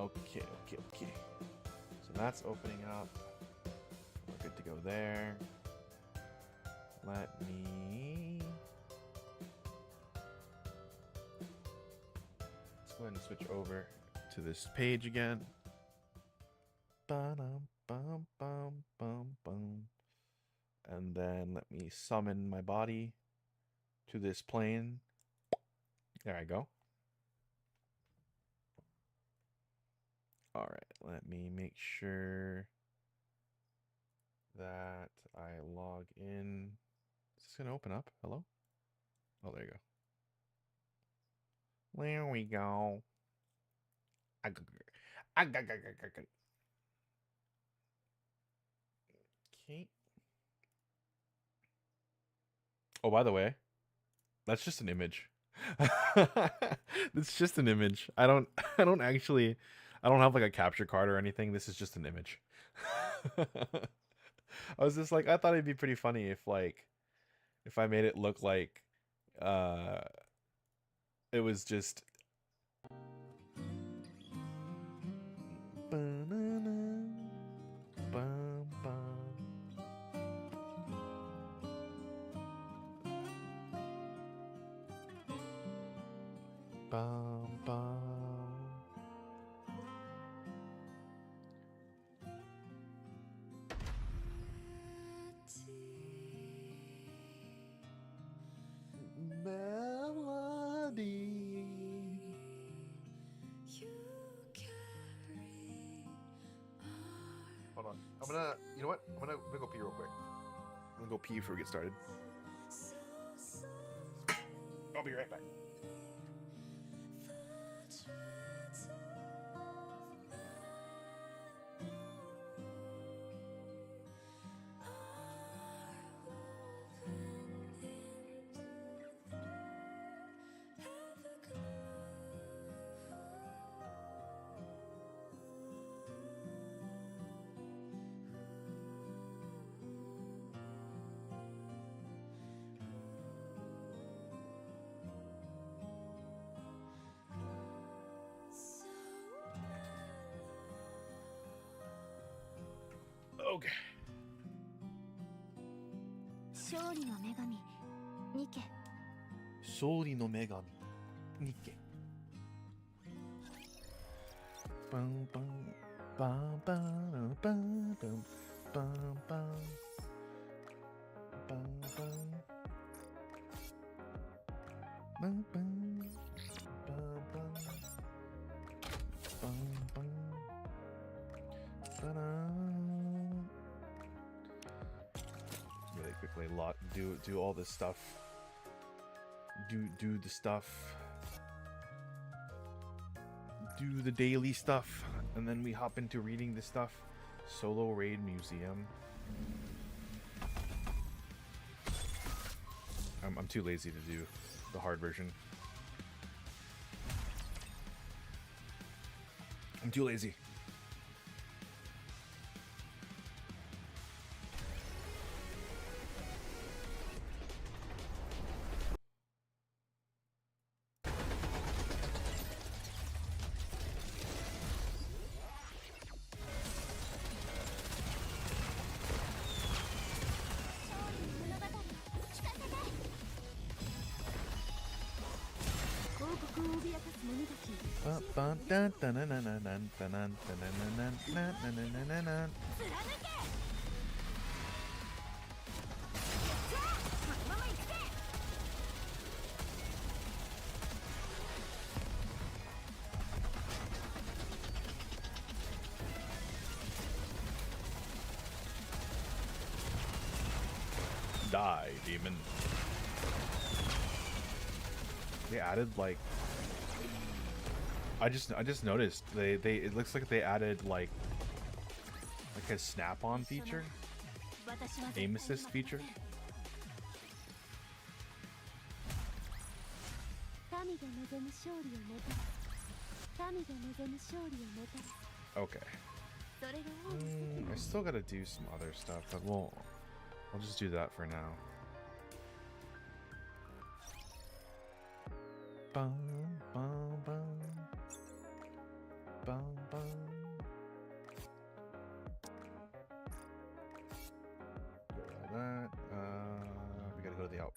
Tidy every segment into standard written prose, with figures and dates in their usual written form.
Okay. So that's opening up. We're good to go there. Let me... Let's go ahead and switch over to this page again. And then let me summon my body to this plane. There I go. All right, let me make sure that I log in. Is this gonna open up? Hello? Oh, there you go. There we go. Okay. Oh, by the way, that's just an image. It's just an image. I don't actually, I don't have like a capture card or anything. This is just an image. I was just like, I thought it'd be pretty funny if I made it look like it was just melody. Hold on. You know what? I'm gonna go pee real quick. I'm gonna go pee before we get started. I'll be right back. Okay. 勝利の女神ニケ。勝利の女神ニッケ。バンバンバンバンバンバンバンバンバンバンバンバンバンバンバンバラン。Really quickly do all this stuff. Do the stuff. Do the daily stuff, and then we hop into reading the stuff. Solo Raid Museum. I'm too lazy to do the hard version. I'm too lazy. Die, demon. They added like I just noticed they it looks like they added like a snap-on feature, aim assist feature. Okay. I still gotta do some other stuff, but we'll just do that for now. Bum, bum, bum. Bum, bum.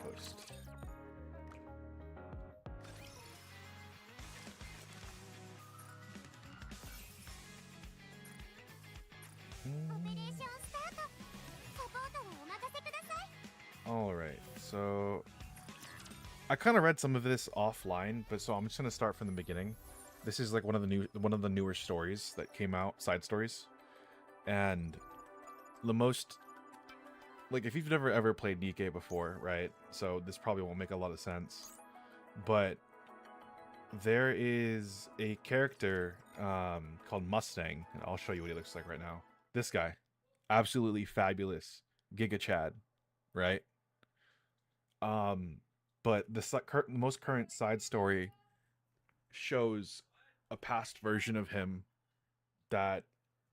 outpost. All right, so I kind of read some of this offline, but so I'm just gonna start from the beginning. This is like one of the newer stories that came out, side stories, and the most, like, if you've never ever played Nikke before, right? So this probably won't make a lot of sense, but there is a character called Mustang, and I'll show you what he looks like right now. This guy, absolutely fabulous, Giga Chad, right? But the most current side story shows a past version of him that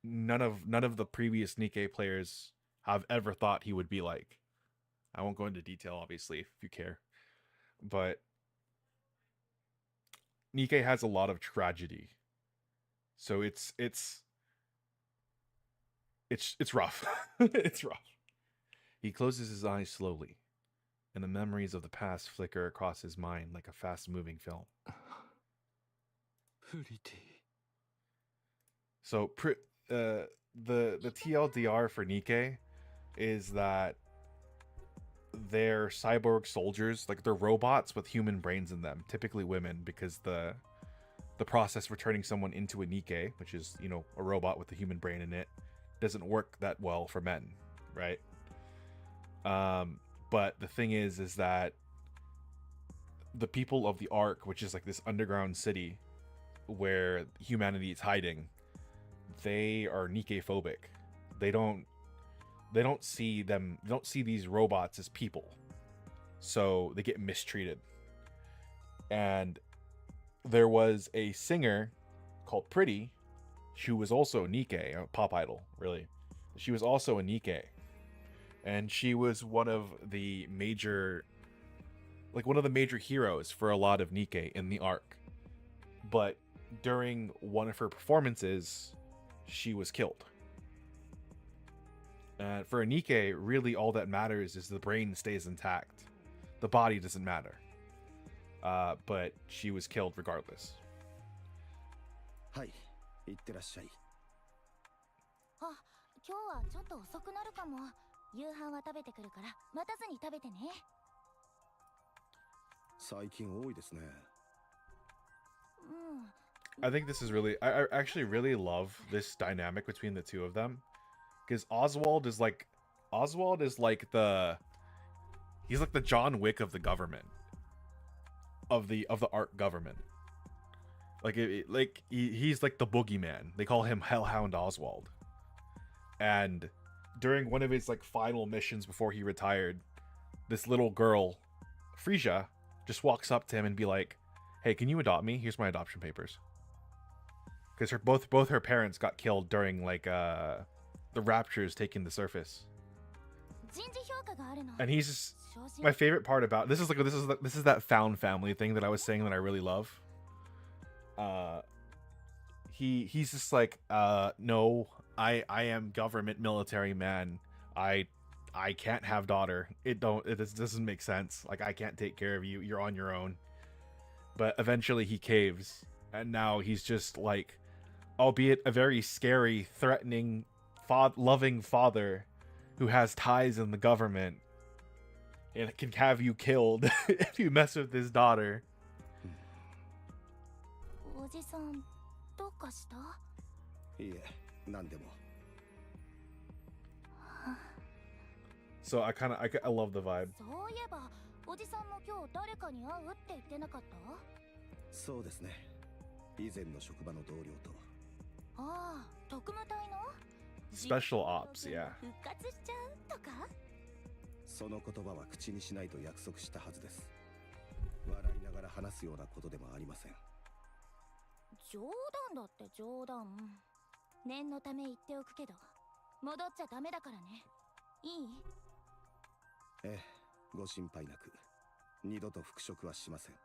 none of the previous Nikke players have ever thought he would be like. I won't go into detail, obviously, if you care, but Nikke has a lot of tragedy, so it's rough. It's rough. He closes his eyes slowly, and the memories of the past flicker across his mind like a fast-moving film. So, the TLDR for Nikke is that they're cyborg soldiers, like they're robots with human brains in them, typically women, because the process for turning someone into a Nikke, which is, you know, a robot with a human brain in it, doesn't work that well for men, right? But the thing is that the people of the Ark, which is like this underground city where humanity is hiding, they are Nikke phobic. They don't see these robots as people, so they get mistreated. And there was a singer called Pretty, who was also Nikke, a pop idol, really. She was also a Nikke, and she was one of the major heroes for a lot of Nikke in the Ark. But during one of her performances, she was killed. For a Nikke, really all that matters is the brain stays intact. The body doesn't matter. But she was killed regardless. はい、いってらっしゃい。あ、今日はちょっと遅くなるかも。夕飯は食べてくるから待たずに食べてね。最近多いですね。I think this is really, I actually really love this dynamic between the two of them, because Oswald is like he's like the John Wick of the government, of the Ark government. Like he's like the boogeyman. They call him Hellhound Oswald. And during one of his like final missions before he retired, this little girl, Frisia, just walks up to him and be like, "Hey, can you adopt me? Here's my adoption papers." Because both her parents got killed during like the raptures taking the surface. And he's just, my favorite part about this is that found family thing that I was saying that I really love. He's just like, no, I am government military man. I can't have daughter. It doesn't make sense. Like, I can't take care of you. You're on your own. But eventually he caves, and now he's just like, albeit a very scary, threatening, loving father who has ties in the government and can have you killed if you mess with his daughter. So I love the vibe. そうですね。以前の職場の同僚と。ああ、特務隊の Special ops, yeah. 復活しちゃうとか？その言葉は口にしないと約束したはずです。笑いながら話すようなことでもありません。冗談だって冗談。念のため言っておくけど、戻っちゃダメだからね。いい？ええ、ご心配なく。二度と復職はしません。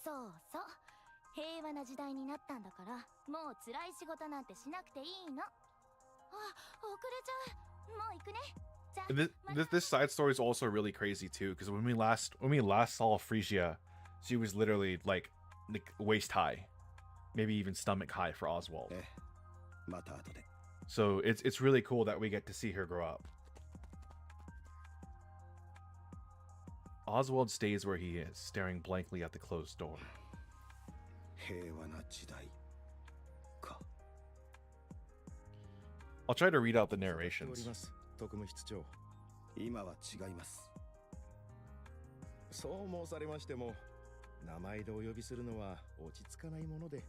そうそう。平和な時代になったんだから、もう辛い仕事なんてしなくていいの。あ、遅れちゃう。もう行くね。じ And this side story is also really crazy too, because when we last saw Frisia, she was literally like waist high, maybe even stomach high for Oswald. ええ、また後で。 So it's really cool that we get to see her grow up. Oswald stays where he is, staring blankly at the closed door. 平和な時代か。 I'll try to read out the narrations. 特務室長。今は違います。そう申されましても、名前でお呼びするのは落ち着かないもので。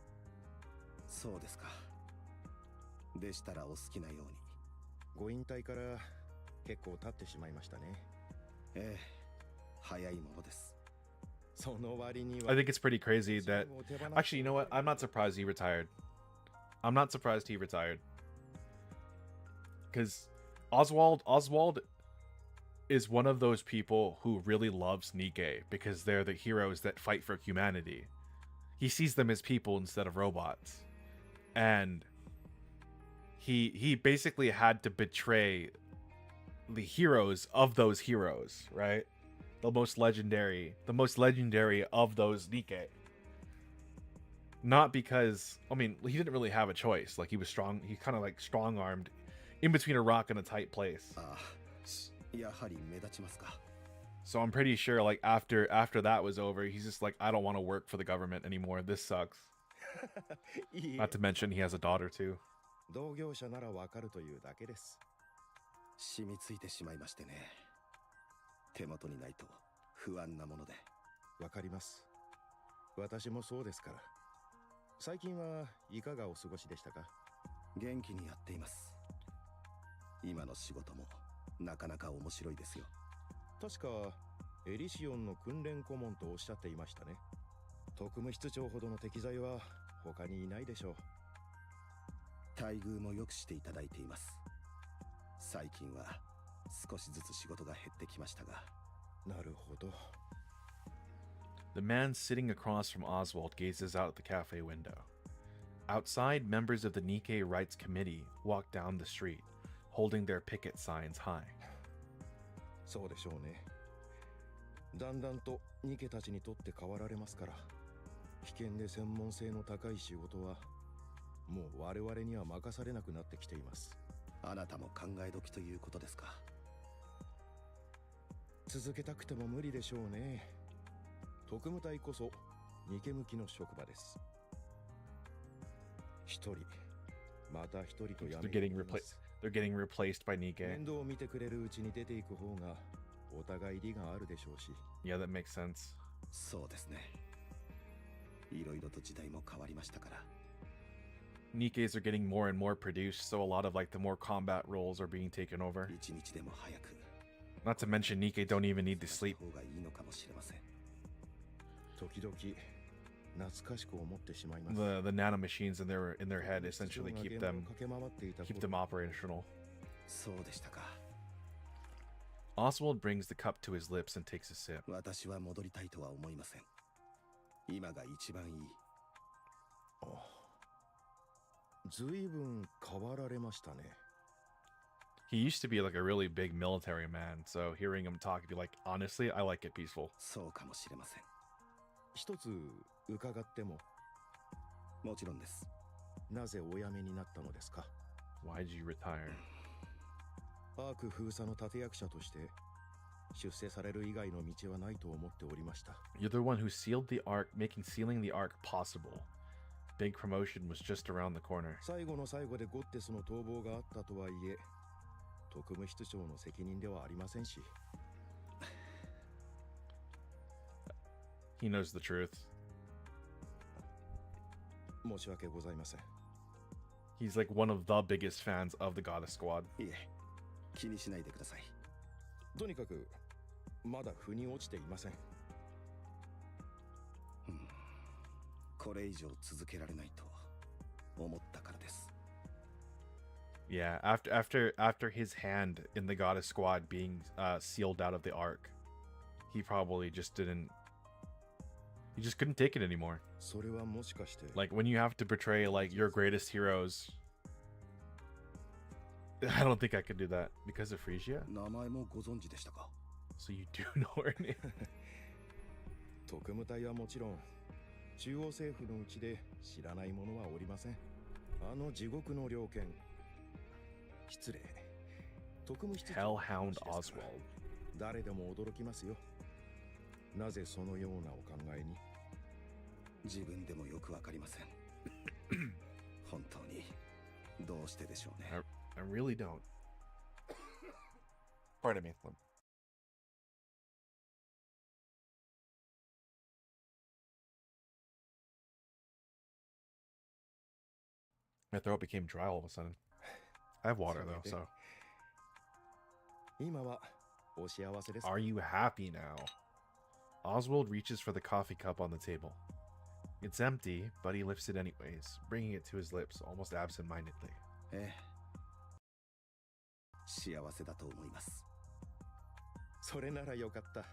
そうですか。でしたらお好きなように。ご引退から結構経ってしまいましたね。ええ、早いものです。 その割には。 I think it's pretty crazy that actually, you know what? I'm not surprised he retired. I'm not surprised he retired. Because Oswald is one of those people who really loves Nikke because they're the heroes that fight for humanity. He sees them as people instead of robots. And he basically had to betray the heroes of those heroes, right? The most legendary of those Nikke. Not because, I mean, he didn't really have a choice. Like, he was strong. He kind of like strong-armed in between a rock and a tight place. ああ、やはり目立ちますか。 So I'm pretty sure, like, after that was over, he's just like, I don't want to work for the government anymore. This sucks. いいえ。 Not to mention he has a daughter too. 同業者ならわかるというだけです。染みついてしまいましてね。手元にないと不安なもので。わかります。私もそうですから。最近はいかがお過ごしでしたか？元気にやっています。今の仕事もなかなか面白いですよ。確かエリシオンの訓練顧問とおっしゃっていましたね。特務室長ほどの適材は他にいないでしょう。待遇も良くしていただいています。最近は少しずつ仕事が減ってきましたが。なるほど。 The man sitting across from Oswald gazes out the cafe window. Outside, members of the Nikke Rights Committee walk down the street, holding their picket signs high. そうでしょうね。だんだんとニケたちにとって変わられますから。危険で専門性の高い仕事はもう我々には任されなくなってきています。あなたも考え時ということですか。続けたくても無理でしょうね。特務隊こそニケ向きの職場です。一人また一人とやめています。 They're getting replaced by Nikke. 面倒を見てくれるうちに出ていく方がお互い利があるでしょうし。 Yeah, that makes sense. そうですね。いろいろと時代も変わりましたから。 Nikkes are getting more and more produced, so a lot of like the more combat roles are being taken over. 一日でも早く。 Not to mention Nikke don't even need to sleep. 方がいいのかもしれません。時々懐かしく思ってしまいます。 The nanomachines in their head essentially keep them operational. そうでしたか。 Oswald brings the cup to his lips and takes a sip. 私は戻りたいとは思いません。今が一番いい。ずいぶん変わられましたね。 He used to be like a really big military man, so hearing him talk, be like, honestly, I like it peaceful. そうかもしれません。一つ伺っても？もちろんです。なぜお辞めになったのですか？ Why'd you retire? アーク封鎖の立役者として出世される以外の道はないと思っておりました。 You're the one who sealed the ark, making sealing the ark possible. Big promotion was just around the corner. 最後の最後でゴッテスの逃亡があったとはいえ、特務室長の責任ではありませんし。 He knows the truth. 申し訳ございません。 He's like one of the biggest fans of the Goddess Squad. いえ、気にしないでください。とにかくまだ腑に落ちていません。これ以上続けられないと思ったからです。 Yeah, after his hand in the Goddess Squad being sealed out of the ark, he probably just didn't. He just couldn't take it anymore. それはもしかして。 Like when you have to betray like your greatest heroes, I don't think I could do that because of Frisia. 名前もご存知でしたか？ So you do know her name. 特務隊はもちろん中央政府のうちで知らない者はおりません。あの地獄の猟犬、失礼、特務室長の話 Hellhound ですから Oswald. 誰でも驚きますよ。なぜそのようなお考えに？自分でもよくわかりません。本当にどうしてでしょうね。 I really don't. Pardon me. My throat became dry all of a sudden. I have water though, so. 今はお幸せですか？ Are you happy now? Oswald reaches for the coffee cup on the table. It's empty, but he lifts it anyways, bringing it to his lips almost absent-mindedly. ええ、幸せだと思います。それならよかった。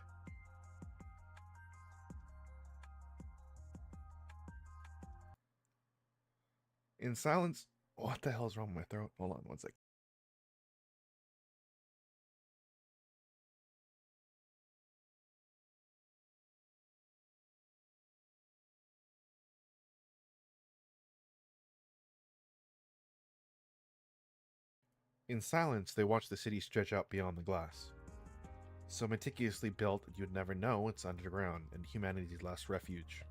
In silence, what the hell is wrong with my throat? Hold on one sec. In silence, they watch the city stretch out beyond the glass. So meticulously built that you'd never know it's underground and humanity's last refuge.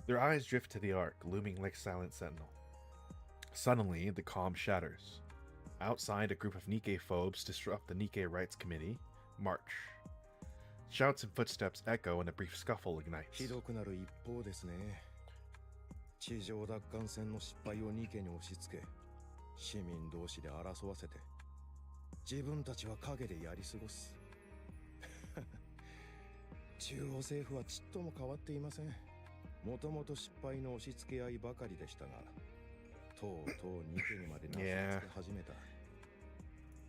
Their eyes drift to the ark, looming like silent sentinel. Suddenly, the calm shatters. Outside, a group of Nikke phobes disrupt the Nikke Rights Committee. March. Shouts and footsteps echo and a brief scuffle ignites. ひどくなる一方ですね。地上奪還戦の失敗をニケに押し付け、市民同士で争わせて、自分たちは陰でやり過ごす。中央政府はちっとも変わっていません。もともと失敗の押し付け合いばかりでしたが、とうとうニケにまでなすりつけ始めた。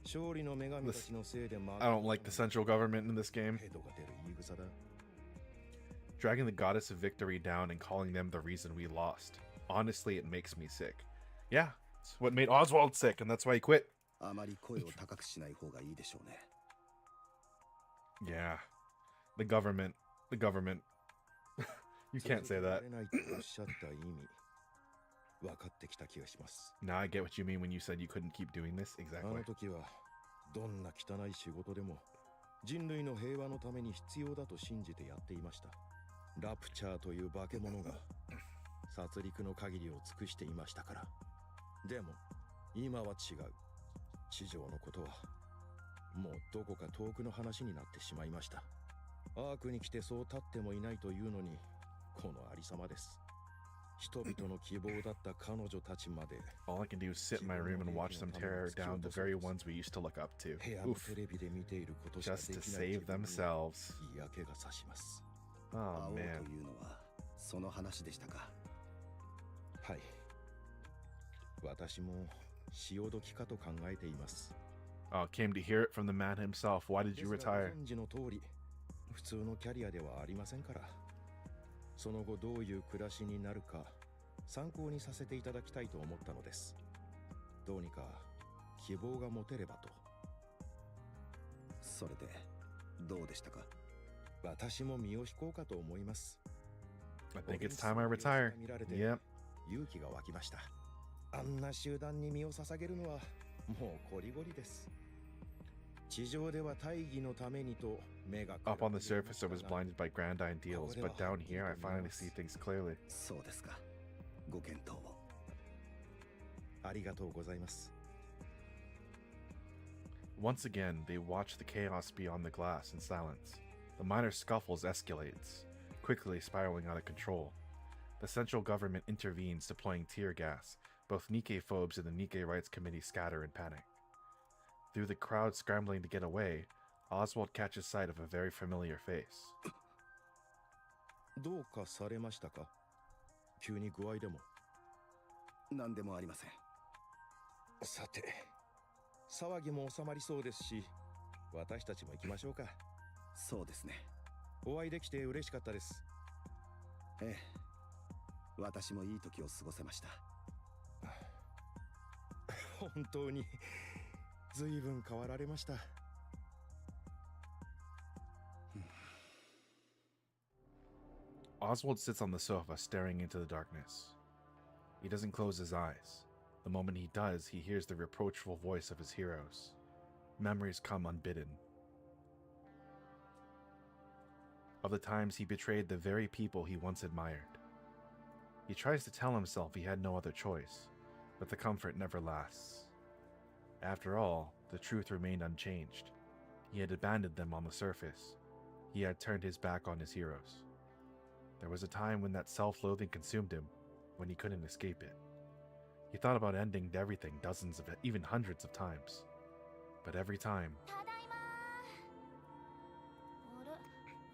勝利の女神たちのせいで I don't like the central government in this game. ヘドが出る言い草だ。Dragging the goddess of victory down and calling them the reason we lost. Honestly, it makes me sick. Yeah, it's what made Oswald sick, and that's why he quit. あまり声を高くしない方がいいでしょうね。Yeah, the government. You can't say that. おっしゃった意味、分かってきた気がします。 Now I get what you mean when you said you couldn't keep doing this. あ Exactly. の時はどんな汚い仕事でも人類の平和のために必要だと信じてやっていました。ラプチャーという化け物が殺戮の限りを尽くしていましたから。でも今は違う。地上のことはもうどこか遠くの話になってしまいました。アークに来てそう立ってもいないというのにこのありさまです。人々の希望だった彼女たちまで All I can do is sit in my room and watch them tear down the very ones we used to look up to. 部屋の Oof. テレビで見ていることしかで Just き to ない save 自分に themselves. 嫌気がさします。 Oh 会おう man. というのはその話でしたか。はい。私も潮時かと考えています。 Oh, came to hear it from the man himself. Why did you ですが retire? ご存知の通り、普通のキャリアではありませんから。その後どういう暮らしになるか参考にさせていただきたいと思ったのです。どうにか希望が持てればと。それでどうでしたか？私も身を引こうかと思います。 I think it's time I retire. Yep. 勇気が湧きました。あんな集団に身を捧げるのはもうこりごりです。地上では大義のためにと目が Up on the surface, I was blinded by grand ideals, but down here, I finally see things clearly. そうですか。ご検討を。ありがとうございます。 Once again, they watch the chaos beyond the glass in silence. The minor scuffles escalates, quickly spiraling out of control. The central government intervenes, deploying tear gas. Both Nikke phobes and the Nikke Rights Committee scatter in panic. Through the crowd scrambling to get away, Oswald catches sight of a very familiar face. どうかされましたか？急に具合でも。何でもありません。さて、騒ぎも収まりそうですし、私たちも行きましょうか。そうですね。お会いできて嬉しかったです。ええ。私もいい時を過ごせました。本当にずいぶん変わられました。Oswald sits on the sofa, staring into the darkness. He doesn't close his eyes. The moment he does, he hears the reproachful voice of his heroes. Memories come unbidden. Of the times he betrayed the very people he once admired. He tries to tell himself he had no other choice, but the comfort never lasts. After all, the truth remained unchanged. He had abandoned them on the surface. He had turned his back on his heroes. There was a time when that self-loathing consumed him, when he couldn't escape it. He thought about ending everything dozens of, even hundreds of times. But every time, ただいまー。あれ、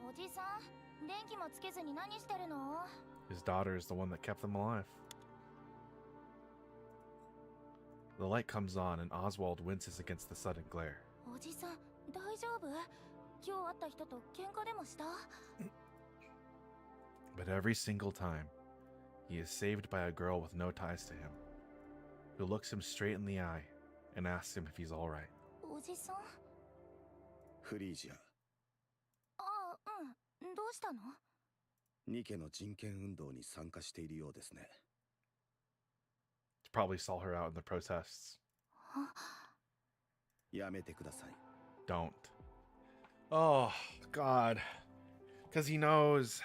おじさん、電気もつけずに何してるの？ his daughter is the one that kept them alive. The light comes on and Oswald winces against the sudden glare. おじさん、大丈夫？今日会った人と喧嘩でもした？ But every single time, he is saved by a girl with no ties to him, who looks him straight in the eye and asks him if he's all right. おじさん？フリージア、ああ、うん。どうしたの？ニケの人権運動に参加しているようですね。Probably saw her out in the protests. やめてください。Don't. Oh, God. Because he knows.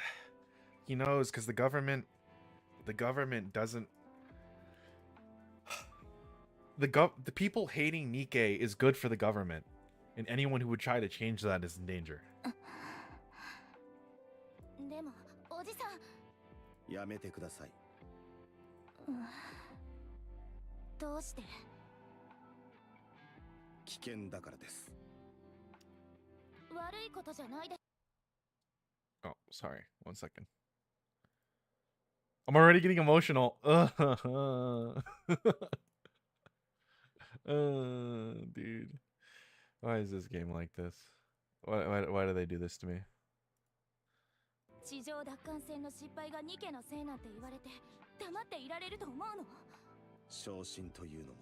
He knows, because the government doesn't. The people hating Nikke is good for the government, and anyone who would try to change that is in danger. でも、おじさん。やめてください。どうして？危険だからです。悪いことじゃないで。 Oh, sorry. 1 second. I'm already getting emotional. Dude. Why is this game like this? Why do they do this to me? 地上奪還戦の失敗がニケのせいなんて言われて黙っていられると思うの？昇進というのも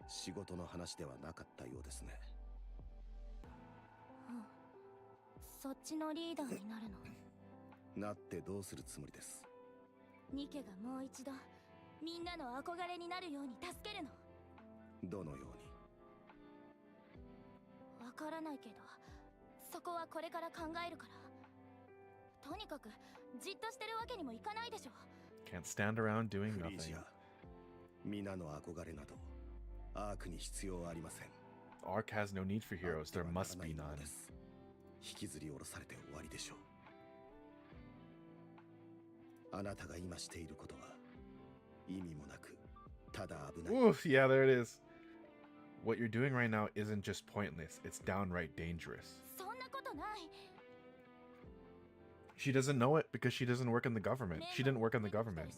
仕事の話ではなかったようですね。そっちのリーダーになるの？なってどうするつもりです？ニケがもう一度みんなの憧れになるように助けるの？どのように？わからないけど、そこはこれから考えるから。とにかくじっとしてるわけにもいかないでしょ。 Can't stand around doing フリージ nothing. ア、皆の憧れなどアークに必要ありません。 Ark has no need for heroes. There must be none. 引きずり下ろされて終わりでしょう。あなたが今していることは意味もなく、ただ危ない。 Oof, yeah, there it is. What you're doing right now isn't just pointless, it's downright dangerous. そんなことない。 She doesn't know it because she doesn't work in the government. She didn't work in the government.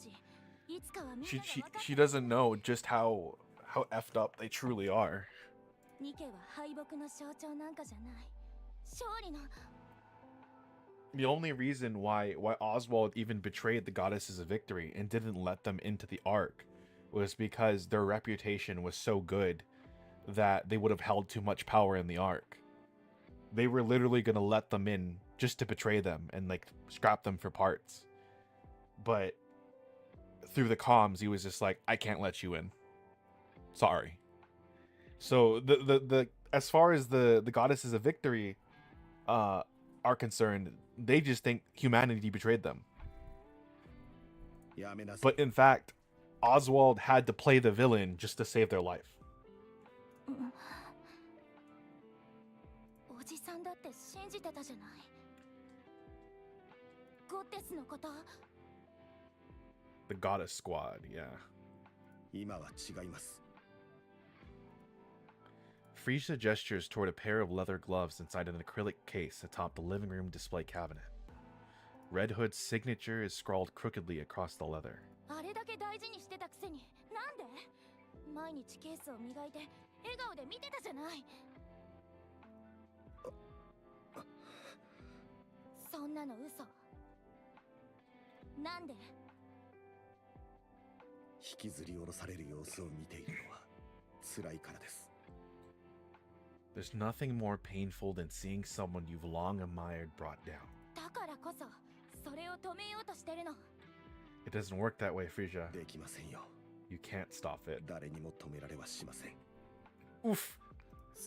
いつかはみんなが分かって。 She doesn't know just how effed up they truly are. ニケは敗北の象徴なんかじゃない。勝利の。 The only reason why Oswald even betrayed the goddesses of victory and didn't let them into the Ark was because their reputation was so good that they would have held too much power in the Ark. They were literally going to let them in just to betray them and like scrap them for parts. But through the comms, he was just like, I can't let you in. Sorry. So the as far as the goddesses of victory are concerned, they just think humanity betrayed them. But in fact, Oswald had to play the villain just to save their life. おじさんだって信じてたじゃない。ゴッテスのこと。 The goddess squad, yeah. 今は違います。 Frisia gestures toward a pair of leather gloves inside an acrylic case atop the living room display cabinet. Red Hood's signature is scrawled crookedly across the leather. あれだけ大事にしてたくせに、なんで？毎日ケースを磨いて笑顔で見てたじゃない。そんなの嘘。なんで？引きずり下ろされる様子を見ているのは辛いからです。There's nothing more painful than seeing someone you've long admired brought down. だからこそそれを止めようとしてるの。 It doesn't work that way, Frisia. できませんよ。 You can't stop it. 誰にも止められはしません。 Oof.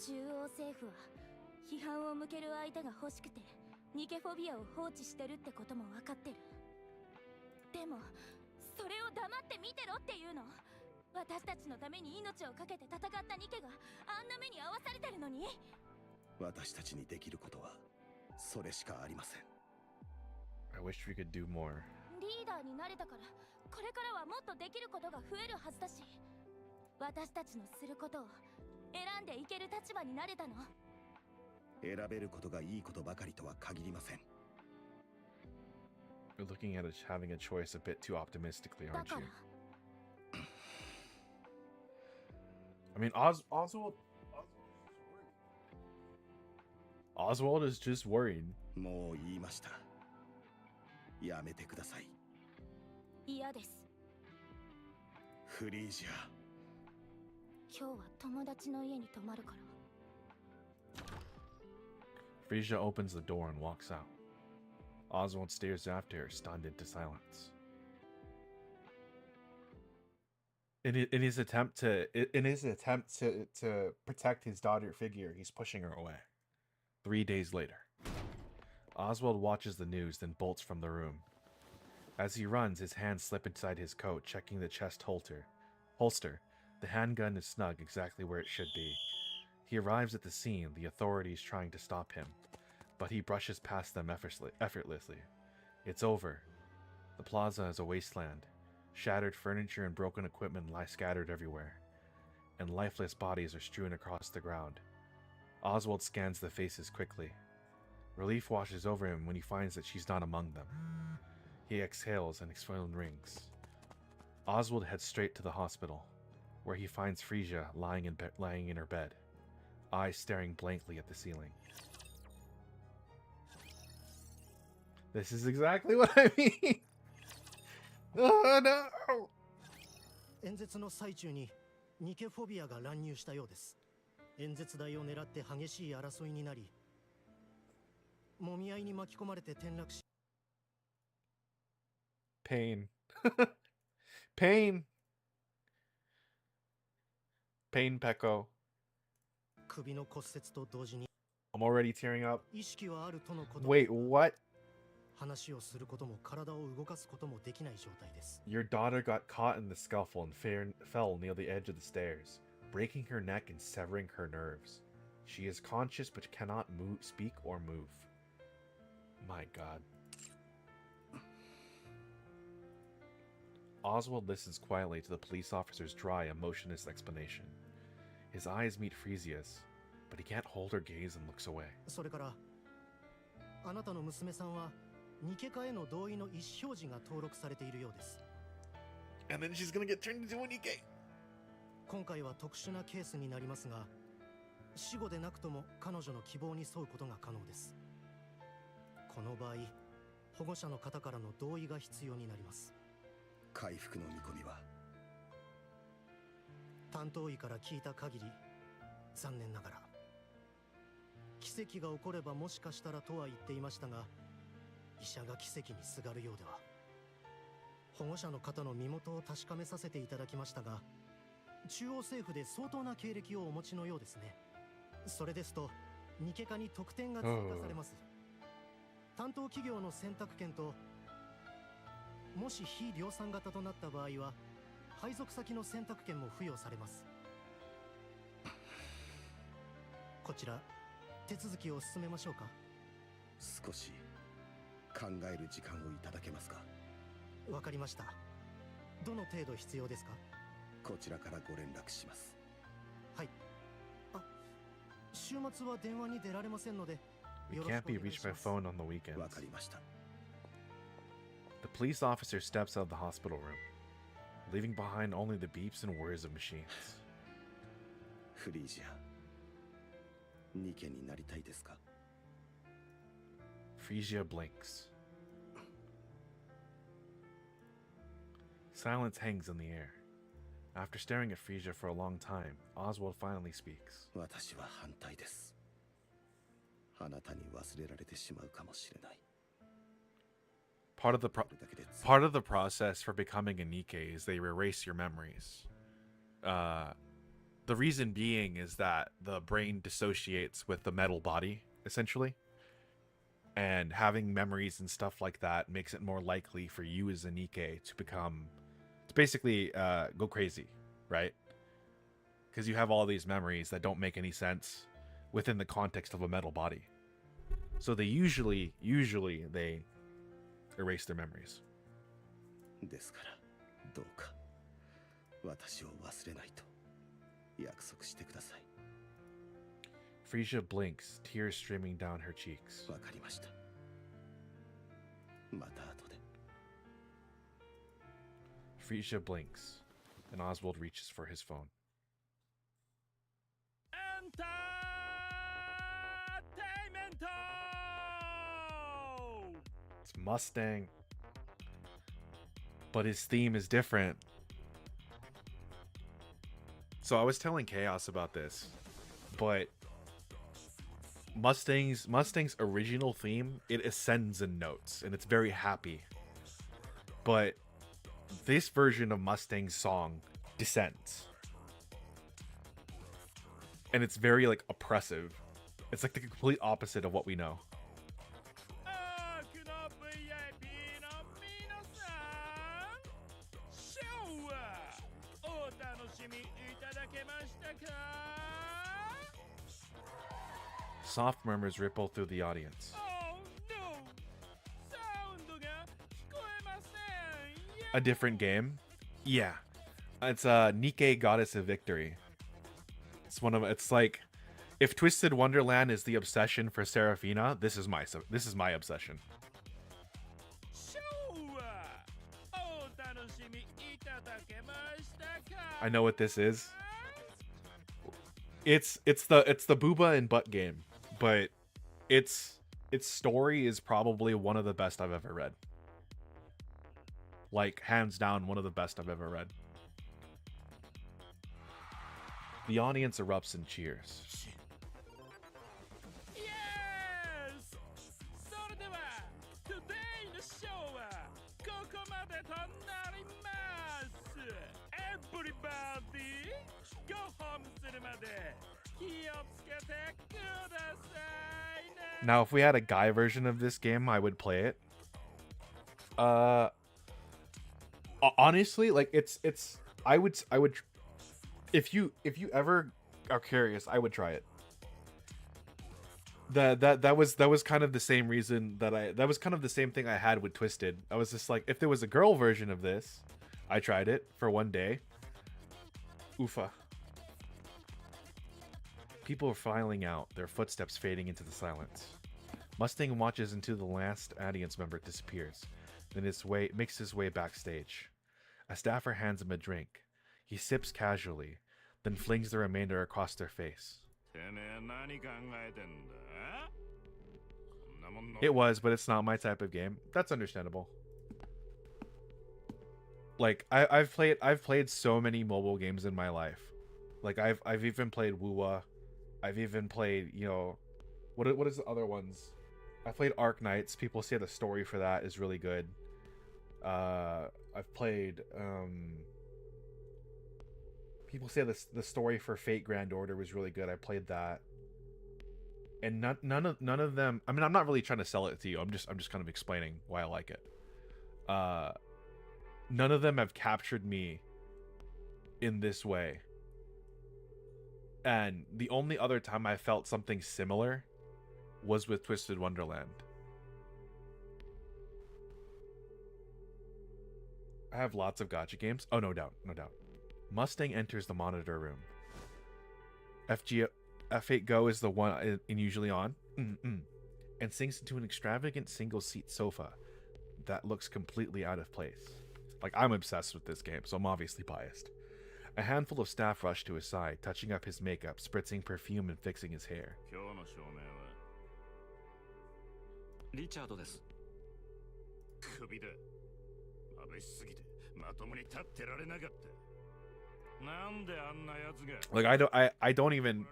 中央政府は批判を向ける相手が欲しくてニケフォビアを放置してるってことも分かってる。でもそれを黙って見てろっていうの。私たちのために命を懸けて戦ったニケがあんな目に遭わされてるのに。私たちにできることはそれしかありません。 I wish we could do more. リーダーになれたからこれからはもっとできることが増えるはずだし、私たちのすることを選んでいける立場になれたの。選べることがいいことばかりとは限りません。 You're looking at it having a choice a bit too optimistically, だ aren't から you? I mean, Oswald is just worried. もう言いました。やめてください。嫌です。フリージア。今日は友達の家に泊まるから。 Frisia opens the door and walks out. Oswald stares after her, stunned into silence. In his attempt to protect his daughter figure, he's pushing her away. 3 days later, Oswald watches the news, then bolts from the room. As he runs, his hands slip inside his coat, checking the chest holster. The handgun is snug exactly where it should be. He arrives at the scene, the authorities trying to stop him, but he brushes past them effortlessly. It's over. The plaza is a wasteland. Shattered furniture and broken equipment lie scattered everywhere, and lifeless bodies are strewn across the ground. Oswald scans the faces quickly. Relief washes over him when he finds that she's not among them. He exhales and his phone rings. Oswald heads straight to the hospital, where he finds Frisia lying in her bed, eyes staring blankly at the ceiling. This is exactly what I mean! Oh no! 演説の最中にニケフォビアが乱入したようです。演説台を狙って激しい争いになり、もみ合いに巻き込まれて転落し、 Pain. Pain. Pain, Pecco. 首の骨折と同時に I'm already tearing up. 意識はあるとのこと。 Wait, what? 話をすることも体を動かすこともできない状態です。 Your daughter got caught in the scuffle and fell near the edge of the stairs, breaking her neck and severing her nerves. She is conscious but cannot speak or move. My God. Oswald listens quietly to the police officer's dry, emotionless explanation. His eyes meet Frisia's, but he can't hold her gaze and looks away. それから、あなたの娘さんはニケ化への同意の意思表示が登録されているようです。 And then she's gonna get turned into a Nikke. 今回は特殊なケースになりますが、死後でなくとも彼女の希望に沿うことが可能です。この場合、保護者の方からの同意が必要になります。回復の見込みは？担当医から聞いた限り、残念ながら奇跡が起こればもしかしたらとは言っていましたが、医者が奇跡にすがるようでは。保護者の方の身元を確かめさせていただきましたが、中央政府で相当な経歴をお持ちのようですね。それですとニケ化に得点が追加されます。担当企業の選択権と、もし非量産型となった場合は配属先の選択権も付与されます。こちら手続きを進めましょうか。少し考える時間をいただけますか？わかりました。どの程度必要ですか？こちらからご連絡します。はい。あ、週末は電話に出られませんので。 We can't be reached by phone on the weekends. わかりました。 The police officer steps out of the hospital room, leaving behind only the beeps and whirs of machines. フリージア、ニケになりたいですか？ Frisia blinks. Silence hangs in the air. After staring at Frisia for a long time, Oswald finally speaks. 私は反対です。あなたに忘れられてしまうかもしれない。 Part of the これだけで part of the process for becoming a Nikke is they erase your memories. The reason being is that the brain dissociates with the metal body, essentially. And having memories and stuff like that makes it more likely for you as a Nikke to become, to basically go crazy, right? Because you have all these memories that don't make any sense within the context of a metal body. So they usually they erase their memories. ですからどうか私を忘れないと約束してください。 Frisia blinks, tears streaming down her cheeks. わかりました。また後で。 Frisia blinks, and Oswald reaches for his phone. It's Mustang. But his theme is different. So I was telling Chaos about this, but Mustang's original theme, it ascends in notes and it's very happy. But this version of Mustang's song descends. And it's very like oppressive. It's like the complete opposite of what we know. Soft murmurs ripple through the audience. A different game? Yeah. It's Nikke Goddess of Victory. It's like if Twisted Wonderland is the obsession for Seraphina, this is my obsession. I know what this is. It's the booba and butt game, but its story is probably one of the best I've ever read. Like hands down, one of the best I've ever read. The audience erupts in cheers. Now, if we had a guy version of this game, I would play it. Honestly, like it's I would if you ever are curious, I would try it. That was kind of the same reason that was kind of the same thing I had with Twisted. I was just like, if there was a girl version of this, I tried it for one day. Oofa. People are filing out, their footsteps fading into the silence. Mustang watches until the last audience member disappears, then makes his way backstage. A staffer hands him a drink. He sips casually, then flings the remainder across their face. It was, but it's not my type of game. That's understandable. Like I've played so many mobile games in my life. Like I've even played Wuwa. I've even played, you know, what is the other ones? I played Ark Knights. People say the story for that is really good. I've played people say the story for Fate Grand Order was really good. I played that. And none of them, I mean, I'm not really trying to sell it to you. I'm just kind of explaining why I like it. None of them have captured me in this way. And the only other time I felt something similar was with Twisted Wonderland. I have lots of gacha games. Oh, no doubt. Mustang enters the monitor room. F8 Go is the one usually on. And sinks into an extravagant single-seat sofa that looks completely out of place. Like, I'm obsessed with this game, so I'm obviously biased. A handful of staff rush to his side, touching up his makeup, spritzing perfume, and fixing his hair. Like, I don't even...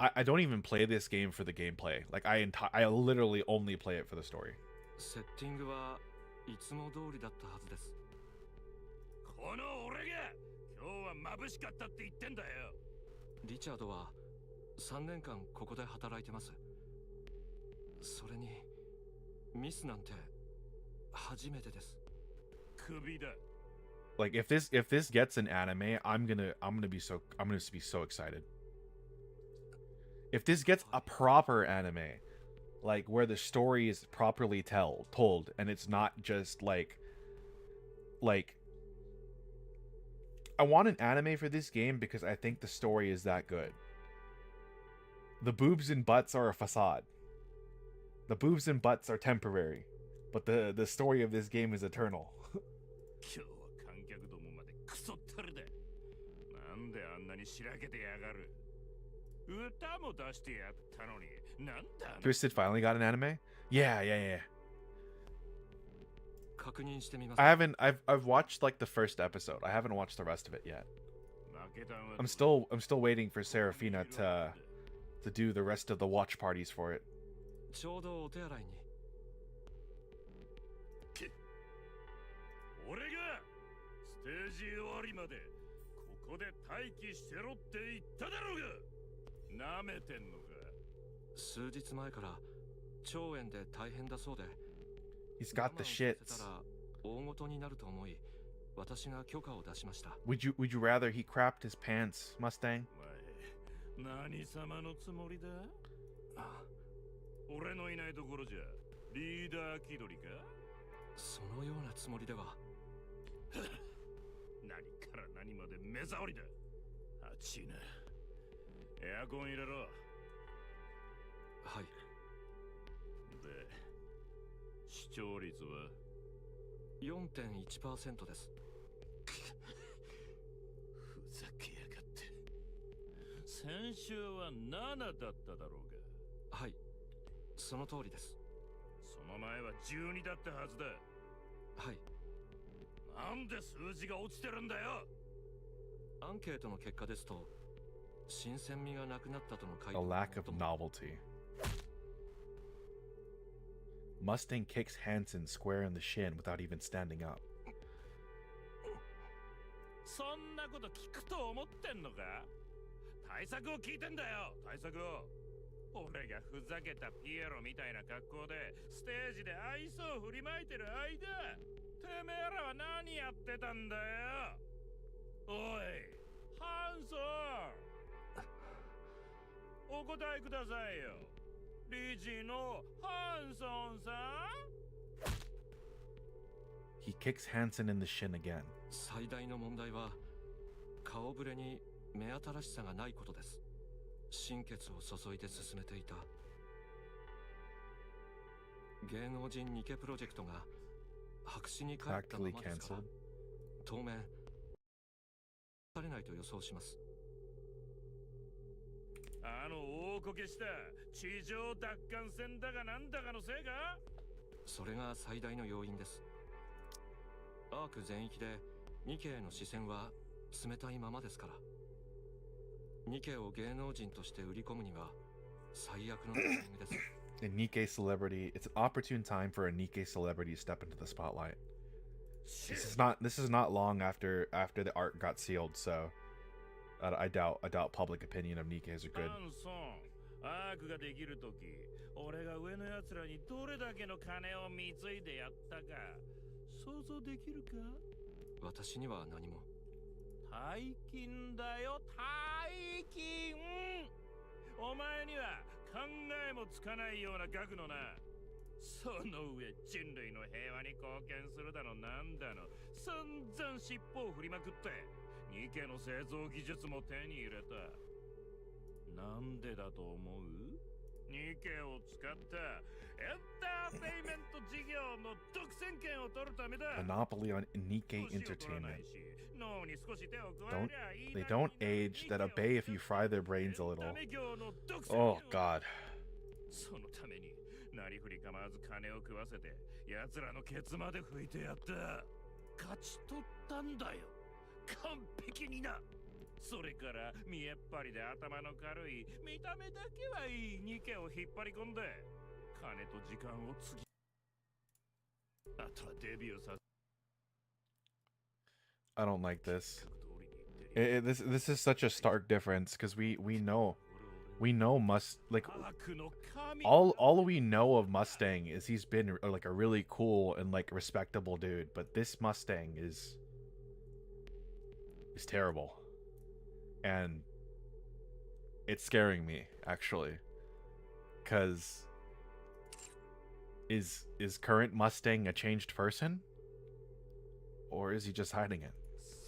I don't even play this game for the gameplay. Like I literally only play it for the story. セッティングはいつも通りだったはずです。この俺が今日は眩しかったって言ってんだよ。リチャードは3年間ここで働いてます。それにミスなんて初めてです。首だ。Like if this gets an anime, I'm gonna be so excited. If this gets a proper anime, like where the story is properly told and it's not just like I want an anime for this game because I think the story is that good. The boobs and butts are a facade. The boobs and butts are temporary, but the story of this game is eternal. 今日は観客どもまでクソったれだ。なんであんなにしらけてやがる。歌も出してやったのに、なんだ。Twisted finally got an anime? Yeah. 確認してみます。I've watched like the first episode. I haven't watched the rest of it yet. 負けたんは I'm still waiting for Serafina to do the rest of the watch parties for it. ちょうどお手洗いに。俺がステージ終わりまでここで待機してろって言っただろうが。なめてんのか。数日前から腸炎で大変だそうで。He's got the shits. 大事になると思い、私が許可を出しました。Would you rather he crapped his pants, Mustang? お前、何様のつもりだ？俺のいないところじゃリーダー気取りか？そのようなつもりでは。何から何まで目障りだ。暑いな。エアコン入れろ。はい。で、視聴率は 4.1% です。ふざけやがって。先週は7だっただろうが。はい、その通りです。その前は12だったはずだ。はい。なんで数字が落ちてるんだよ。アンケートの結果ですと、新鮮味がなくなったとの回 A 答が lack of novelty. Mustang kicks Hansen square in the shin without even standing up. そんなこと聞くと思ってんのか？対策を聞いてんだよ、対策を。俺がふざけたピエロみたいな格好でステージで愛想を振りまいてる間、てめえらは何やってたんだよ。おい、ハンソン、お答えくださいよ。理事のハンソンさん。 He kicks Hansen in the shin again. 最大の問題は顔ぶれに目新しさがないことです。心血を注いで進めていた芸能人ニケプロジェクトが白紙に帰ったままですから、当面されないと予想します。あの大こけした地上奪還戦だがなんだかのせいか？それが最大の要因です。アーク全域でニケへの視線は冷たいままですから。ニケを芸能人として売り込むには最悪のタイミングです。A Nikke celebrity. It's an opportune time for a Nikke celebrity to step into the spotlight. This is not long after the art got sealed, so I doubt public opinion of Nikke's are good. アークができるとき、俺が上のやつらにどれだけの金を貢いでやったか想像できるか？私には何も。大金だよ、大金。お前には考えもつかないような額のな。その上人類の平和に貢献するだのなんだの散々尻尾を振りまくってニケの製造技術も手に入れた。なんでだと思う？ニケを使ったエンターテイメント事業の独占権を取るためだ。 Monopoly on Nikke entertainment. They don't age that obey if you fry their brains a little. Oh God. そのためになりふり構わず金を食わせて奴らのケツまで拭いてやった。勝ち取ったんだよ、完璧にな。それから見えっ張りで頭の軽い見た目だけはいいニケを引っ張り込んで金と時間をつぎあとはデビューさ I don't like this. せっかく通りに行ってる This is such a stark difference because we know like 悪の神 all we know of Mustang is he's been like a really cool and like respectable dude, but this Mustang is terrible, and it's scaring me actually, because is current Mustang a changed person, or is he just hiding it?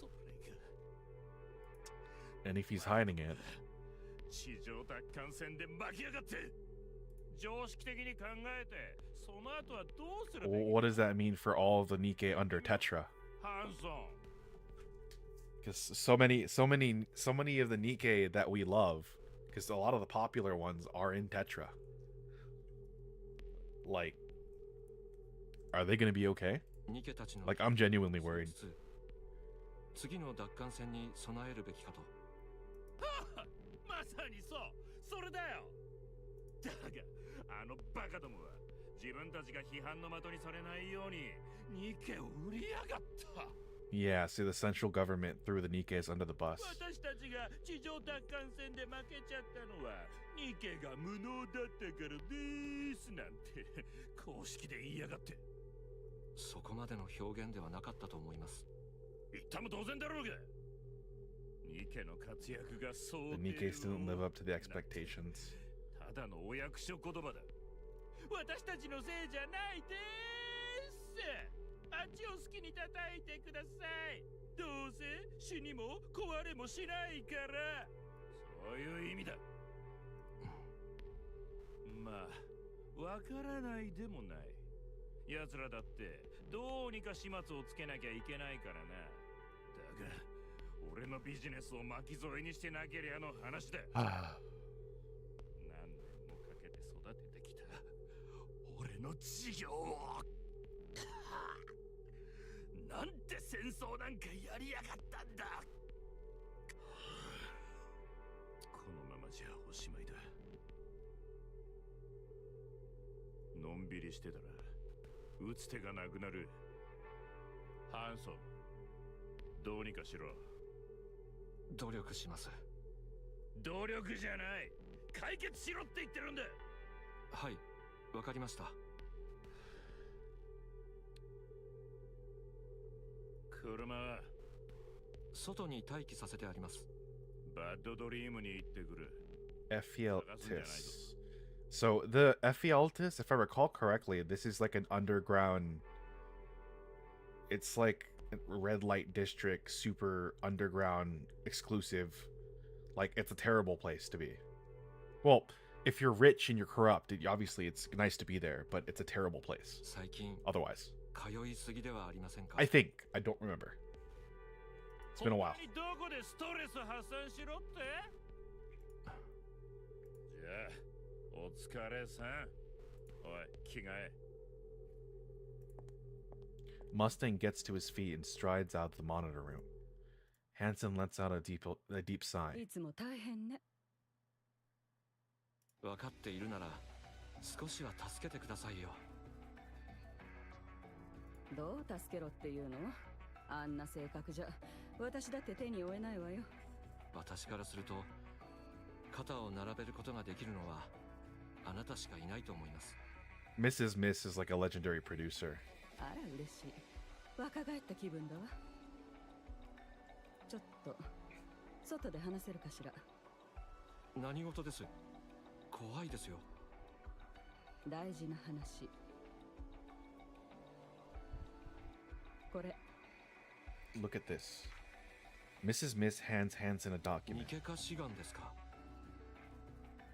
それが And if he's hiding it, 地上奪還戦で負けやがって常識的に考えてその後はどうするべき what does that mean for all of the Nikke under Tetra? ハンソン Because so many of the Nikke that we love, because a lot of the popular ones are in Tetra. Like, are they gonna be okay? ニケたちの Like, I'm genuinely worried. 次の奪還戦に備えるべきかと。まさにそうそれだよだがあのバカどもは自分たちが批判の的にされないようにニケを売りやがった Yeah, see, the central government threw the Nikkes under the bus. 私たちが地上奪還戦で負けちゃったのはニケが無能だったからですなんて公式で言いやがってそこまでの表現ではなかったと思います。言ったも同然だろうがニケの活躍が想 The 定 Nikkes didn't live を up to the expectations. ただのお役所言葉だ私たちのせいじゃないですあっちを好きに叩いてくださいどうせ死にも壊れもしないからそういう意味だまあわからないでもない奴らだってどうにか始末をつけなきゃいけないからなだが俺のビジネスを巻き添えにしてなけりゃの話だ何年もかけて育ててきた俺の事業をなんて戦争なんかやりやがったんだこのままじゃおしまいだのんびりしてたら打つ手がなくなるハンソンどうにかしろ努力します。努力じゃない解決しろって言ってるんだはい、わかりました。車は外に待機させてあります。バッドドリームに行ってくる Ephialtes. So the Ephialtes, if I recall correctly, this is like an underground. It's like a red light district, super underground, exclusive. Like, it's a terrible place to be. Well, if you're rich and you're corrupt, obviously it's nice to be there, but it's a terrible place. 最近 Otherwise, 通いすぎではありませんか。 I think I don't remember. It's been a while. どこでストレス発散しろってじゃあお疲れさんおい着替え Mustang gets to his feet and strides out of the monitor room. Hansen lets out a deep sigh. いつも大変ね。分かっているなら少しは助けてくださいよ。どう助けろっていうの？あんな性格じゃ私だって手に負えないわよ。私からすると肩を並べることができるのはあなたしかいないと思います。 Mrs. Miss is like a legendary producer. あら嬉しい。若返った気分だわ。ちょっと外で話せるかしら。何事です。怖いですよ。大事な話。これ。Look at this. Mrs. Miss hands Hansen a document. ニケ化志願ですか。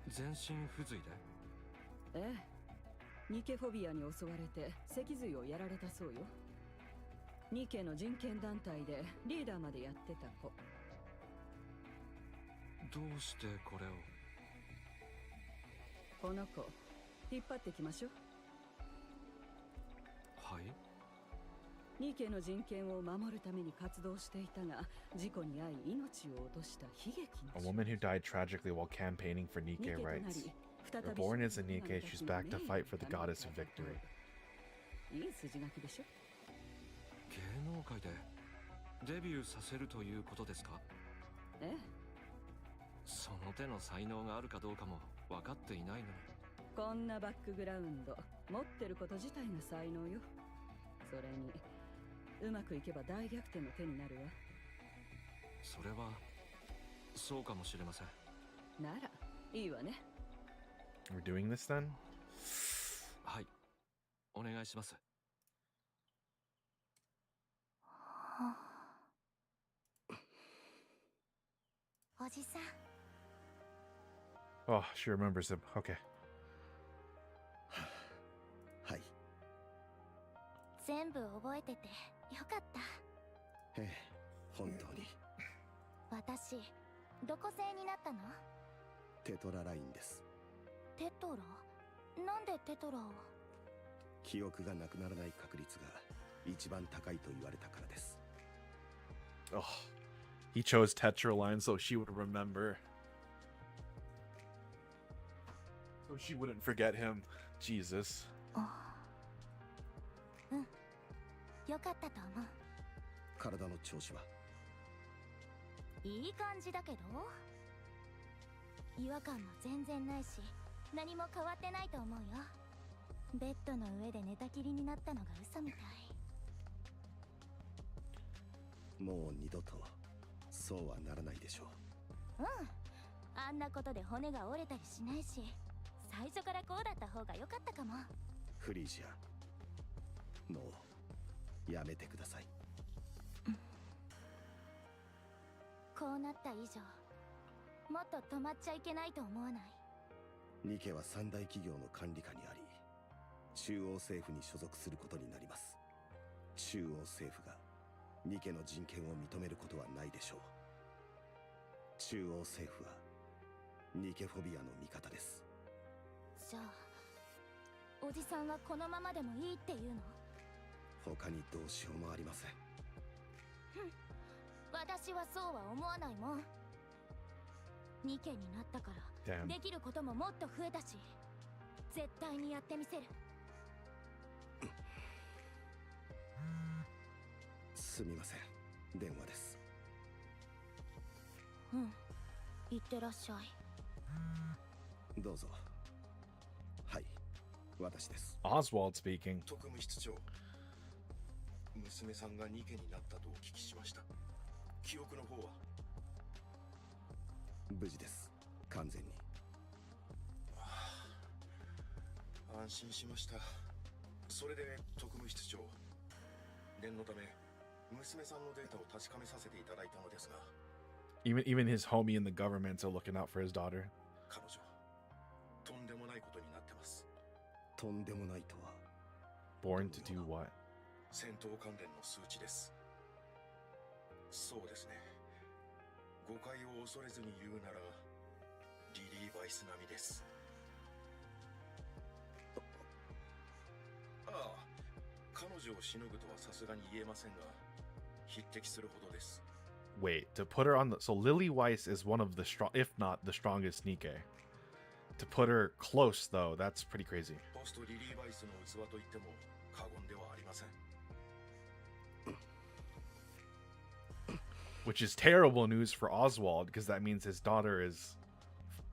全身不随で。ええ。ニケフォビアに襲われて脊髄をやられたそうよ。ニケの人権団体でリーダーまでやってた子。どうしてこれを。この子引っ張ってきましょう。はい。ニケの人権を守るために活動していたが、事故に遭い命を落とした悲劇 A の woman who died tragically while campaigning for Nikke writes. Reborn as a Nikke, she's back to fight for the goddess of victory. いい筋書きでしょ。芸能界でデビューさせるということですか？ええ、その手の才能があるかどうかも分かっていないのに。こんなバックグラウンド持ってること自体が才能よ。それにうまくいけば大逆転の手になるわ。それはそうかもしれません。ならいいわね。We're doing this then? はい、お願いします。おじさん、 Oh, she remembers him. Okay. はい。全部覚えててよかった。ええ、本当に。私どこ製になったの？テトララインです。テトラ？なんでテトラを？記憶がなくならない確率が一番高いと言われたからです。Oh, he chose Tetraline so she would remember. So she wouldn't forget him. Jesus. うん、よかったと思う。体の調子はいい感じだけど、違和感も全然ないし、何も変わってないと思うよ。ベッドの上で寝たきりになったのが嘘みたい。もう二度とそうはならないでしょう。うん、あんなことで骨が折れたりしないし、最初からこうだった方が良かったかも。フリージア、もうやめてください。こうなった以上、もっと止まっちゃいけないと思わない？ニケは三大企業の管理下にあり、中央政府に所属することになります。中央政府がニケの人権を認めることはないでしょう。中央政府はニケフォビアの味方です。じゃあおじさんはこのままでもいいっていうの？他にどうしようもありません。私はそうは思わないもん。ニケになったから Damn. できることももっと増えたし、絶対にやってみせる。すみません、電話です。うん、いってらっしゃい。どうぞ。はい、私です。 Oswald speaking. 特務室長、娘さんがニケになったとお聞きしました。記憶の方は？無事です、完全に。安心しました。それで特務室長、念のため娘さんのデータを確かめさせていただいたのですが、 Even his homie in the government's are looking out for his daughter. 彼女とんでもないことになってます。とんでもないとは？ Born to do what? 戦闘関連の数値です。そうですね、誤解を恐れずに言うならリリー・バイス並みです。ああ、彼女をしのぐとはさすがに言えませんが、匹敵するほどです。 Wait, to put her on the... So Lily Weiss is one of the strong, if not the strongest Nikke. To put her close, though, that's pretty crazy. ポストリリー・バイスの器といっても過言ではありません。Which is terrible news for Oswald, because that means his daughter is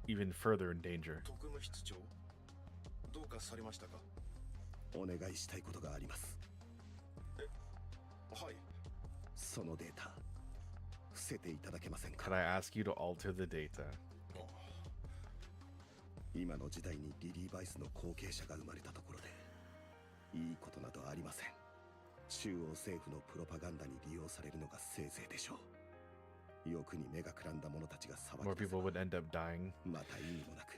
even further in danger. 特務室長、どうかされましたか？お願いしたいことがあります。はい。そのデータ伏せていただけませんか？ Could I ask you to alter the data? 今の時代にリリー・バイスの後継者が生まれたところでいいことなどありません。中央政府のプロパガンダに利用されるのがせいぜいでしょう。欲に目がくらんだ者たちが裁 More き出せ people ば would end up dying. また意味もなく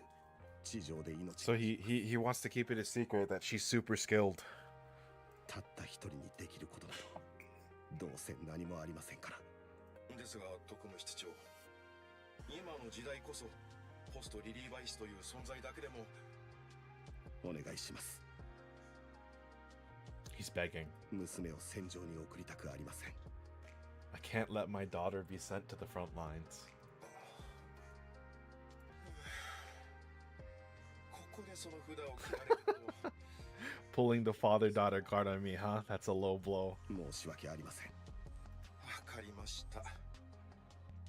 地上で命 So he wants to keep it a secret that she's super skilled. たった一人にできることなどどうせ何もありませんから。ですが特務室長、今の時代こそポストリリー・バイスという存在だけでも。お願いします。He's begging. 娘を戦場に送りたくありません。 I can't let my daughter be sent to the front lines. ここでその札を切られると Pulling the father-daughter card on me, huh? That's a low blow. 申し訳ありません。わかりました。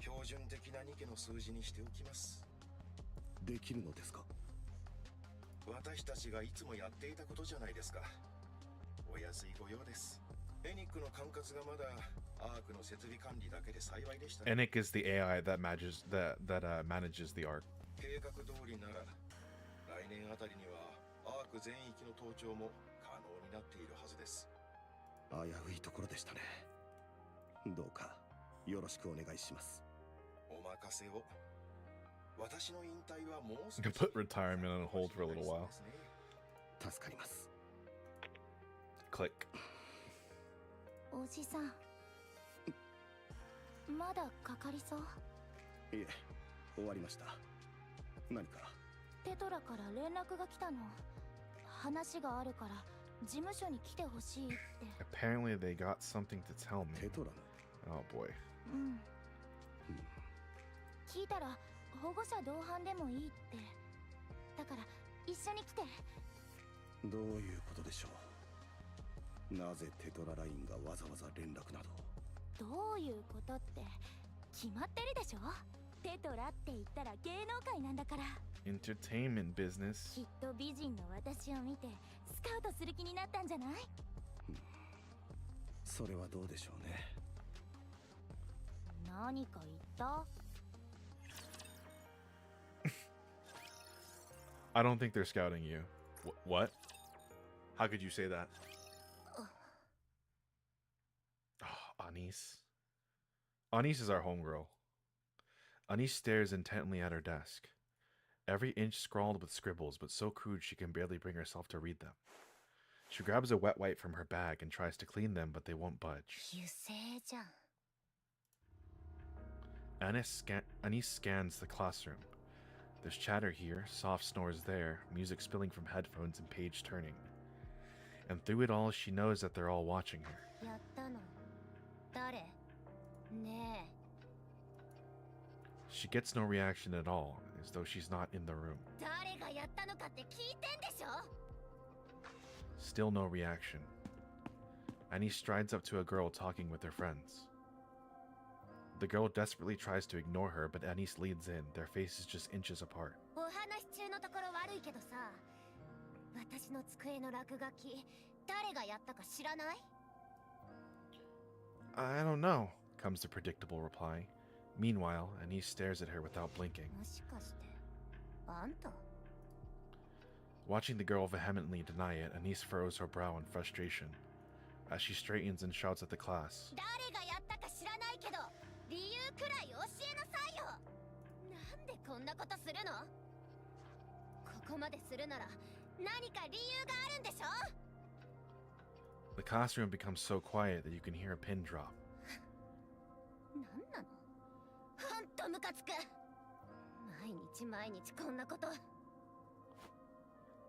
標準的なニケの数字にしておきます。できるのですか？私たちがいつもやっていたことじゃないですか。お安いご用です。エニックの管轄がまだアークの設備管理だけで幸いでしたね。 Enic is the AI that manages the arc. 計画通りなら来年あたりにはアーク全域の盗聴も可能になっているはずです。危ういところでしたね。どうかよろしくお願いします。お任せを。私の引退はもう You can put retirement on hold for a little while. 助かります。 Click. おじさん、まだかかりそう？いえ、終わりました。何か？テトラから連絡が来たの。話があるから事務所に来てほしいって。 Apparently they got something to tell me. テトラの？ Oh boy. うん。聞いたら保護者同伴でもいいって。だから一緒に来て。どういうことでしょう。なぜテトララインがわざわざ連絡など。どういうことって決まってるでしょ。テトラって言ったら芸能界なんだから。 Entertainment business. きっと美人の私を見てスカウトする気になったんじゃない？それはどうでしょうね。何か言った？ I don't think they're scouting you. What? How could you say that? Oh, Anise. Anise is our homegirl. Anise stares intently at her desk. Every inch scrawled with scribbles, but so crude she can barely bring herself to read them. She grabs a wet wipe from her bag and tries to clean them, but they won't budge. 油性じゃん。 Anise scans the classroom. There's chatter here, soft snores there, music spilling from headphones and page turning. And through it all, she knows that they're all watching her. やったの？誰？ねえ。 She gets no reaction at all, as though she's not in the room. 誰がやったのかって聞いてんでしょ？ Still no reaction. Annie strides up to a girl talking with her friends. The girl desperately tries to ignore her, but Annie leads in, their faces just inches apart. お話中のところ悪いけどさ、私の机の落書き、誰がやったか知らない？ I don't know, comes the predictable reply. Meanwhile, Annie stares at her without blinking. もしかして、あんた？ Watching the girl vehemently deny it, Anise furrows her brow in frustration. As she straightens and shouts at the class. 誰がやったか知らないけど、理由くらい教えなさいよ。なんでこんなことするの？ここまでするなら何か理由があるんでしょ？ The classroom becomes so quiet that you can hear a pin drop. なんなの？ほんとムカつく。毎日こんなこと。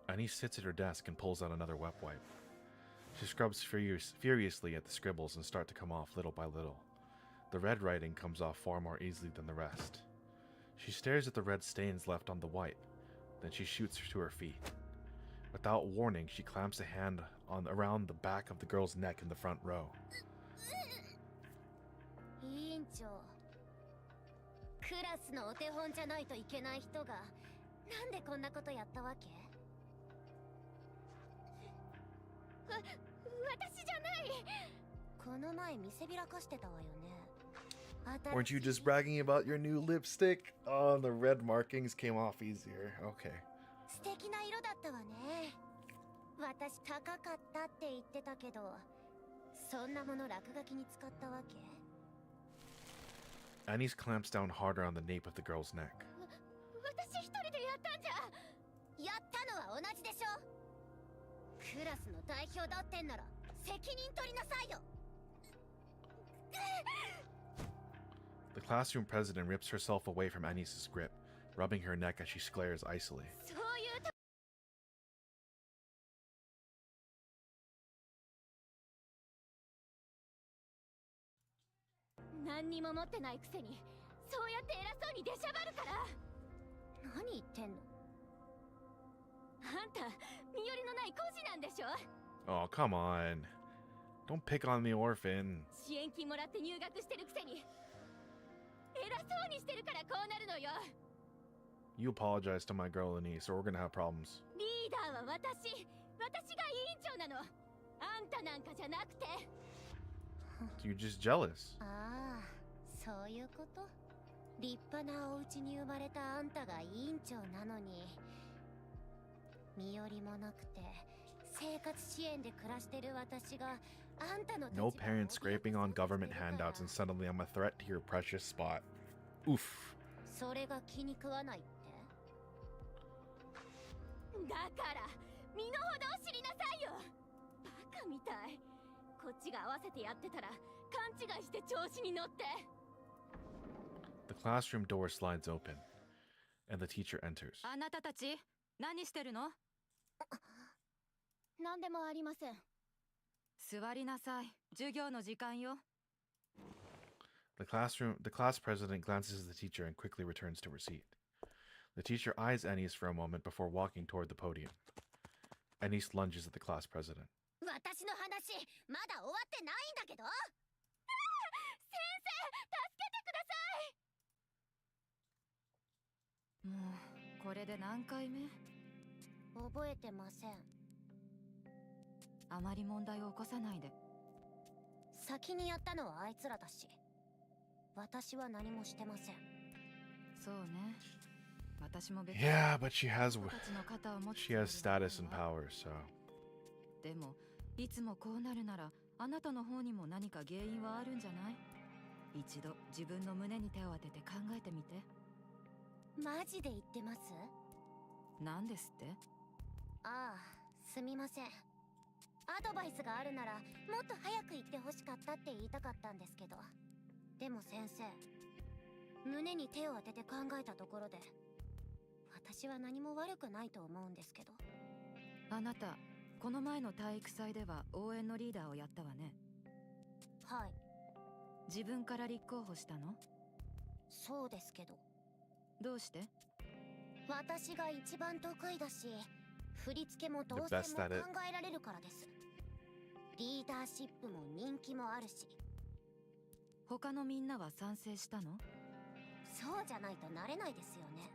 Anise sits at her desk and pulls out another wet wipe. She scrubs furiously at the scribbles and start to come off little by little. The red writing comes off far more easily than the rest. She stares at the red stains left on the wipe. Then she shoots to her feet. Without warning, she clamps a hand around the back of the girl's neck in the front row. 委員長、クラスのお手本じゃないといけない人がなんでこんなことやったわけ？私じゃない。この前見せびらかしてたわよね。 Weren't you just bragging about your new lipstick? Oh, the red markings came off easier. Okay. 素敵な色だったわね。私高かったって言ってたけど、そんなもの落書きに使ったわけ？ Anise clamps down harder on the nape of the girl's neck. 私一人でやったんじゃ。やったのは同じでしょ。クラスの代表だってんなら責任取りなさいよ。 The classroom president rips herself away from Anise's grip, rubbing her neck as she glares icily. 何にも持ってないくせにそうやって偉そうに出しゃばるから。何言ってんの。あんた身寄りのない孤児なんでしょ。 Oh, come on. Don't pick on the orphan. 支援金もらって入学してるくせに偉そうにしてるからこうなるのよ。 You apologize to my girl Anise, or we're gonna have problems. リーダーは私が委員長なの。あんたなんかじゃなくて。 You're just jealous. ああ、そういうこと。立派なお家に生まれたあんたが委員長なのに身寄りもなくて生活支援で暮らしてる私があんたの立場を No parents scraping on government handouts and suddenly I'm a threat to your precious spot. Oof. それが気に食わないって。だから身の程を知りなさいよ。バカみたい。こっちが合わせてやってたら勘違いして調子に乗って。 The classroom door slides open, and the teacher enters. あなたたち何してるの？何でもありません。座りなさい。授業の時間よ。The class president glances at the teacher and quickly returns to her seat. The teacher eyes Ennis for a moment before walking toward the podium. Ennis lunges at the class president. 私の話まだ終わってないんだけど。先生、助けてください。もうこれで何回目？覚えてません。あまり問題を起こさないで。先にやったのはあいつらだし、私は何もしてません。そうね。私も別に Yeah, but she has 人たちの肩を持つ she has status and power, so. でもいつもこうなるならあなたの方にも何か原因はあるんじゃない？一度自分の胸に手を当てて考えてみて。マジで言ってます？何ですって？ああ、すみません。アドバイスがあるならもっと早く言ってほしかったって言いたかったんですけど。でも先生、胸に手を当てて考えたところで私は何も悪くないと思うんですけど。あなたこの前の体育祭では応援のリーダーをやったわね。はい。自分から立候補したの？そうですけど。どうして？私が一番得意だし、振り付けも動線も考えられるからです。リーダーシップも人気もあるし。他のみんなは賛成したの？そうじゃないとなれないですよね。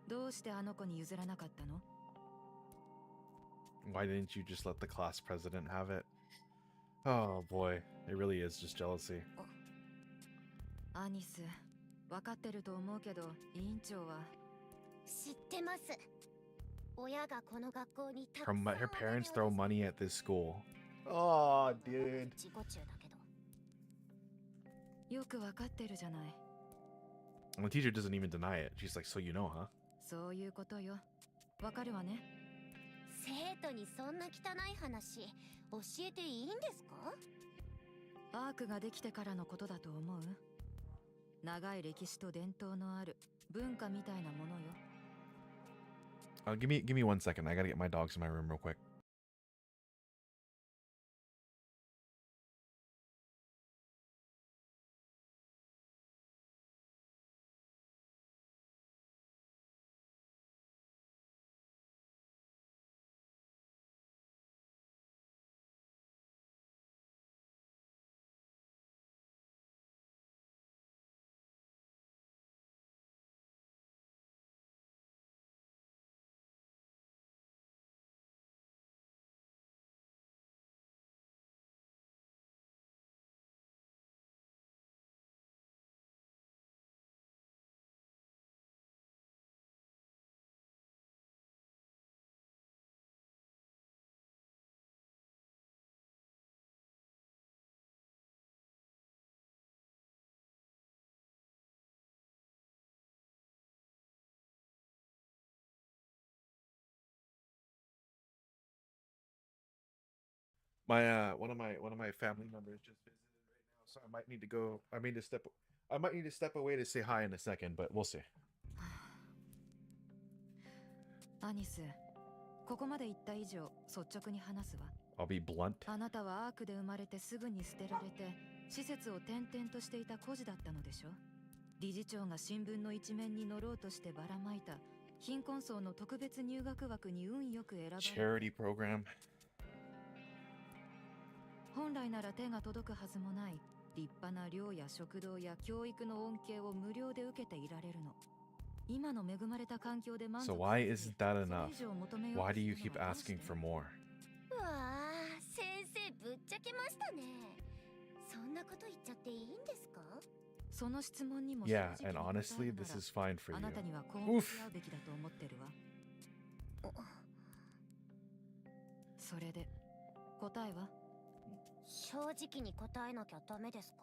どうしてあの子に譲らなかったの？ Why didn't you just let the class president have it? Oh boy, it really is just jealousy. アニス、分かってると思うけど、委員長は。知ってます。親がこの学校にたく Her さん her parents throw money at this school. Oh, dude. 自己中だけど。よく分かってるじゃない。And the teacher doesn't even deny it. She's like, so you know, huh? そういうことよ。分かるわね。生徒にそんな汚い話教えていいんですか？アークができてからのことだと思う？長い歴史と伝統のある文化みたいなものよ。Give me 1 second. I gotta get my dogs in my room real quick. My one of my family members just visited right now, so I might need to go. I might need to step away to say hi in a second, but we'll see. アニス、ここまで言った以上率直に話すわ。 I'll be blunt. あなたはアークで生まれてすぐに捨てられて施設を転々としていた孤児だったのでしょ。理事長が新聞の一面に載ろうとしてばらまいた貧困層の特別入学枠に運よく選ばれ、 Charity program. 本来なら手が届くはずもない立派な寮や食堂や教育の恩恵を無料で受けていられるの。今の恵まれた環境で満足 So why せず isn't that それ enough? 以上求めよう Why と do you する keep のはどうして asking for more? わあ、先生ぶっちゃけましたね。そんなこと言っちゃっていいんですか？その質問にも Yeah, 正直 and に honestly, 答えるな this ら is fine for あ you. なたにはこう Oof. 付き合うべきだと思ってるわ。それで答えは？正直に答えなきゃダメですか？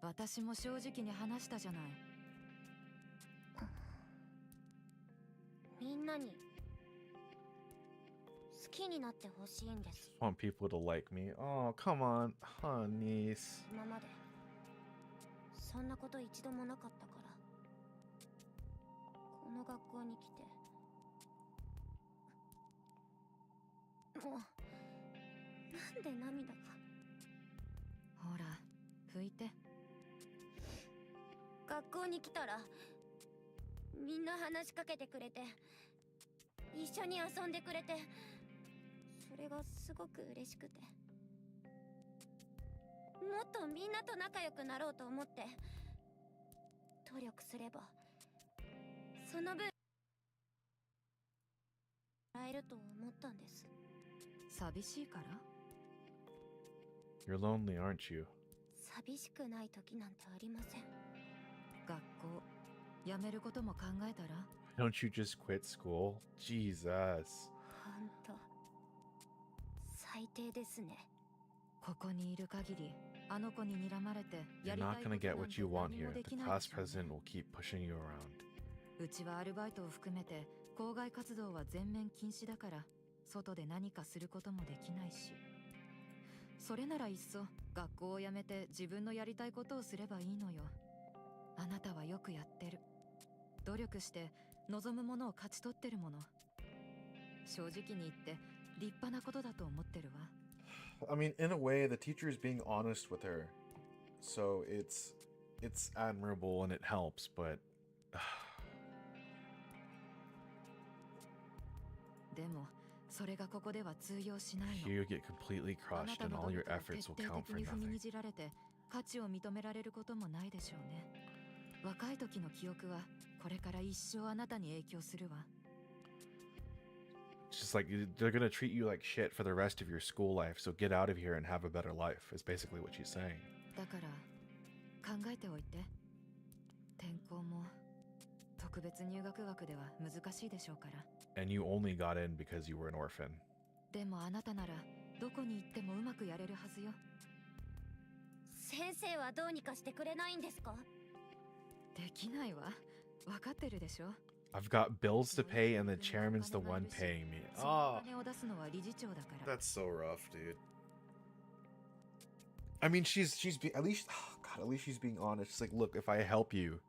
私も正直に話したじゃない。みんなに好きになってほしいんです。 Want people to like me. Oh, come on, honeys. 今までそんなこと一度もなかったから、この学校に来てもうなんで涙が。ほら拭いて。学校に来たらみんな話しかけてくれて一緒に遊んでくれて、それがすごく嬉しくて、もっとみんなと仲良くなろうと思って努力すればその分もらえると思ったんです。寂しいから？ You're lonely, aren't you? 寂しくない時なんてありません。学校辞めることも考えたら？ Don't you just quit school? Jesus. ほんと最低ですね。ここにいる限りあの子に睨まれて You're やりたい not こと gonna なん get て what you want 何 here. もで The きない class でしょう president ね。 will keep pushing you around. うちはアルバイトを含めて校外活動は全面禁止だから外で何かすることもできないし、それならいっそ学校を辞めて自分のやりたいことをすればいいのよ。あなたはよくやってる。努力して望むものを勝ち取ってるもの。正直に言って立派なことだと思ってるわ。 I mean, in a way, the teacher is being honest with her, so it's admirable and it helps. But でもそれがここでは通用しないの。 here you get completely あな crushed, た and の all 努 your 力を efforts 徹 will 底 count 的 for に踏み nothing. にじられて価値を認められることもないでしょうね。若い時の記憶はこれから一生あなたに影響するわ。 It's just like they're gonna treat you like shit for the rest of your school life. So get out of here and have a better life. Is basically what she's saying. だから考えておいて。転校も特別入学枠では難しいでしょうから。 And you only got in because you were an orphan. でもあなたならどこに行ってもうまくやれるはずよ。先生はどうにかしてくれないんですか？できないわ。分かってるでしょ。 I've got bills to pay, and the chairman's the one paying me. その Ah, お金を出すのは理事長だから。 that's so rough, dude. I mean, she's being at least, oh God, at least she's being honest. She's like, look, if I help you,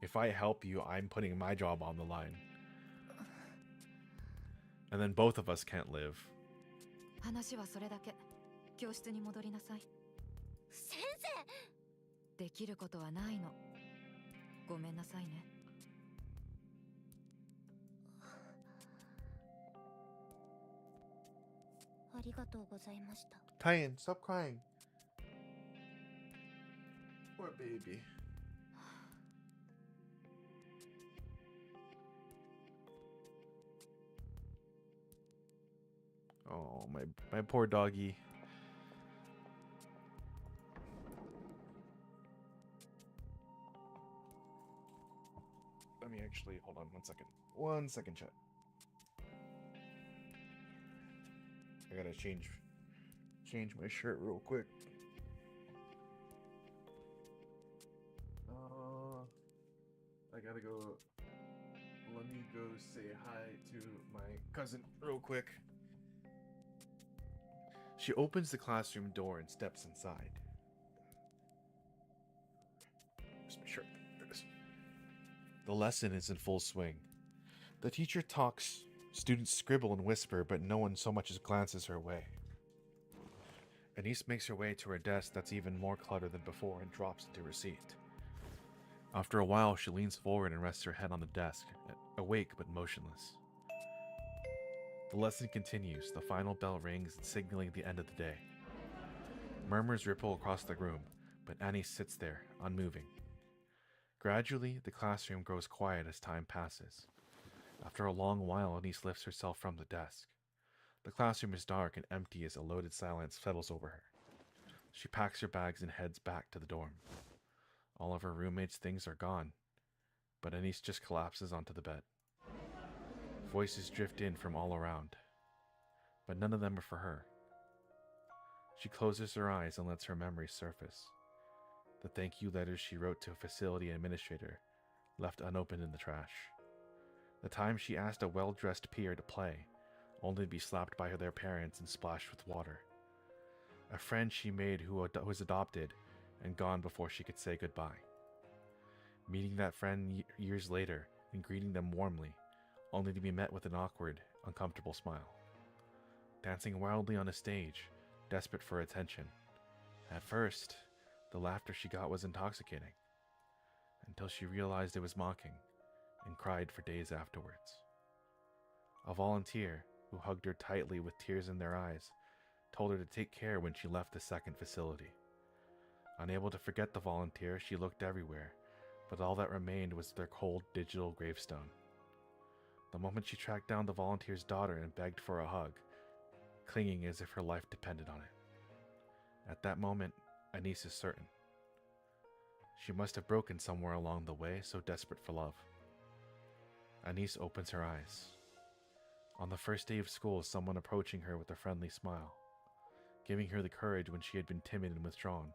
I'm putting my job on the line. And then both of us can't live. 話はそれだけ。教室に戻りなさい。先できることはないの。ごめんなさいね。生、ありがとうございました。 Tyan, stop crying. Poor baby. Oh, my poor doggy. Let me actually hold on 1 second. 1 second, chat. I gotta change my shirt real quick. I gotta go. Let me go say hi to my cousin real quick. She opens the classroom door and steps inside. Where's my shirt? There it is. The lesson is in full swing. The teacher talks, students scribble and whisper, but no one so much as glances her way. Anise makes her way to her desk that's even more cluttered than before and drops into her seat. After a while, she leans forward and rests her head on the desk, awake but motionless. The lesson continues. The final bell rings, signaling the end of the day. Murmurs ripple across the room, but Anise sits there, unmoving. Gradually, the classroom grows quiet as time passes. After a long while, Anise lifts herself from the desk. The classroom is dark and empty as a loaded silence settles over her. She packs her bags and heads back to the dorm. All of her roommates' things are gone, but Anise just collapses onto the bed. Voices drift in from all around, but none of them are for her. She closes her eyes and lets her memories surface. The thank you letters she wrote to a facility administrator, left unopened in the trash. The time she asked a well-dressed peer to play, only to be slapped by their parents and splashed with water. A friend she made who was adopted and gone before she could say goodbye. Meeting that friend years later and greeting them warmly, only to be met with an awkward, uncomfortable smile. Dancing wildly on a stage, desperate for attention. At first, the laughter she got was intoxicating, until she realized it was mocking and cried for days afterwards. A volunteer, who hugged her tightly with tears in their eyes, told her to take care when she left the second facility. Unable to forget the volunteer, she looked everywhere, but all that remained was their cold digital gravestone. The moment she tracked down the volunteer's daughter and begged for a hug, clinging as if her life depended on it. At that moment, Anise is certain. She must have broken somewhere along the way, so desperate for love. Anise opens her eyes. On the first day of school, someone approaching her with a friendly smile, giving her the courage when she had been timid and withdrawn.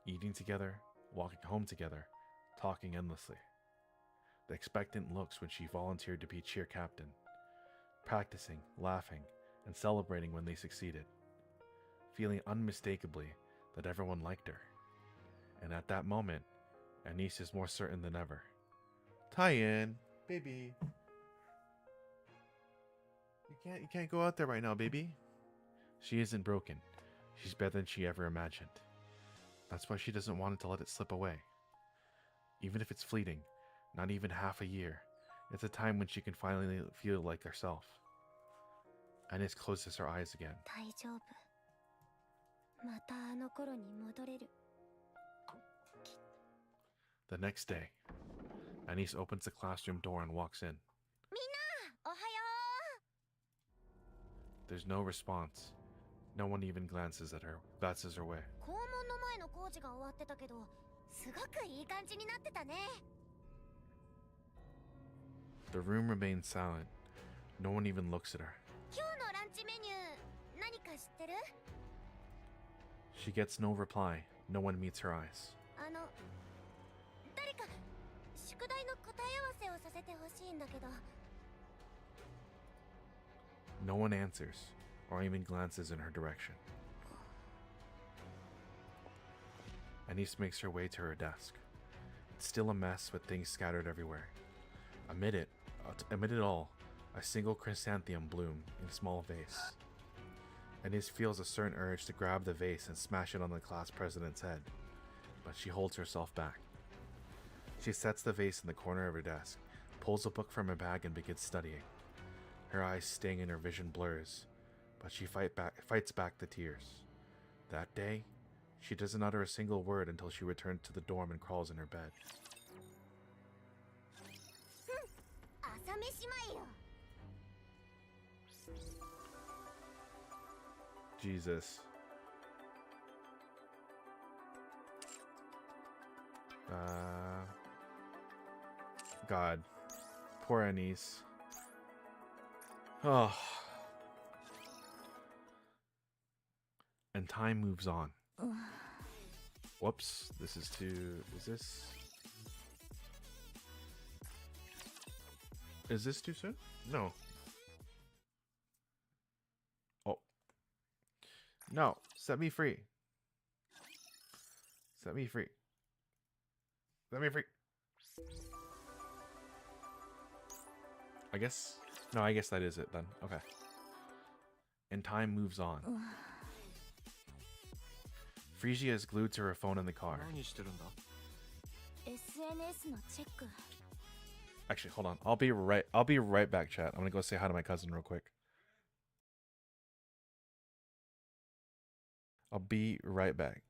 Eating together, walking home together, talking endlessly. The expectant looks when she volunteered to be cheer captain, practicing, laughing, and celebrating when they succeeded, feeling unmistakably that everyone liked her. And at that moment, Anise is more certain than ever. Tie-in, baby. You can't go out there right now, baby. She isn't broken. She's better than she ever imagined. That's why she doesn't want to let it slip away. Even if it's fleeting, not even half a year, it's a time when she can finally feel like herself. Anise closes her eyes again. 大丈夫。またあの頃に戻れる。 The next day, Anise opens the classroom door and walks in. みんな、おはよ There's no response. No one even glances her way. う。校門の前の工事が終わってたけど、すごくいい感じになってたね。 The room remains silent. No one even looks at her. 今日のランチメニュー、何か知ってる？ She gets no reply. No one meets her eyes. 誰か宿題の答え合わせをさせてほしいんだけど。 No one answers, or even glances in her direction. Anise makes her way to her desk. It's still a mess with things scattered everywhere. Amid it all, a single chrysanthemum bloom in a small vase. Anise feels a certain urge to grab the vase and smash it on the class president's head, but she holds herself back. She sets the vase in the corner of her desk, pulls a book from her bag and begins studying. Her eyes sting and her vision blurs, but she fights back the tears. That day, she doesn't utter a single word until she returns to the dorm and crawls in her bed. 朝飯前よ。 Jesus. God. Poor Anise. Oh. And time moves on. Whoops. This is too... Is this too soon? No. Oh. No. Set me free. Set me free. Set me free. I guess... No, I guess that is it then. Okay. And time moves on. Frisia is glued to her phone in the car. 何してるんだ？ SNS のチェック。 Actually, hold on. I'll be right back, chat. I'm gonna go say hi to my cousin real quick. I'll be right back.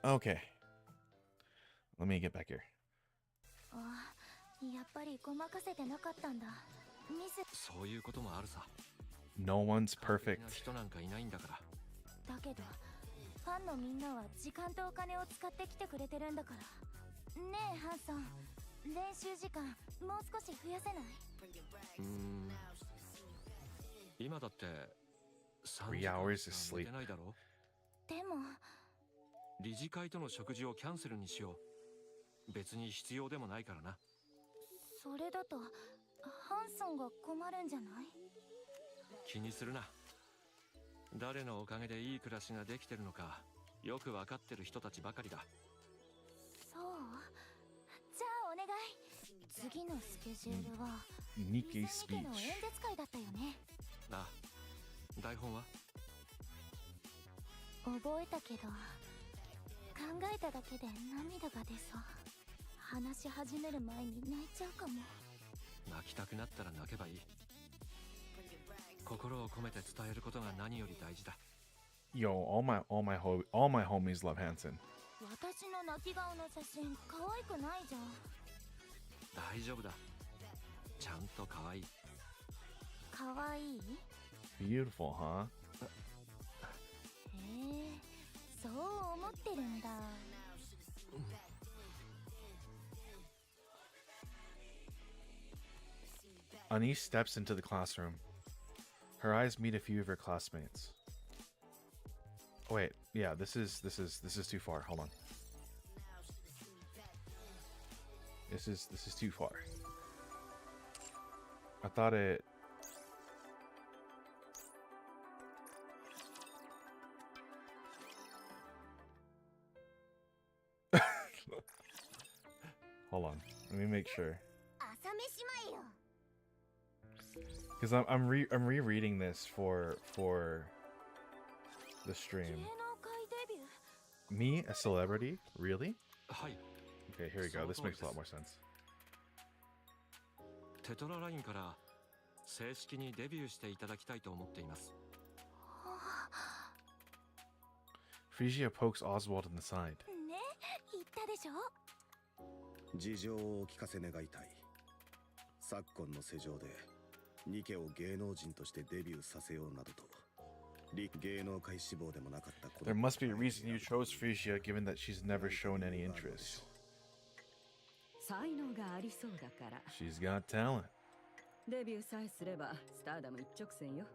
Okay. Let me get back here. あ、やっぱりごまかせてなかったんだ。ミス。そういうこともあるさ。 No one's 完璧 perfect. な人なんかいないんだから。だけどファンのみんなは時間とお金を使ってきてくれてるんだから。ねえハンソン、練習時間もう少し増やせない？今だって3 hours of sleep. 寝てないだろ。でも理事会との食事をキャンセルにしよう。別に必要でもないからな。それだとハンソンが困るんじゃない？気にするな。誰のおかげでいい暮らしができてるのかよくわかってる人たちばかりだ。そう。じゃあお願い。次のスケジュールは Nikke ニ speech. ケの演説会だったよね。あ、台本は？覚えたけど考えただけで涙が出そう。話し始める前に泣いちゃうかも。泣きたくなったら泣けばいい。心を込めて伝えることが何より大事だ。 Yo, all my homies love Hanson. 私の泣き顔の写真可愛くないじゃん。大丈夫だ。ちゃんと可愛い。可愛い？ Beautiful, huh? へえ、そう思ってるんだ。Anise steps into the classroom. Her eyes meet a few of her classmates. Oh, wait, yeah, this is too far. Hold on. This is too far. I thought it. Hold on. Let me make sure. 朝飯前よ。 Because I'm rereading this for the 芸 stream. 能界デビュー。 Me, a celebrity? Really? はい。 Okay, here we go. This makes a lot more sense. テトララインから正式にデビューしていただきたいと思っています。 Frisia pokes Oswald in the side. ね、言ったでしょ。事情をお聞かせ願いたい。昨今の世情でニケを芸能人としてデビューさせようなどと芸能界志望でもなかった子 There must be a reason you chose Frisia, given that she's never shown any interest. 才能がありそうだから。 She's got talent. デビューさえすればスターダム一直線よ。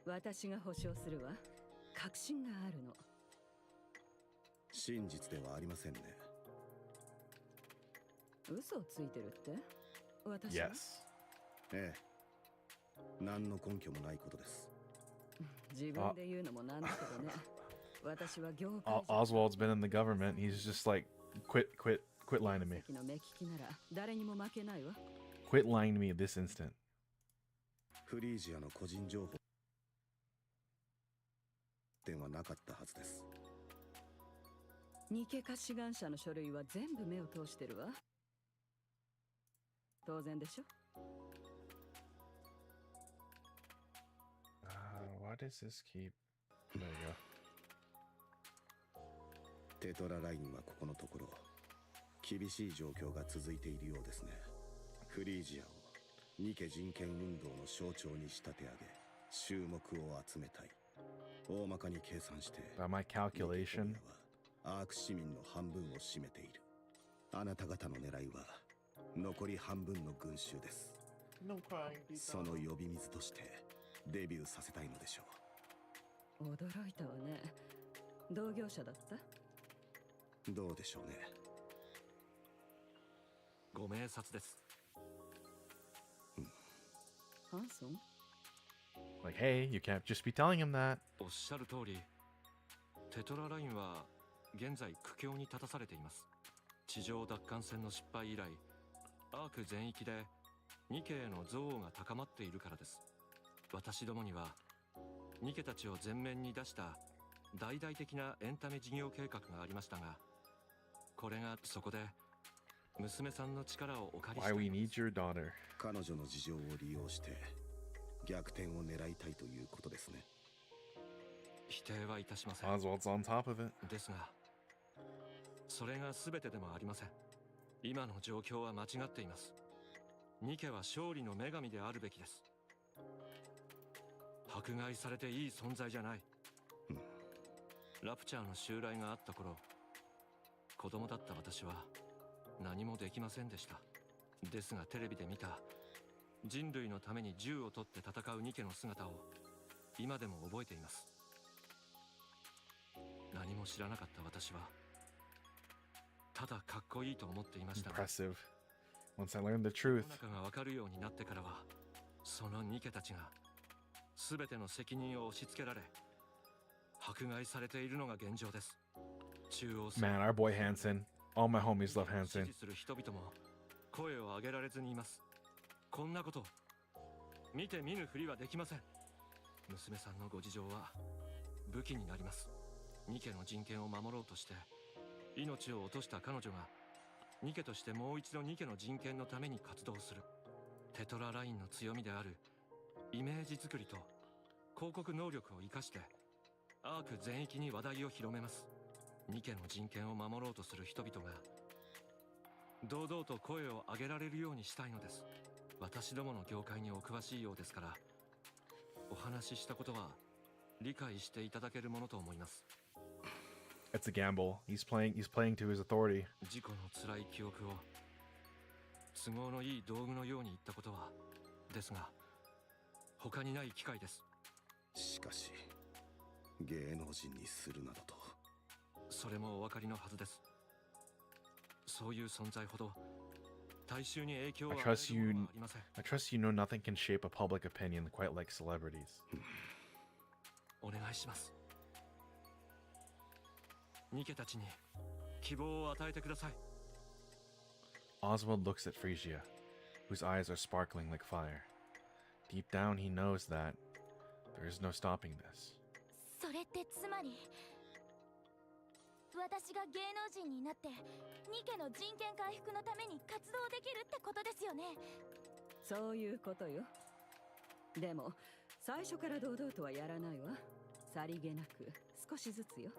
私が保証するわ。確信があるの。真実ではありませんね。嘘をついてるって？私 Yes. ええ、何の根拠もないことです。自分で言うのもなんだけどね。私は業界 Oswald's been in the government. He's just like, quit lying to me. の目利きなら誰にも負けないわ。 Quit lying to me this instant. フリージアの個人情報点はなかったはずです。ニケ化志願者の書類は全部目を通してるわ。当然でしょ。Why does this keep? There you go. テトララインはここのところ厳しい状況が続いているようですね。フリージアをニケ人権運動の象徴に仕立て上げ注目を集めたい。大まかに計算して By my calculation, ニケはアーク市民の半分を占めている。あなた方の狙いは残り半分の群衆です。その呼び水としてデビューさせたいのでしょ驚いたわね。同業者だった？う。どうでしょうね。ご明察です。ハンソン？ like, hey, you can't just be telling him that. おっしゃる通り、テトララインは現在苦境に立たされています。地上奪還戦の失敗以来、アーク全域でニケへの憎悪が高まっているからです。私どもにはニケたちを前面に出した大々的なエンタメ事業計画がありましたが、これがそこで娘さんの力をお借りし Why て we need your daughter. 彼女の事情を利用して逆転を狙いたいということですね。否定はいたしません。 Oswald's on top of it. ですが、それが全てでもありません。今の状況は間違っています。ニケは勝利の女神であるべきです。迫害されていい存在じゃない。ラプチャーの襲来があった頃、子供だった私は何もできませんでした。ですがテレビで見た人類のために銃を取って戦うニケの姿を今でも覚えています。何も知らなかった私はただかっこいいと思っていましたが、 Impressive. Once I learned the 世の truth. 中がわかるようになってからは、そのニケたちが全ての責任を押し付けられ迫害されているのが現状です。中央 Man, our boy Hansen. All my homies love 支 Hansen. 持する人々も声を上げられずにいます。こんなこと見て見ぬふりはできません。娘さんのご事情は武器になります。ニケの人権を守ろうとして命を落とした彼女がニケとしてもう一度ニケの人権のために活動する。テトララインの強みであるイメージ作りと広告能力を生かしてアーク全域に話題を広めます。ニケの人権を守ろうとする人々が堂々と声を上げられるようにしたいのです。私どもの業界にお詳しいようですから、お話ししたことは理解していただけるものと思います。 It's a gamble. He's playing to his authority. 事故の辛い記憶を都合のいい道具のように言ったことはですが、他にない機会です。しかし芸能人にするなどと。それもお分かりのはずです。そういう存在ほど大衆に影響を与えるものはありません。 I trust you know nothing can shape a public opinion quite like celebrities. お願いします。ニケたちに希望を与えてください。 Oswald looks at Frisia, whose eyes are sparkling like fire. Deep down, he knows that there is no stopping this. それってつまり私が芸能人になってニケの人権回復のために活動できるってことですよね。そういうことよ。でも最初から堂々とはやらないわ。さりげなく少しずつよ。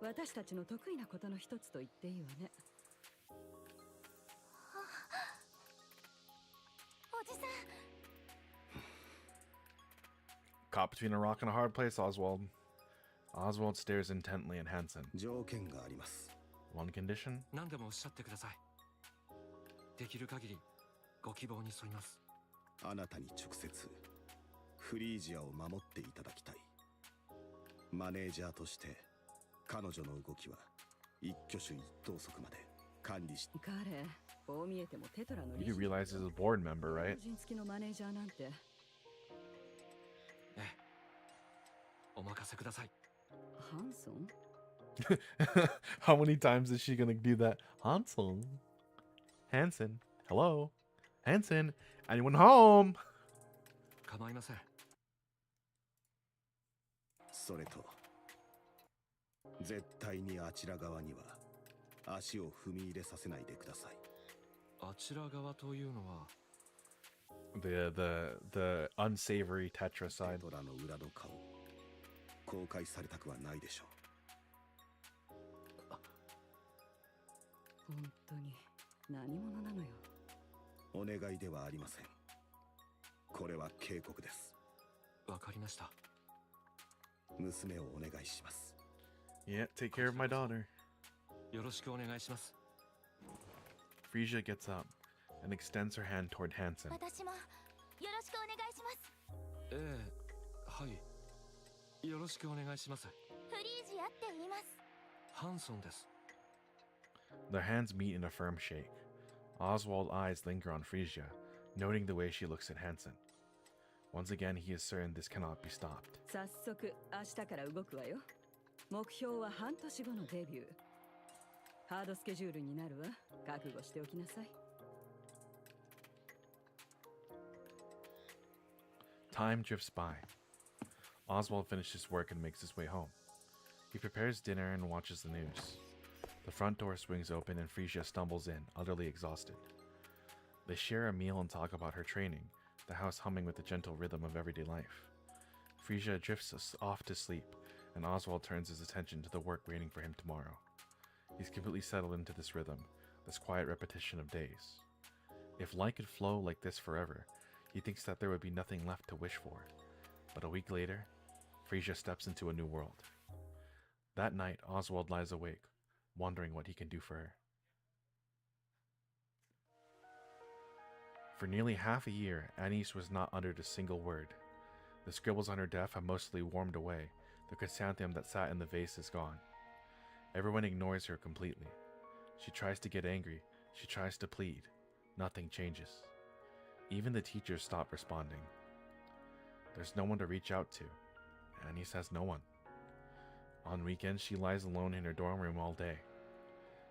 私たちの得意なことの一つと言っていいわね。おじさん。 Caught between a rock and a hard place, Oswald. Oswald stares intently at Hansen. 条件があります。 One condition? 何でもおっしゃってください。できる限りご希望に沿います。あなたに直接フリージアを守っていただきたい。マネージャーとして彼女の動きは一挙手一投足まで管理し。彼、こう見えてもテトラの You do realize he's a board member, right? 個人付きのマネージャーなんて。ええ、お任せください。ハンソン？ How many times is she gonna do that? Hansen? Hansen? Hello? Hansen? Anyone home? 構いません。それと絶対にあちら側には足を踏み入れさせないでください。あちら側というのは The unsavory Tetra テ side. トラの裏の顔公開されたくはないでしょ本当に何者なのよ。う。お願いではありません。これは警告です。わかりました。娘をお願いします。 Yeah, take care of my daughter. よろしくお願いします。 Frisia gets up and extends her hand toward Hansen. 私もよろしくお願いします。ええ、はい。よろしくお願いします。フリージアって言います。ハンソンです。 Their hands meet in a firm shake. Oswald's eyes linger on Frisia, noting the way she looks at Hansen. Once again, he is certain this cannot be stopped. 早速明日から動くわよ。目標は半年後のデビュー。ハードスケジュールになるわ。覚悟しておきなさい。Time drifts by. Oswald finishes work and makes his way home. He prepares dinner and watches the news. The front door swings open and Frisia stumbles in, utterly exhausted. They share a meal and talk about her training, the house humming with the gentle rhythm of everyday life. Frisia drifts off to sleep, and Oswald turns his attention to the work waiting for him tomorrow. He's completely settled into this rhythm, this quiet repetition of days. If life could flow like this forever, he thinks that there would be nothing left to wish for. But a week later, Frisia steps into a new world. That night, Oswald lies awake, wondering what he can do for her. For nearly half a year, Anise was not uttered a single word. The scribbles on her desk have mostly warmed away. The chrysanthemum that sat in the vase is gone. Everyone ignores her completely. She tries to get angry. She tries to plead. Nothing changes. Even the teachers stop responding. There's no one to reach out to. Anise has no one. On weekends, she lies alone in her dorm room all day.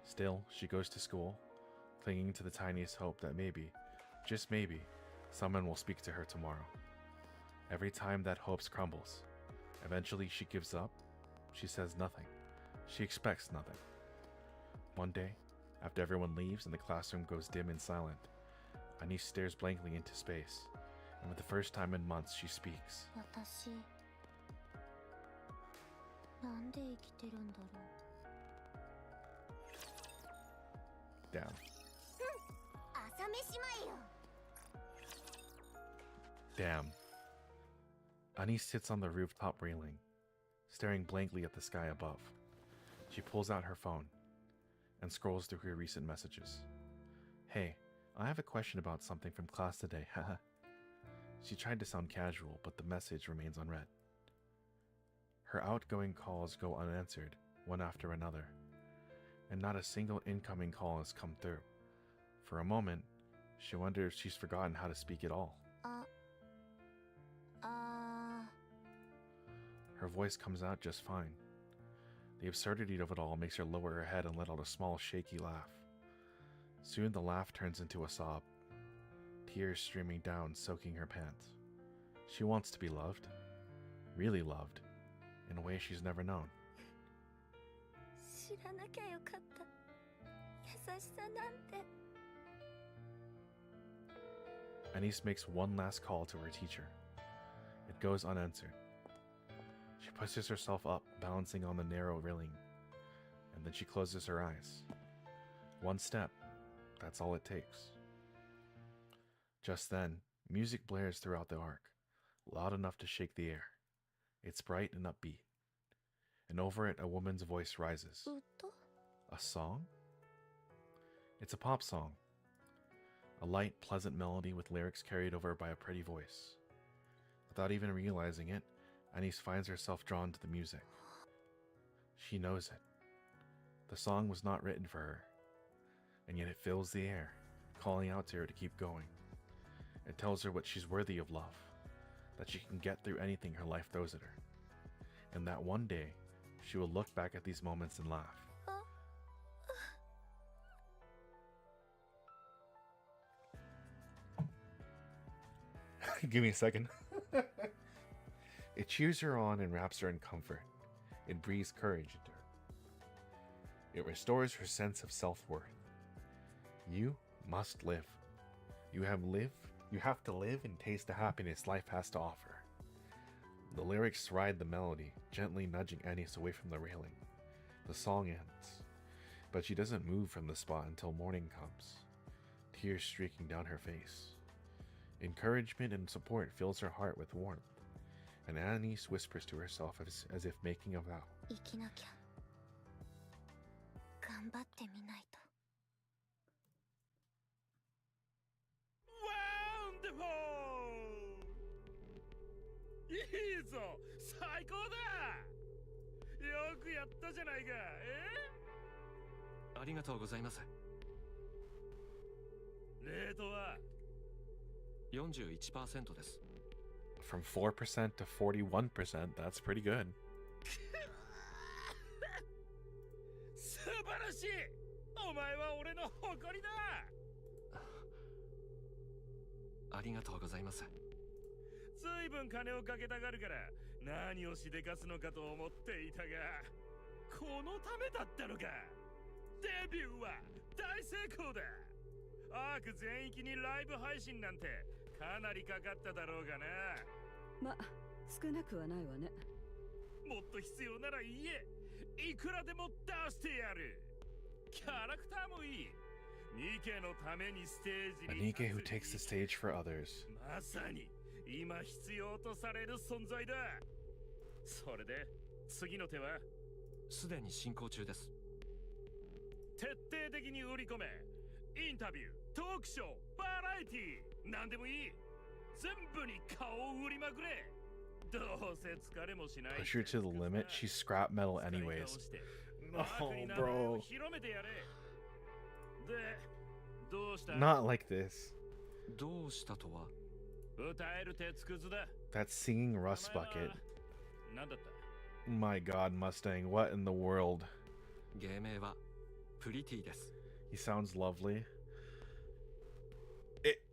Still, she goes to school, clinging to the tiniest hope that maybe, just maybe, someone will speak to her tomorrow. Every time that hope crumbles, eventually she gives up. She says nothing. She expects nothing. One day, after everyone leaves and the classroom goes dim and silent, Anise stares blankly into space, and for the first time in months, she speaks. 私なんで生きてるんだろう。 Down. 朝飯前よ。 Damn. Anise sits on the rooftop railing, staring blankly at the sky above. She pulls out her phone and scrolls through her recent messages. Hey, I have a question about something from class today, haha. She tried to sound casual, but the message remains unread. Her outgoing calls go unanswered, one after another, and not a single incoming call has come through. For a moment, she wonders if she's forgotten how to speak at all. Her voice comes out just fine. The absurdity of it all makes her lower her head and let out a small, shaky laugh. Soon the laugh turns into a sob, tears streaming down, soaking her pants. She wants to be loved, really loved, in a way she's never known. 知らなきゃよかった。優しさなんて。 Anise makes one last call to her teacher. It goes unanswered. She pushes herself up, balancing on the narrow railing, and then she closes her eyes. One step, that's all it takes. Just then, music blares throughout the arc, loud enough to shake the air. It's bright and upbeat, and over it a woman's voice rises. 歌？ A song? It's a pop song. A light, pleasant melody with lyrics carried over by a pretty voice. Without even realizing it, Anise finds herself drawn to the music. She knows it. The song was not written for her, and yet it fills the air, calling out to her to keep going. It tells her what she's worthy of love, that she can get through anything her life throws at her, and that one day she will look back at these moments and laugh. Give me a second. It cheers her on and wraps her in comfort. It breathes courage into her. It restores her sense of self-worth. You must live. You have lived You have to live and taste the happiness life has to offer. The lyrics ride the melody, gently nudging Anise away from the railing. The song ends, but she doesn't move from the spot until morning comes, tears streaking down her face. Encouragement and support fills her heart with warmth, and Anise whispers to herself as if making a vow. 生きなきゃ頑張ってみないと。ワンダフォー、いいぞ、最高だ。よくやったじゃないか。ありがとうございます。レートは41% です。From 4% to 41%, that's pretty good. 素晴らしい。お前は俺の誇りだ。ありがとうございます。ずいぶん金をかけたがるから何をしでかすのかと思っていたが、このためだったのか。デビューは大成功だ。アーク全域にライブ配信なんてかなりかかっただろうがな。ま、少なくはないわね。もっと必要なら言え。いくらでも出してやる。キャラクターもいい。ニケのためにステージ A に Nikke who takes the stage for others. まさに今必要とされる存在だ。それで次の手はすでに進行中です。徹底的に売り込め。インタビュー、トークショー、バラエティー、何でもいい。全部に顔を売りまくれ。どうせ疲れもしない。 Push her to the limit, she's scrap metal anyways. No, bro. 広めてやれ。で、どうした？ Not like this. どうしたとは？歌える鉄くずだ。 That singing rust bucket. 何だった？ My god, Mustang, what in the world? 芸名はプリティです。 He sounds lovely.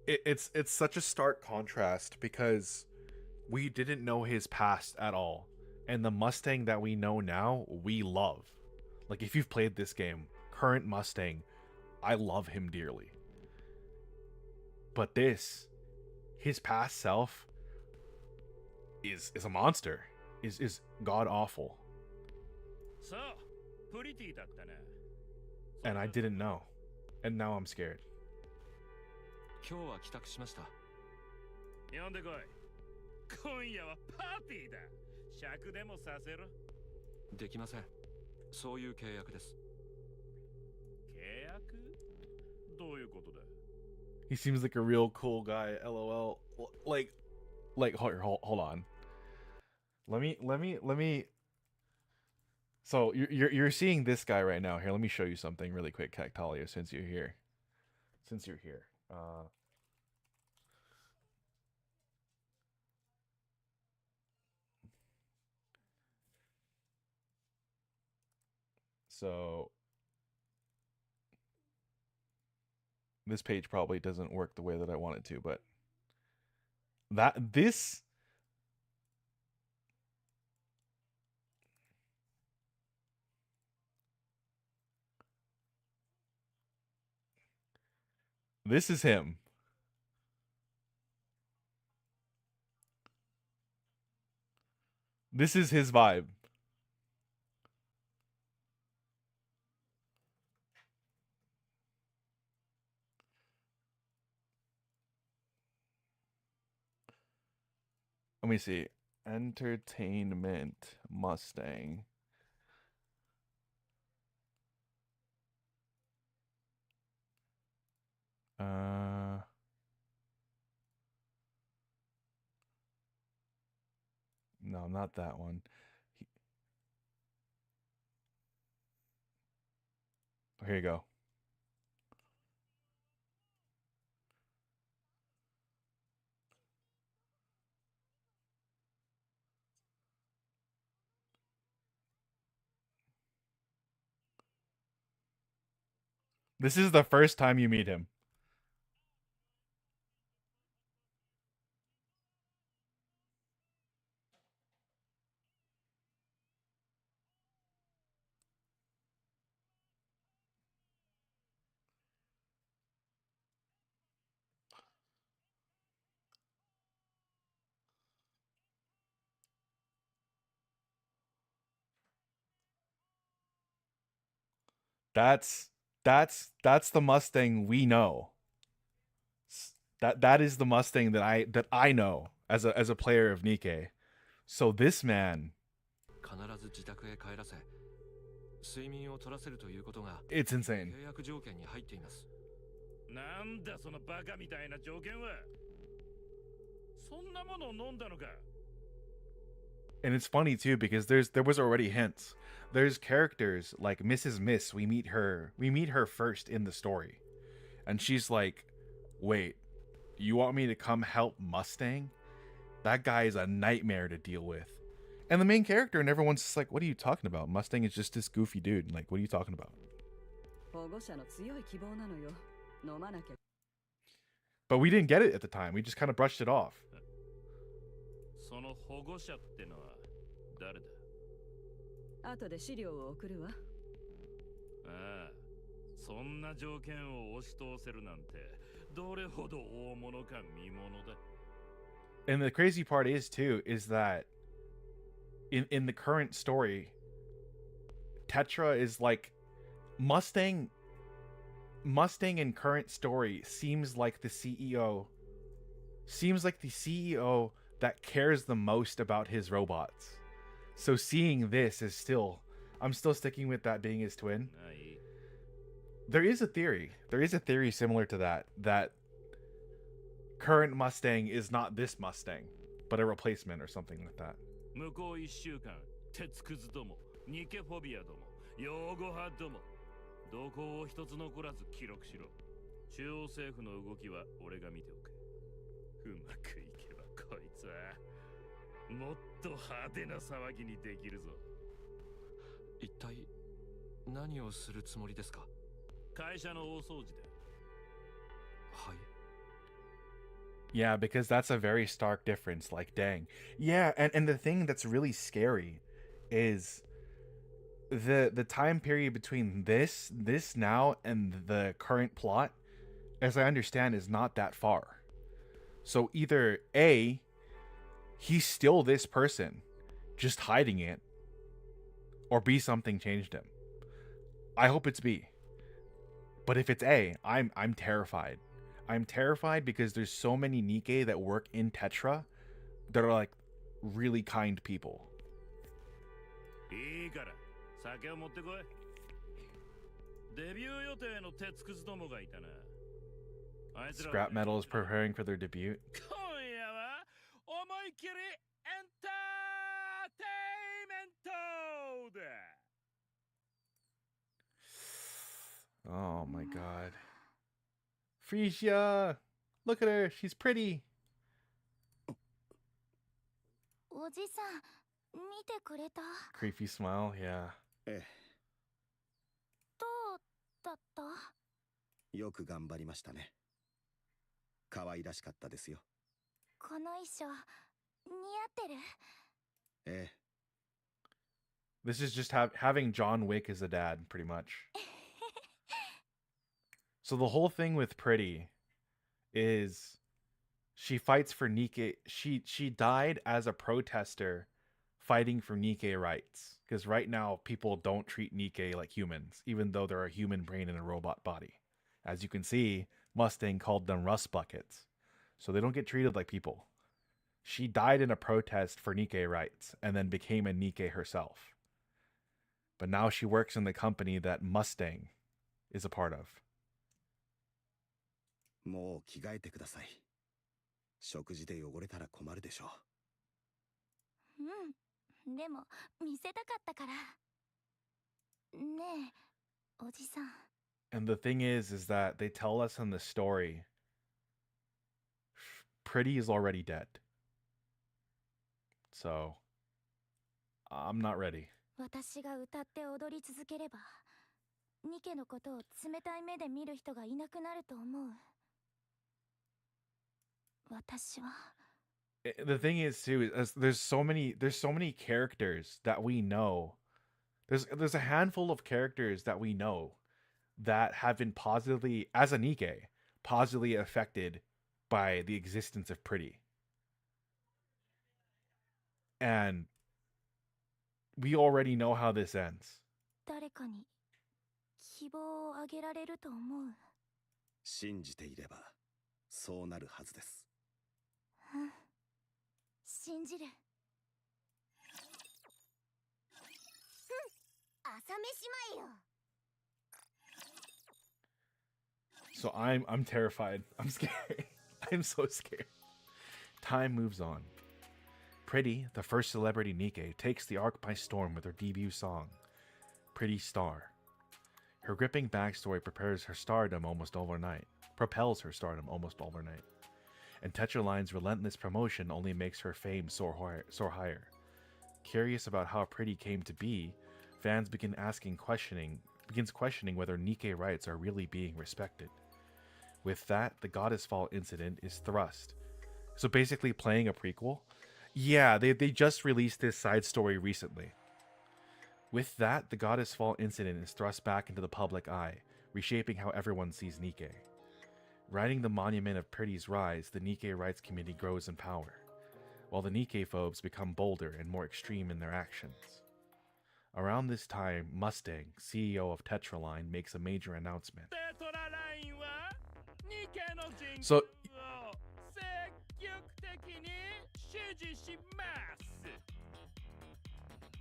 It's such a stark contrast because we didn't know his past at all, and the Mustang that we know now we love. Like, if you've played this game, current Mustang, I love him dearly. But this, his past self, is a monster. Is god awful. そう、プリティだったな。 And I didn't know. And now I'm scared. 今日は帰宅しました。呼んでこい。今夜はパーティーだ。尺でもさせろ。できません。そういう契約です。契約？どういうことだ？ He seems like a real cool guy. LOL. Like hold on. Let me. So you're seeing this guy right now. Here, let me show you something really quick, Cactalia, since you're here. So this page probably doesn't work the way that I want it to, but this is him. This is his vibe. Let me see. Entertainment Mustang. No, not that one. Here you go. This is the first time you meet him. That's that's the Mustang we know. That is the Mustang that I know as a player of Nikke. So this man, 必ず自宅へ帰らせ睡眠を取らせるということが it's insane. 契約条件に入っています。なんだそのバカみたいな条件は。そんなものを飲んだのか。 And it's funny too because there was already hints. There's characters like Mrs. Miss. We meet her first in the story, and she's like, "Wait, you want me to come help Mustang? That guy is a nightmare to deal with." And the main character and everyone's just like, "What are you talking about? Mustang is just this goofy dude. Like, what are you talking about?" 保護者の強い希望なのよ。飲まなきゃ。 But we didn't get it at the time. We just kind of brushed it off. その保護者ってのは誰だ。後で資料を送るわ。ああ、そんな条件を押し通せるなんてどれほど大物か見物だ。 And the crazy part is too is that in the current story, Tetra is like Mustang in current story seems like the CEO that cares the most about his robots. So seeing this is still, I'm still sticking with that being his twin. ない。 There is a theory similar to that current Mustang is not this Mustang, but a replacement or something like that. 向こう1週間、鉄くずども、ニケフォビアども、擁護派ども、どこを一つ残らず記録しろ。中央政府の動きは俺が見ておく。うまくいけばこいつはもっと派手な騒ぎにできるぞ。一体何をするつもりですか。会社の大掃除だ。はい。 Yeah, because that's a very stark difference. Like, dang. Yeah, and the thing that's really scary is the time period between this now and the current plot, as I understand, is not that far. So either A, he's still this person, just hiding it, or B, something changed him. I hope it's B. But if it's A, I'm terrified. I'm terrified because there's so many Nikke that work in Tetra that are like really kind people. いいから酒を持ってこい。デビュー予定の鉄くずどもがいたな。あいつらは Scrap Metal is preparing for their debut. 今夜は思い切りエンターテイメントだ。 Oh my god. Frisia! Look at her, she's pretty. おじさん見てくれた。 Creepy smile, yeah. えどうだった？え、よく頑張りましたね。可愛らしかったですよ。この衣装似合ってる？ええ。 This is just having John Wick as a dad, pretty much. So the whole thing with Pretty is she fights for Nikke. She died as a protester fighting for Nikke rights. Because right now, people don't treat Nikke like humans, even though they're a human brain in a robot body. As you can see, Mustang called them rust buckets. So they don't get treated like people. She died in a protest for Nikke rights and then became a Nikke herself. But now she works in the company that Mustang is a part of. もう着替えてください。食事で汚れたら困るでしょう。うん。でも見せたかったから。ねえ、おじさん。 And the thing is that they tell us in the story, Pretty is already dead. So, I'm not ready. 私が歌って踊り続ければ、ニケのことを冷たい目で見る人がいなくなると思う。私は。 The thing is too, is there's so many characters that we know. There's a handful of characters that we know that have been positively, as a Nikke, positively affected by the existence of Pretty. And we already know how this ends. 誰かに希望をあげられると思う。信じていればそうなるはずです。うん、信じる。朝飯前よ。 So I'm terrified. I'm scared. I'm so scared. Time moves on. Pretty, the first celebrity Nikke, takes the arc by storm with her debut song, Pretty Star. Her gripping backstory propels her stardom almost overnight. And Tetraline's relentless promotion only makes her fame soar higher. Curious about how Pretty came to be, fans begins questioning whether Nikke rights are really being respected. With that, the Goddess Fall incident is thrust. So basically playing a prequel? Yeah, they just released this side story recently. With that, the Goddess Fall incident is thrust back into the public eye, reshaping how everyone sees Nikke. Riding the monument of Pretty's rise, the Nikke rights community grows in power, while the Nikke phobes become bolder and more extreme in their actions. Around this time, Mustang, CEO of Tetraline, makes a major announcement. So,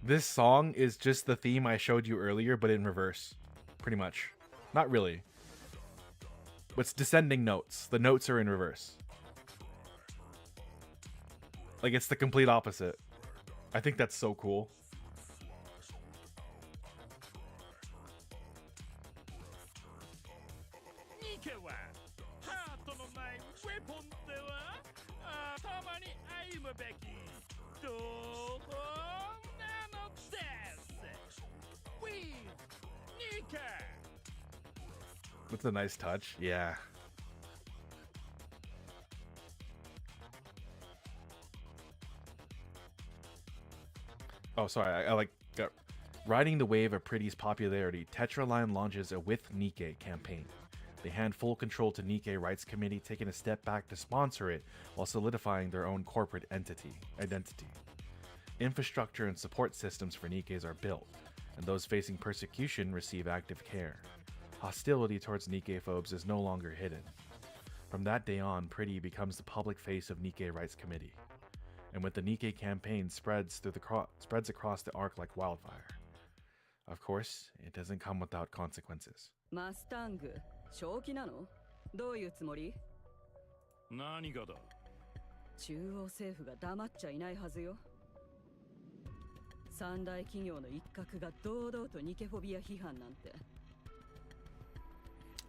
this song is just the theme I showed you earlier, but in reverse. Pretty much. Not really. It's descending notes. The notes are in reverse. Like, it's the complete opposite. I think that's so cool. It's a nice touch, yeah. Oh, sorry, I like got riding the wave of Pretty's popularity. Tetraline launches a With Nikke campaign. They hand full control to Nikke Rights Committee, taking a step back to sponsor it while solidifying their own corporate identity. Infrastructure and support systems for Nikkes are built, and those facing persecution receive active care. Hostility towards Nikke phobes is no longer hidden. From that day on, Pretty becomes the public face of Nikke Rights Committee. And with the Nikke campaign spreads across the arc like wildfire. Of course, it doesn't come without consequences. Mustang, 正気なの？どういうつもり？何がだ？中央政府が黙っちゃいないはずよ。三大企業の一角が堂々とニケフォビア批判なんて。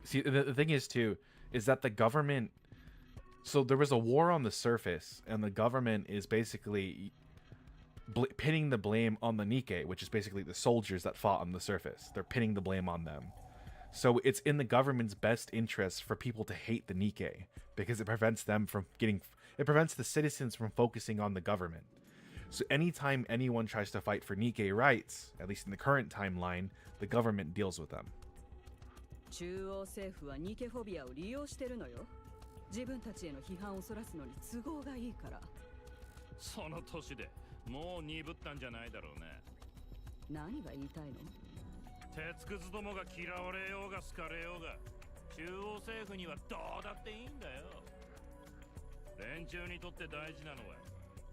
See, the thing is, too, is that the government... So there was a war on the surface, and the government is basically pinning the blame on the Nikke, which is basically the soldiers that fought on the surface. They're pinning the blame on them. So it's in the government's best interest for people to hate the Nikke, because it prevents them from getting... It prevents the citizens from focusing on the government. So anytime anyone tries to fight for Nikke rights, at least in the current timeline, the government deals with them. 中央政府はニケフォビアを利用してるのよ。自分たちへの批判をそらすのに都合がいいから。その年でもう鈍ったんじゃないだろうね。何が言いたいの？鉄くずどもが嫌われようが好かれようが、中央政府にはどうだっていいんだよ。連中にとって大事なのは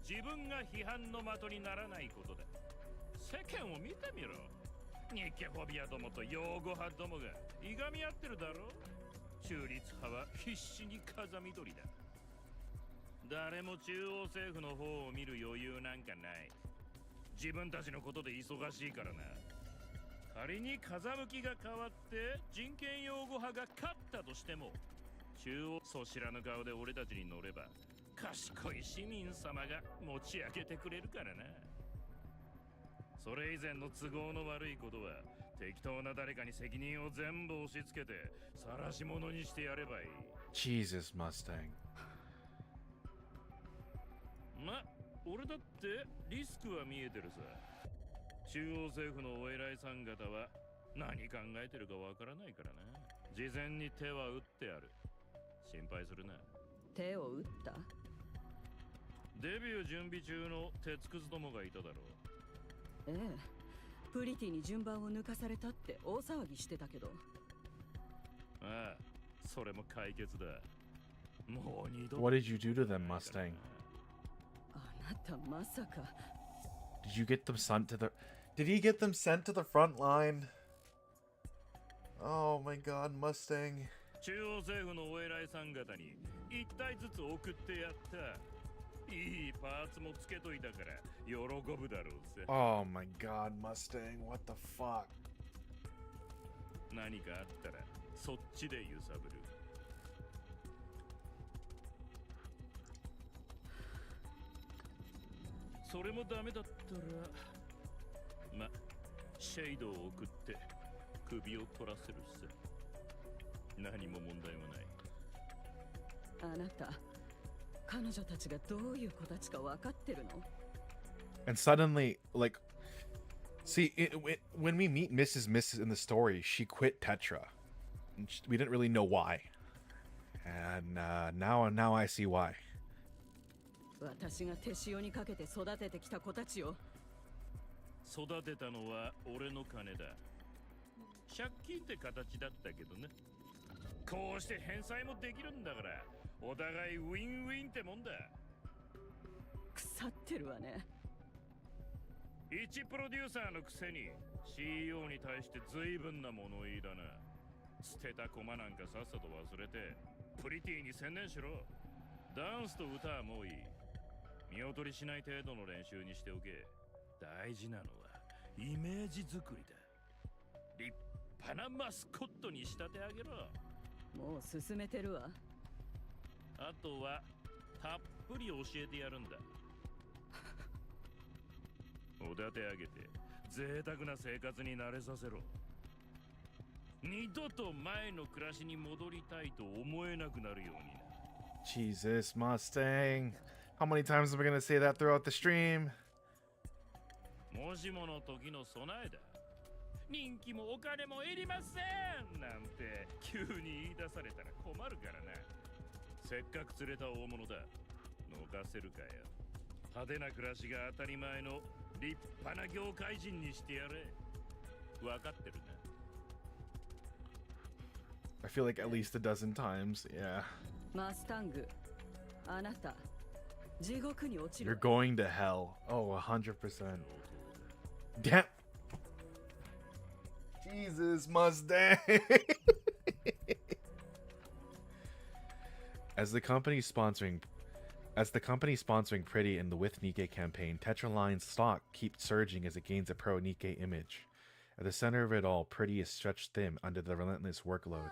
自分が批判の的にならないことだ。世間を見てみろ。ニッケフォビアどもと擁護派どもがいがみ合ってるだろ。中立派は必死に風見鶏だ。誰も中央政府の方を見る余裕なんかない。自分たちのことで忙しいからな。仮に風向きが変わって人権擁護派が勝ったとしても、中央そ知らぬ顔で俺たちに乗れば賢い市民様が持ち上げてくれるからな。それ以前の都合の悪いことは適当な誰かに責任を全部押し付けて晒し者にしてやればいい。 Jesus, Mustang. ま、俺だってリスクは見えてるさ。中央政府のお偉いさん方は何考えてるかわからないからな。事前に手は打ってある。心配するな。手を打った？デビュー準備中の鉄くずどもがいただろう。ええ、プリティに順番を抜かされたって大騒ぎしてたけど。ああ、それも解決だ。もう二度。 What did you do to them, Mustang? あなたまさか。 Did you get them sent to the... Did he get them sent to the front line? Oh my god, Mustang. 中央政府のお偉いさん方に一体ずつ送ってやった。いいパーツもつけといたから喜ぶだろうぜ。 Oh my god, Mustang, what the fuck? 何かあったらそっちで揺さぶる。それもダメだったらま、シェイドを送って首を取らせるさ。何も問題もない。あなた、彼女たちがどういう子たちか分かってるの？ And suddenly, like, see, when we meet Mrs. in the story, she quit Tetra. And we didn't really know why. And now I see why. 私が手塩にかけて育ててきた子たちを。育てたのは俺の金だ。借金って形だったけどね。こうして返済もできるんだから、お互いウィンウィンってもんだ。腐ってるわね。一プロデューサーのくせに CEO に対して随分な物言いだな。捨てた駒なんかさっさと忘れてプリティに専念しろ。ダンスと歌はもういい。見劣りしない程度の練習にしておけ。大事なのはイメージ作りだ。立派なマスコットに仕立て上げろ。もう進めてるわ。あとはたっぷり教えてやるんだ。おだて上げて贅沢な生活に慣れさせろ。二度と前の暮らしに戻りたいと思えなくなるようにな。 Jesus, Mustang. How many times am I going to say that throughout the stream? もしもの時の備えだ。人気もお金もいりませんなんて急に言い出されたら困るからな。せっかく釣れた大物だ。逃せるかよ。派手な暮らしが当たり前の立派な業界人にしてやれ。分かってるな。 I feel like at least a dozen times, yeah. マスタング、あなた、地獄に落ち You're る。going to hell. Oh, 100%. Damn. Jesus, Mustang. As the company sponsoring Pretty in the With Nikke campaign, Tetra Line's stock keeps surging as it gains a pro Nikke image. At the center of it all, Pretty is stretched thin under the relentless workload.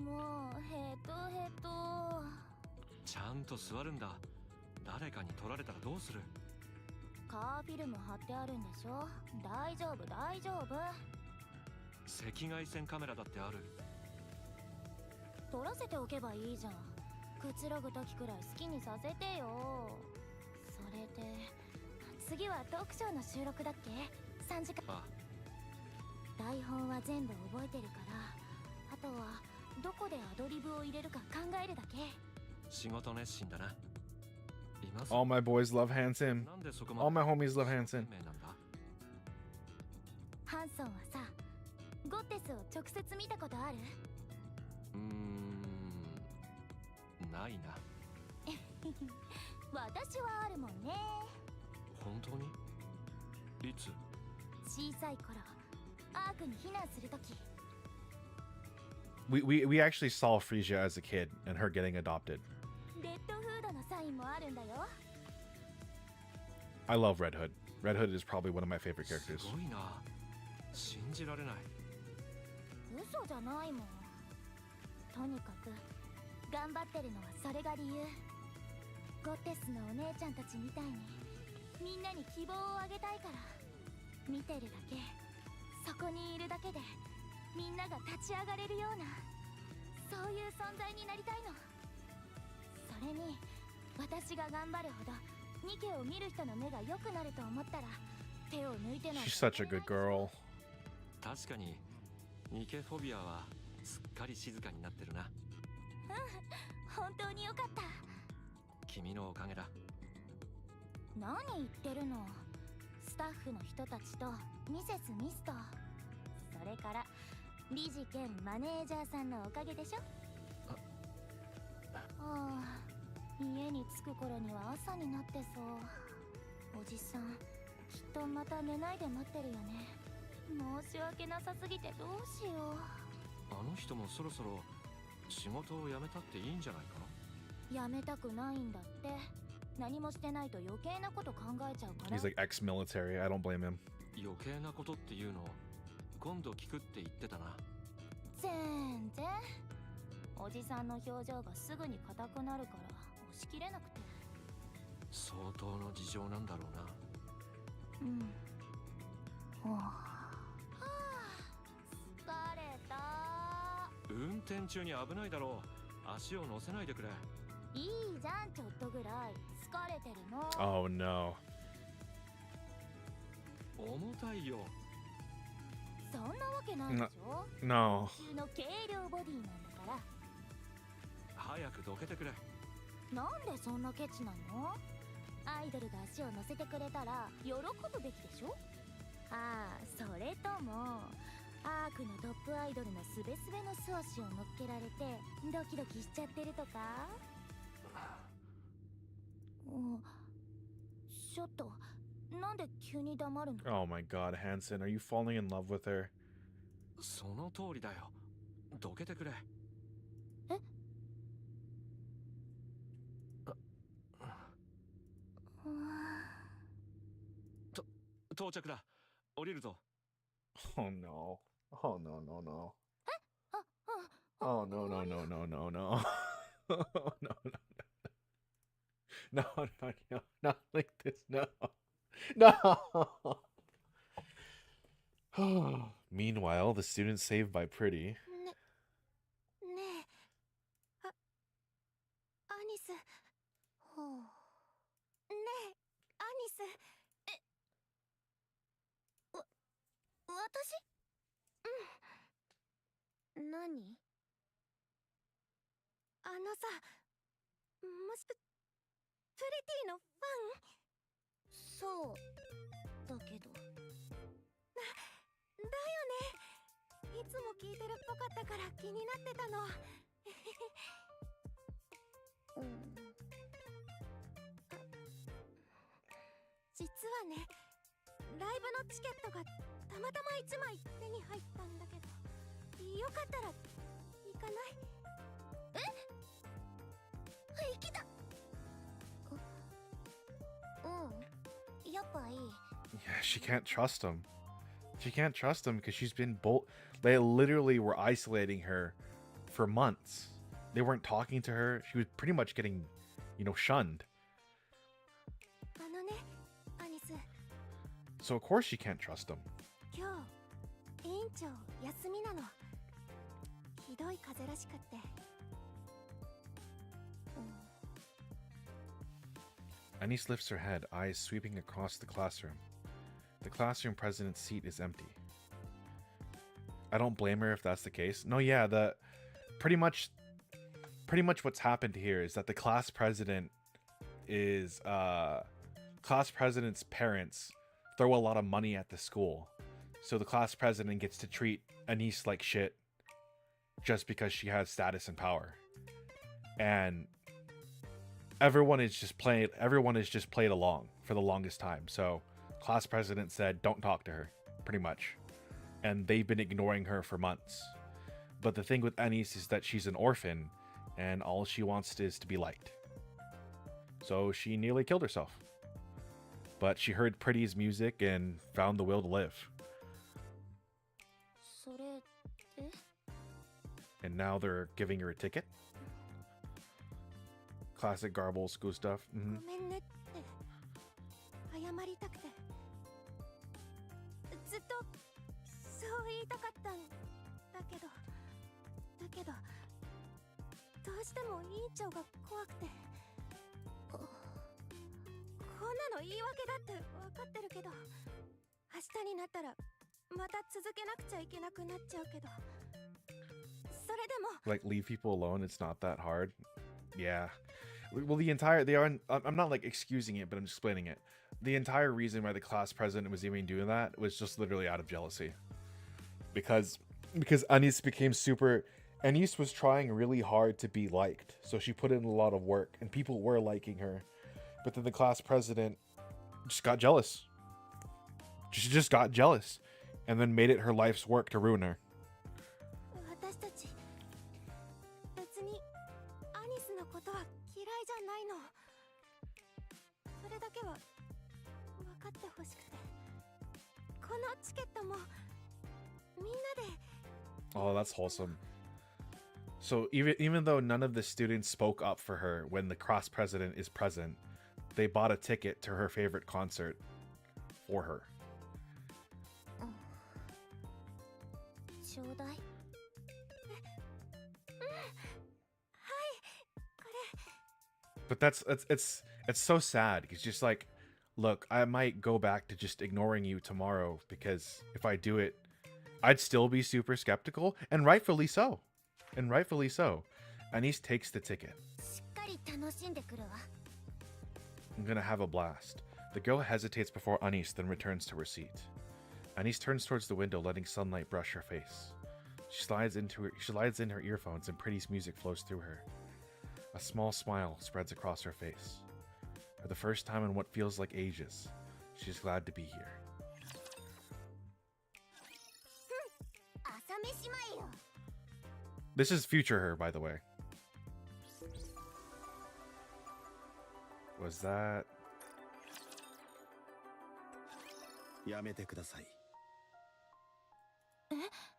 もうヘトヘト。ちゃんと座るんだ。誰かに取られたらどうする？カーフィルム貼ってあるんでしょ。大丈夫大丈夫。赤外線カメラだってある。撮らせておけばいいじゃん。くつろぐ時くらい好きにさせてよ。それで次はトークショーの収録だっけ。3時間。ああ、台本は全部覚えてるから、あとはどこでアドリブを入れるか考えるだけ。仕事熱心だな。今さ All my boys love Hanson. なんでそこ All my homies love Hanson. 名なんだ。ハンソンはさ、ゴッテスを直接見たことある？ないな。私はあるもんね。本当に？いつ？小さい頃、アークに避難するとき。We actually saw Frisia as a kid and her getting adopted. レッドフードのサインもあるんだよ。I love Red Hood. Red Hood is probably one of my favorite す characters. ごいな。信じられない。嘘じゃないもん。とにかく頑張ってるのはそれが理由。ゴッテスのお姉ちゃんたちみたいにみんなに希望をあげたいから。見てるだけ、そこにいるだけでみんなが立ち上がれるような、そういう存在になりたいの。それに私が頑張るほどニケを見る人の目が良くなると思ったら手を抜いてない。 She's such a good girl. 確かにニケフォビアはすっかり静かになってるな。本当によかった。君のおかげだ。何言ってるの。スタッフの人たちとミセス・ミスト、それから理事兼マネージャーさんのおかげでしょ。ああ、家に着く頃には朝になってそう。おじさんきっとまた寝ないで待ってるよね。申し訳なさすぎてどうしよう。あの人もそろそろ仕事を辞めたっていいんじゃないか。辞めたくないんだって。何もしてないと余計なこと考えちゃうから。 He's like ex-military. I don't blame him. 余計なことっていうの今度聞くって言ってたな。全然。おじさんの表情がすぐに硬くなるから押し切れなくて。相当の事情なんだろうな。うん。はあ、疲れた。運転中に危ないだろう。足を乗せないでくれ。いいじゃん、ちょっとぐらい。疲れてるの。 Oh no. 重たいよ。そんなわけないでしょ。 No. 普通の軽量ボディなんだから。早くどけてくれ。なんでそんなケチなの。アイドルが足を乗せてくれたら喜ぶべきでしょ。ああ、それともアークのトップアイドルのすべすべの素足を乗っけられてドキドキしちゃってるとか。ちょっとなんで急に黙るの。 Oh my god, Hansen, are you falling in love with her? その通りだよ。どけてくれ。え。到着だ。降りるぞ。Oh no. Oh no, no, no. Oh no, no, no, no, no, no. No, no, no. No, no, no, not like this. No. No. Meanwhile, the students saved by Pretty. ねえ、アニス。ほう。ねえ、アニス。私？うん。何？さ、もしプリティのファン？そうだけど。だよね。いつも聞いてるっぽかったから気になってたの。うん。実はね、ライブのチケットがたまたま1枚手に入ったんだけど、よかったら行かない？え？行きた。うん。やっぱいい。Yeah, she can't trust him. She can't trust him because she's been they literally were isolating her for months. They weren't talking to her. She was pretty much getting, shunned. あのね、アニス。 So of course she can't trust him. 今日、委員長休みなの。ひどい風邪らしくって。Anise lifts her head, eyes sweeping across the classroom. The classroom president's seat is empty. I don't blame her if that's the case. No, yeah, pretty much what's happened here is that the class president is class president's parents throw a lot of money at the school. So the class president gets to treat Anise like shit just because she has status and power. And everyone is just played along for the longest time. So class president said, don't talk to her, pretty much. And they've been ignoring her for months. But the thing with Anise is that she's an orphan and all she wants is to be liked. So she nearly killed herself. But she heard Pretty's music and found the will to live. それで? And now they're giving her a ticket? Classic garble school stuff. ごめんねって謝りたくて。ずっとそう言いたかったんだけど、どうしても委員長が怖くて。こんなの言い訳だって分かってるけど、明日になったらまた続けなくちゃいけなくなっちゃうけど、それでも。 Like, leave people alone, it's not that hard. Yeah. Well, I'm not like excusing it, but I'm explaining it. The entire reason why the class president was even doing that was just literally out of jealousy. Because Anis became super. Anis was trying really hard to be liked, so she put in a lot of work, and people were liking her. But then the class president just got jealous. She just got jealous, and then made it her life's work to ruin her. 私たち別にアニスのことは嫌いじゃないの。それだけは分かってほしくて。このチケットもみんなで。Oh, that's wholesome. So even though none of the students spoke up for her when the class president is present, they bought a ticket to her favorite concert for her. ちょうだい。はい、これ。 But it's so sad. It's just like, look, I might go back to just ignoring you tomorrow because if I do it, I'd still be super skeptical, and rightfully so. And rightfully so. Anis takes the ticket. しっかり楽しんでくるわ。 I'm gonna have a blast. The girl hesitates before Anis, then returns to her seat. Anis turns towards the window, letting sunlight brush her face. She slides in her earphones, and Pretty's music flows through her. A small smile spreads across her face. For the first time in what feels like ages, she's glad to be here. 朝飯前よ。 This is future her, by the way. Was that... やめてください。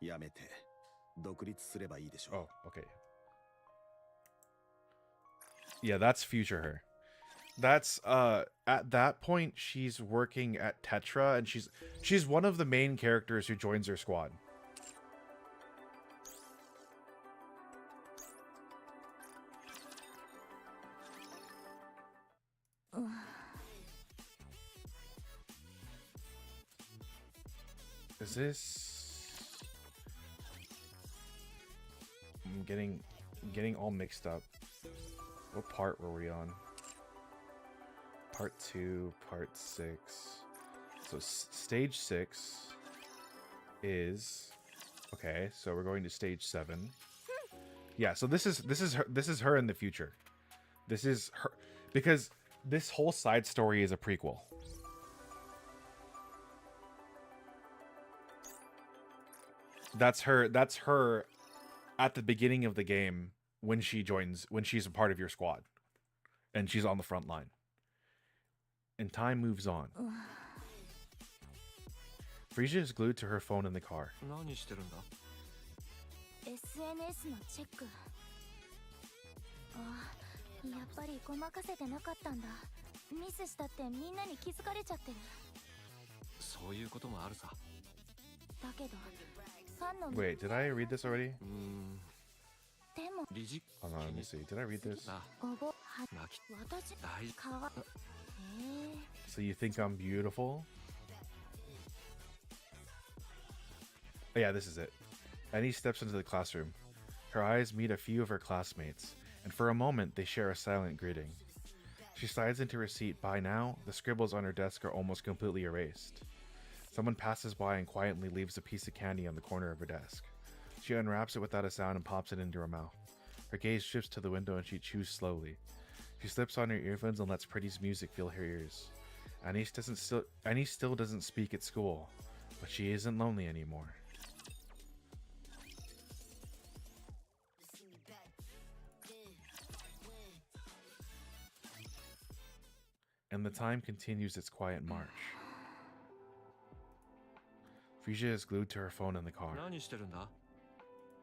やめて独立すればいいでしょう。 Oh, okay. Yeah, that's future her. That's at that point she's working at Tetra, and she's one of the main characters who joins her squad. Is this... I'm getting all mixed up. What part were we on? Part 2, part 6. So stage 6 is... Okay, so we're going to stage 7. Yeah, so this is her in the future. This is her, because this whole side story is a prequel. That's her at the beginning of the game when she's a part of your squad and she's on the front line. And time moves on. Frisia is glued to her phone in the car. 何してるんだ SNS のチェック。あ、やっぱりごまかせてなかったんだ。ミスしたってみんなに気づかれちゃってる。そういうこともあるさ。だけど、ファンの Wait, did I read this already? でも、理事 Hold on, let me see. Did I read this? あ、ごぼは泣き私大事かわ。So you think I'm beautiful? Oh, yeah, this is it. Annie steps into the classroom. Her eyes meet a few of her classmates, and for a moment they share a silent greeting. She slides into her seat. By now, the scribbles on her desk are almost completely erased. Someone passes by and quietly leaves a piece of candy on the corner of her desk. She unwraps it without a sound and pops it into her mouth. Her gaze shifts to the window and she chews slowly. She slips on her earphones and lets Pretty's music fill her ears. Annie still doesn't speak at school, but she isn't lonely anymore. And the time continues its quiet march. Frisia is glued to her phone in the car. 何してるんだ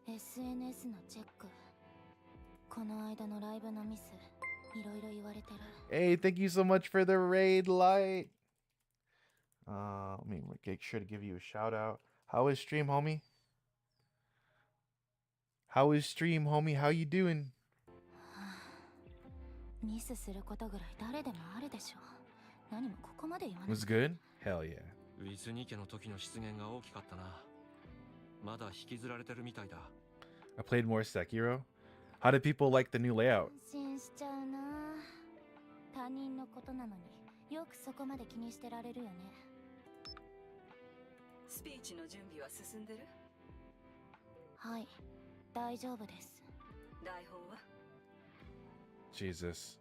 SNS のチェック。この間のライブのミス、いろいろ言われてる。Hey, thank you so much for the raid, Light. Let me make sure to give you a shout out. How is stream, homie? How is stream, homie? How you doing? ミスすることぐらい誰でもあるでしょ。何もここまで言わない。Was good? Hell yeah. ウィズニケの時の失言が大きかったな。まだ引きずられてるみたいだ。I played more Sekiro. How did people like the new layout? 安心しちゃうな。他人のことなのによくそこまで気にしてられるよね。スピーチの準備は進んでる？はい、大丈夫です。台本は？ Jesus.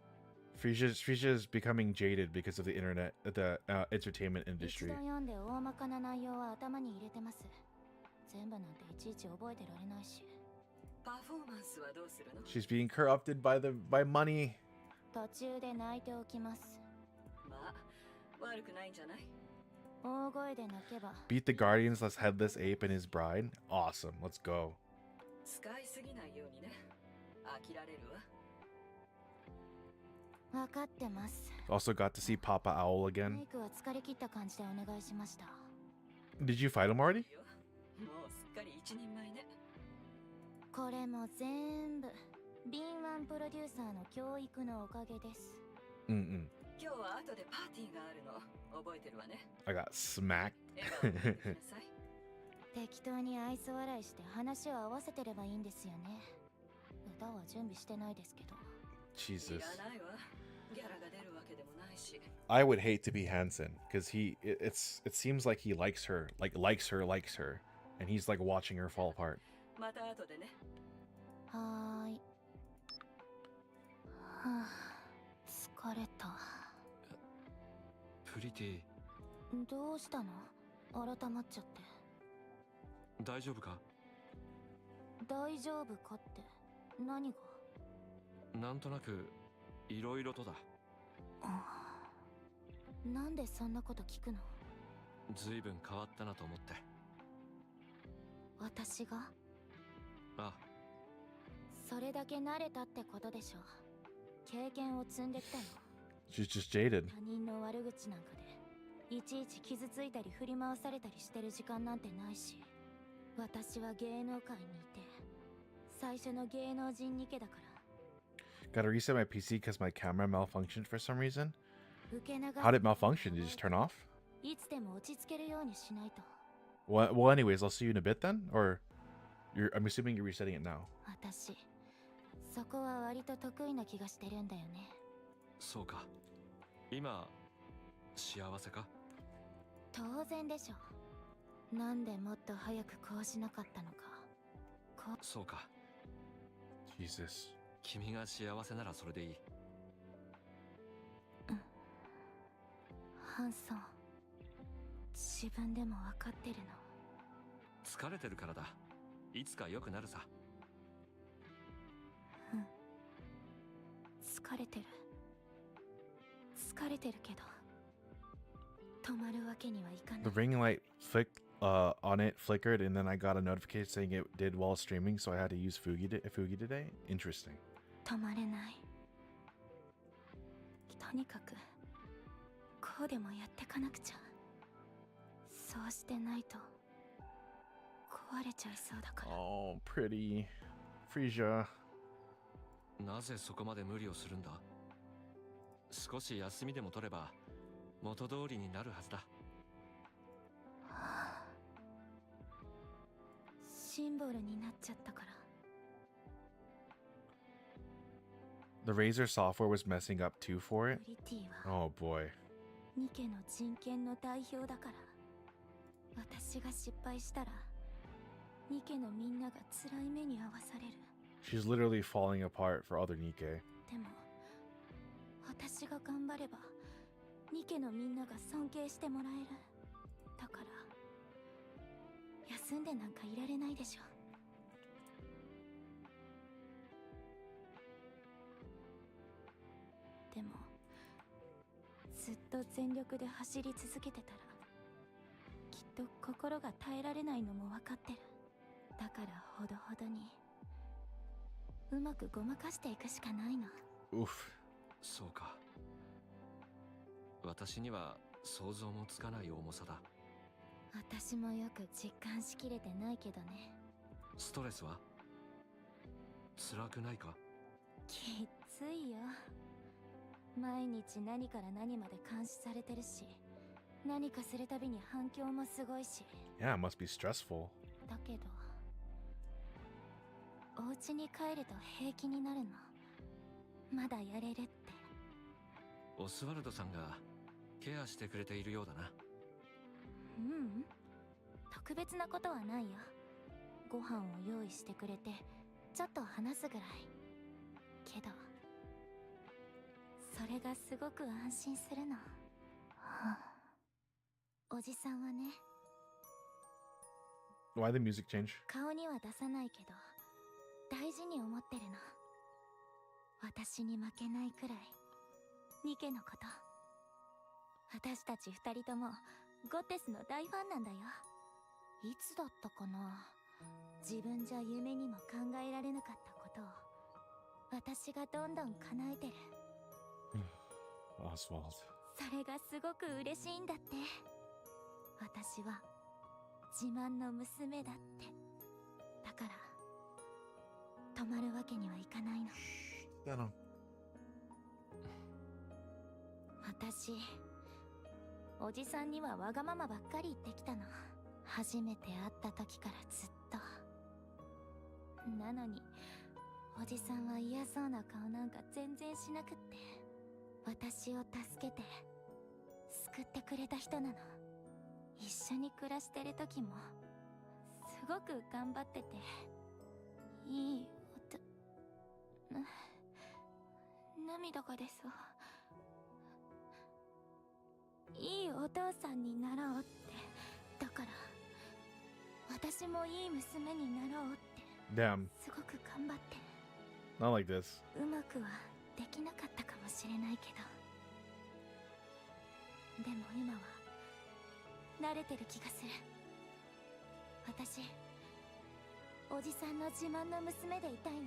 Frisia's becoming jaded because of the internet, the entertainment 一 industry. 度読んで大まかな内容は頭に入れてます。全部なんていちいち覚えてられないし。パフォーマンスはどうするの？ She's being corrupted by money. 途中で泣いておきます。まあ、悪くないんじゃない？大声で泣けば。 Beat the Guardians, let's headless ape and his bride. Awesome, let's go. 使いすぎないようにね。飽きられるわ。分かってます。 Also got to see Papa Owl メ again. イクは疲れ切った感じでお願いしました。 Did you fight him already? もうすっかり一人前ね。これも全部敏腕プロデューサーの教育のおかげです。Mm-mm. 今日は後でパーティーがあるの。覚えてるわね。 I got smacked. 笑顔で行きなさい。適当に愛想笑いして話を合わせてればいいんですよね。歌は準備してないですけど。 Jesus. いらないわ。ギャラが出るわけでもないし。 I would hate to be Hansen because it seems like he likes her, and he's like watching her fall apart. また後でね。はーい。はあ、疲れた。プリティ、どうしたの？改まっちゃって。大丈夫か？大丈夫かって何が？なんとなくいろいろとだ。なんでそんなこと聞くの？ずいぶん変わったなと思って。私が？あ、それだけ慣れたってことでしょ。経験を積んできたの。 She's just jaded. 他人の悪口なんかでいちいち傷ついたり振り回されたりしてる時間なんてないし、私は芸能界にいて最初の芸能人ニケだから。 Gotta reset my PC because my camera malfunctioned for some reason. 受け流す。 How did it malfunction? Did it just turn off? いつでも落ち着けるようにしないと。 Well, anyways, I'll see you in a bit then? Or I'm assuming you're resetting it now. 私そこは割と得意な気がしてるんだよね。そうか。今幸せか？当然でしょ。なんでもっと早くこうしなかったのか。そうか。 Jesus. 君が幸せならそれでいい。ハンソン、自分でも分かってるの？疲れてるからだ。いつか良くなるさ。うん。疲れてる。疲れてるけど、止まるわけにはいかない。 The ring light on it flickered, and then I got a notification saying it did while streaming, so I had to use Fugi today. Interesting. 止まれない。とにかくこうでもやってかなくちゃ。そうしてないと壊れちゃいそうだから。 Oh, pretty. Frisia. なぜそこまで無理をするんだ？少し休みでも取れば元通りになるはずだ。シンボルになっちゃったから。 The Razer software was messing up too for it. プリティは Oh boy. ニケの人権の代表だから。私が失敗したらニケのみんなが辛い目に遭わされる。 She's literally falling apart for other Nikke. でも私が頑張ればニケのみんなが尊敬してもらえる。だから休んでなんかいられないでしょ。でもずっと全力で走り続けてたらきっと心が耐えられないのも分かってる。だからほどほどにうまくごまかしていくしかないの。 Oof. そうか。私には想像もつかない重さだ。私もよく実感しきれてないけどね。ストレスは？辛くないか？きついよ。毎日何から何まで監視されてるし、何かするたびに反響もすごいし。 Yeah, it must be stressful. だけどお家に帰ると平気になるの。まだやれるって。オスワルドさんがケアしてくれているようだな。ううん、特別なことはないよ。ご飯を用意してくれてちょっと話すぐらい。けどそれがすごく安心するの。おじさんはね、 Why the music change? 顔には出さないけど大事に思ってるの。私に負けないくらいニケのこと。私たち二人ともゴテスの大ファンなんだよ。いつだったかな、自分じゃ夢にも考えられなかったことを私がどんどん叶えてる。Oswald. それがすごく嬉しいんだって。私は自慢の娘だって。だから止まるわけにはいかないの。私、おじさんにはわがままばっかり言ってきたの。初めて会った時からずっと。なのにおじさんは嫌そうな顔なんか全然しなくって、私を助けて救ってくれた人なの。一緒に暮らしてる時もすごく頑張ってて、いい涙が出そう。いいお父さんになろうって。だから私もいい娘になろうって Damn. すごく頑張って。 Not like this. うまくはできなかったかもしれないけど、でも今は慣れてる気がする。私、おじさんの自慢の娘でいたいの。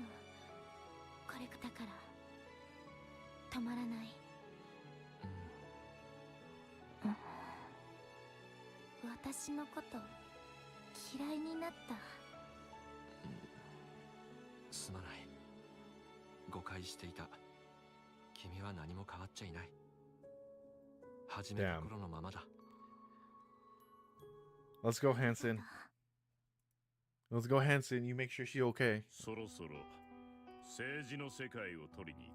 これだから止まらない。私のこと嫌いになった？すまない。誤解していた。君は何も変わっちゃいない。初めの頃のままだ。Let's go, Hanson. Let's go, Hanson. You make sure she's okay. そろそろ政治の世界を取りに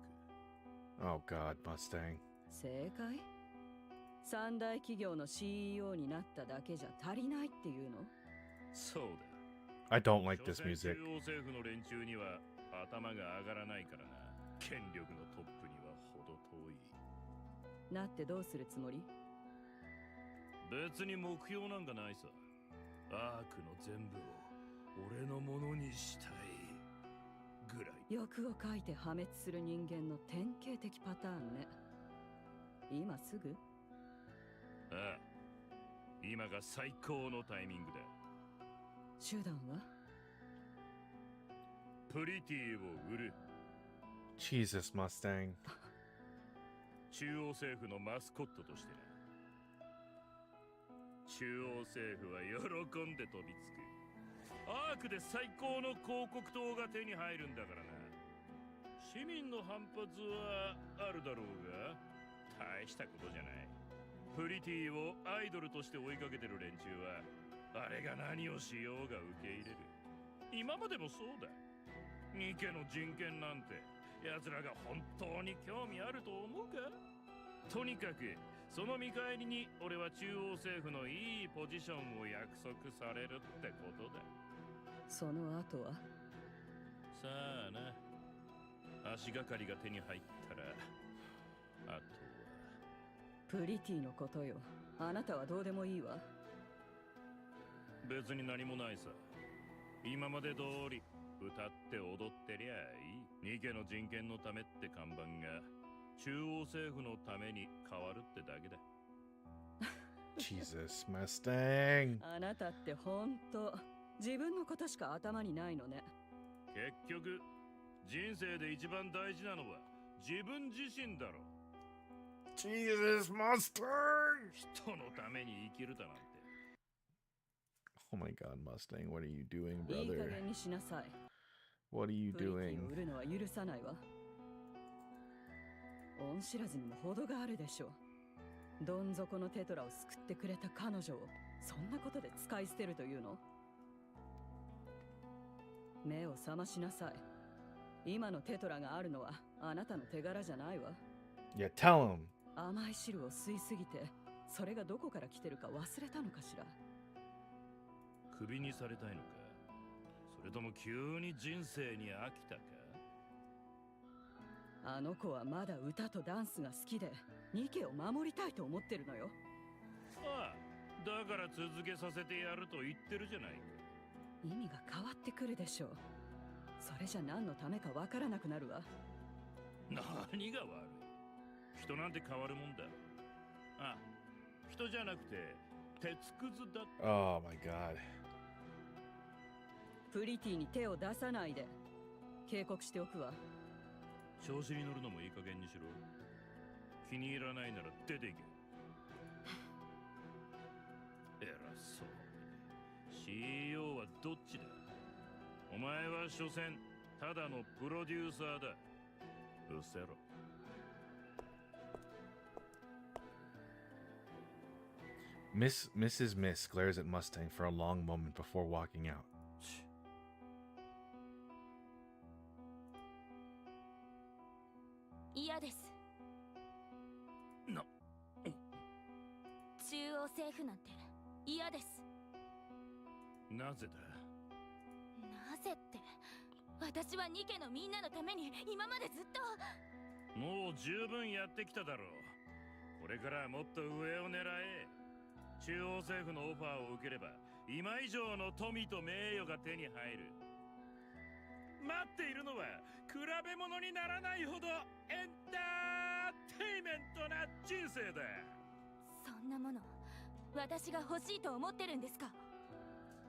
行く。 Oh God, Mustang. 正解？三大企業の CEO になっただけじゃ足りないっていうの？そうだ。 I don't like this 所詮 music. 中央政府の連中には頭が上がらないからな。権力のトップには程遠い。なってどうするつもり？別に目標なんかないさ。アークの全部を俺のものにしたいぐらい。欲をかいて破滅する人間の典型的パターンね。今すぐ？ああ、今が最高のタイミングだ。手段は？プリティを売る。 Jesus, Mustang. 中央政府のマスコットとしてな。中央政府は喜んで飛びつく。アークで最高の広告塔が手に入るんだからな。市民の反発はあるだろうが大したことじゃない。プリティをアイドルとして追いかけてる連中はあれが何をしようが受け入れる。今までもそうだ。ニケの人権なんて奴らが本当に興味あると思うか？とにかくその見返りに俺は中央政府のいいポジションを約束されるってことだ。その後は？さあな。足がかりが手に入ったらあとはプリティのことよ。あなたはどうでもいいわ。別に何もないさ。今まで通り歌って踊ってりゃいい。ニケの人権のためって看板が中央政府のために変わるってだけだ。Jesus, Mustang. あなたってほんと自分のことしか頭にないのね。結局人生で一番大事なのは自分自身だろ。 Jesus, Mustang. 人のために生きるだなんて。 Oh my God, Mustang. What are you doing, いい加 brother? 減にしなさい。 What are you プリティを doing? 売るのは許さないわ。恩知らずにも程があるでしょう。どん底のテトラを救ってくれた彼女をそんなことで使い捨てるというの？目を覚ましなさい。今のテトラがあるのはあなたの手柄じゃないわ。Yeah, tell him. 甘い汁を吸いすぎてそれがどこから来てるか忘れたのかしら。クビにされたいのか、それとも急に人生に飽きたか。あの子はまだ歌とダンスが好きでニケを守りたいと思ってるのよ。ああ、だから続けさせてやると言ってるじゃないか。意味が変わってくるでしょう。それじゃ何のためかわからなくなるわ。何が悪い。人なんて変わるもんだ。あ、人じゃなくて鉄くずだ。 Oh my god. プリティに手を出さないで。警告しておくわ。調子に乗るのもいい加減にしろ。気に入らないなら出ていけ。偉そう。 CEO はどっちだ。お前は所詮ただのプロデューサーだ。うせろ。Mrs. Miss glares at Mustang for a long moment before walking out. 嫌です。な、中央政府なんて嫌です。なぜだ。なぜって、私はニケのみんなのために今までずっと。もう十分やってきただろう。これからはもっと上を狙え。中央政府のオファーを受ければ今以上の富と名誉が手に入る。待っているのは比べ物にならないほどエンターテイメントな人生だ。そんなもの私が欲しいと思ってるんですか。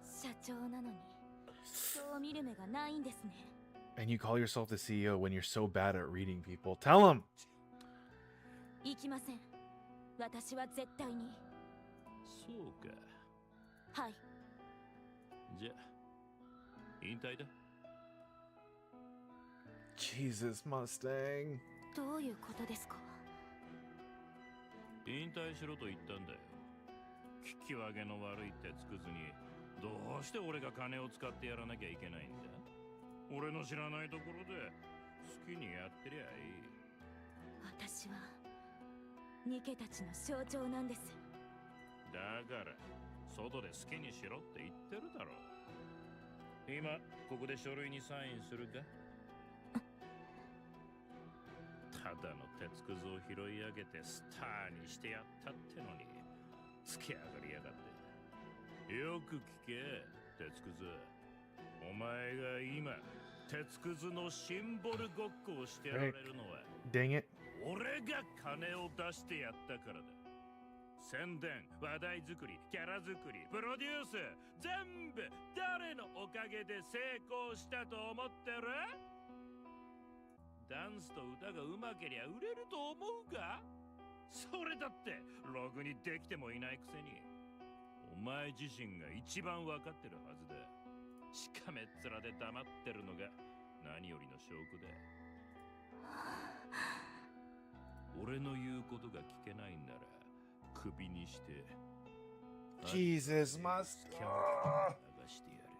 社長なのに人を見る目がないんですね。 And you call yourself the CEO when you're so bad at reading people. Tell him! 行きません。私は絶対に。そうか。はい。じゃあ引退だ。Jesus, Mustang. どういうことですか。引退しろと言ったんだよ。聞き分けの悪い鉄くずにどうして俺が金を使ってやらなきゃいけないんだ。俺の知らないところで好きにやってりゃいい。私はニケたちの象徴なんです。だから外で好きにしろって言ってるだろう。今ここで書類にサインするか。ただの鉄くずを拾い上げてスターにしてやったってのにつけ上がりやがって。よく聞け鉄くず。お前が今鉄くずのシンボルごっこをしてられるのは Dang it. 俺が金を出してやったからだ。宣伝、話題作り、キャラ作り、プロデュース、全部誰のおかげで成功したと思ってる？ダンスと歌がうまけりゃ売れると思うか？それだってログにできてもいないくせに。お前自身が一番わかってるはずだ。しかめっ面で黙ってるのが何よりの証拠だ。俺の言うことが聞けないんならクビにして Jesus, Mustang. 流してやる。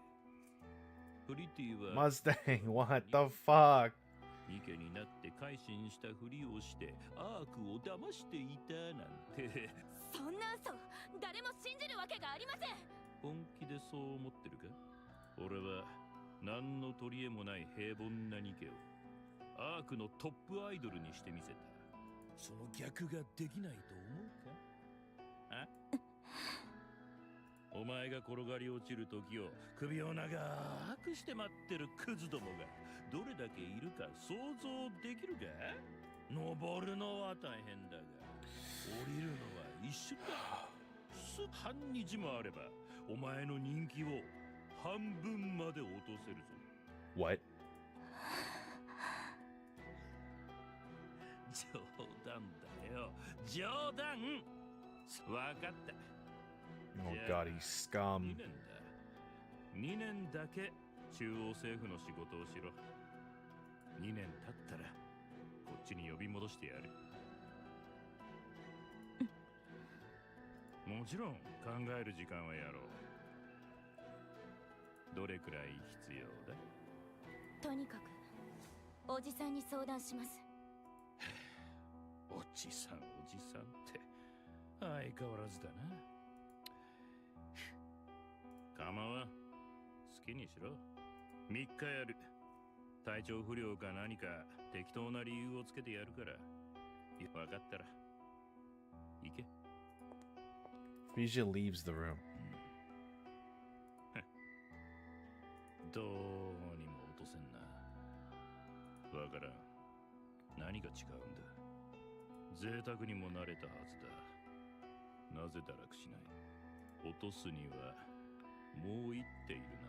プリティは Mustang, what the fuck? ニケになって改心したふりをしてアークを騙していたなんて。そんな嘘誰も信じるわけがありません。本気でそう思ってるか？俺は何の取り柄もない平凡なニケをアークのトップアイドルにしてみせた。その逆ができないと思うか？あ？お前が転がり落ちる時を首を長くして待ってるクズどもがどれだけいるか想像できるか？登るのは大変だが降りるのは一瞬だ。半日もあればお前の人気を半分まで落とせるぞ。 What? 冗談だよ、冗談。わかった。 Oh god, he's scum. 2年だ。2年だけ中央政府の仕事をしろ。2年経ったらこっちに呼び戻してやる。もちろん考える時間はやろう。どれくらい必要だ？とにかくおじさんに相談します。おおじさんって相変わらずだな。構わん。好きにしろ。3日やる。体調不良か何か適当な理由をつけてやるから。分かったら行け。Frisia leaves the room. どうにも落とせんな。わからん。何が違うんだ。贅沢にもなれたはずだ。なぜ堕落しない。落とすにはもう一手いるな。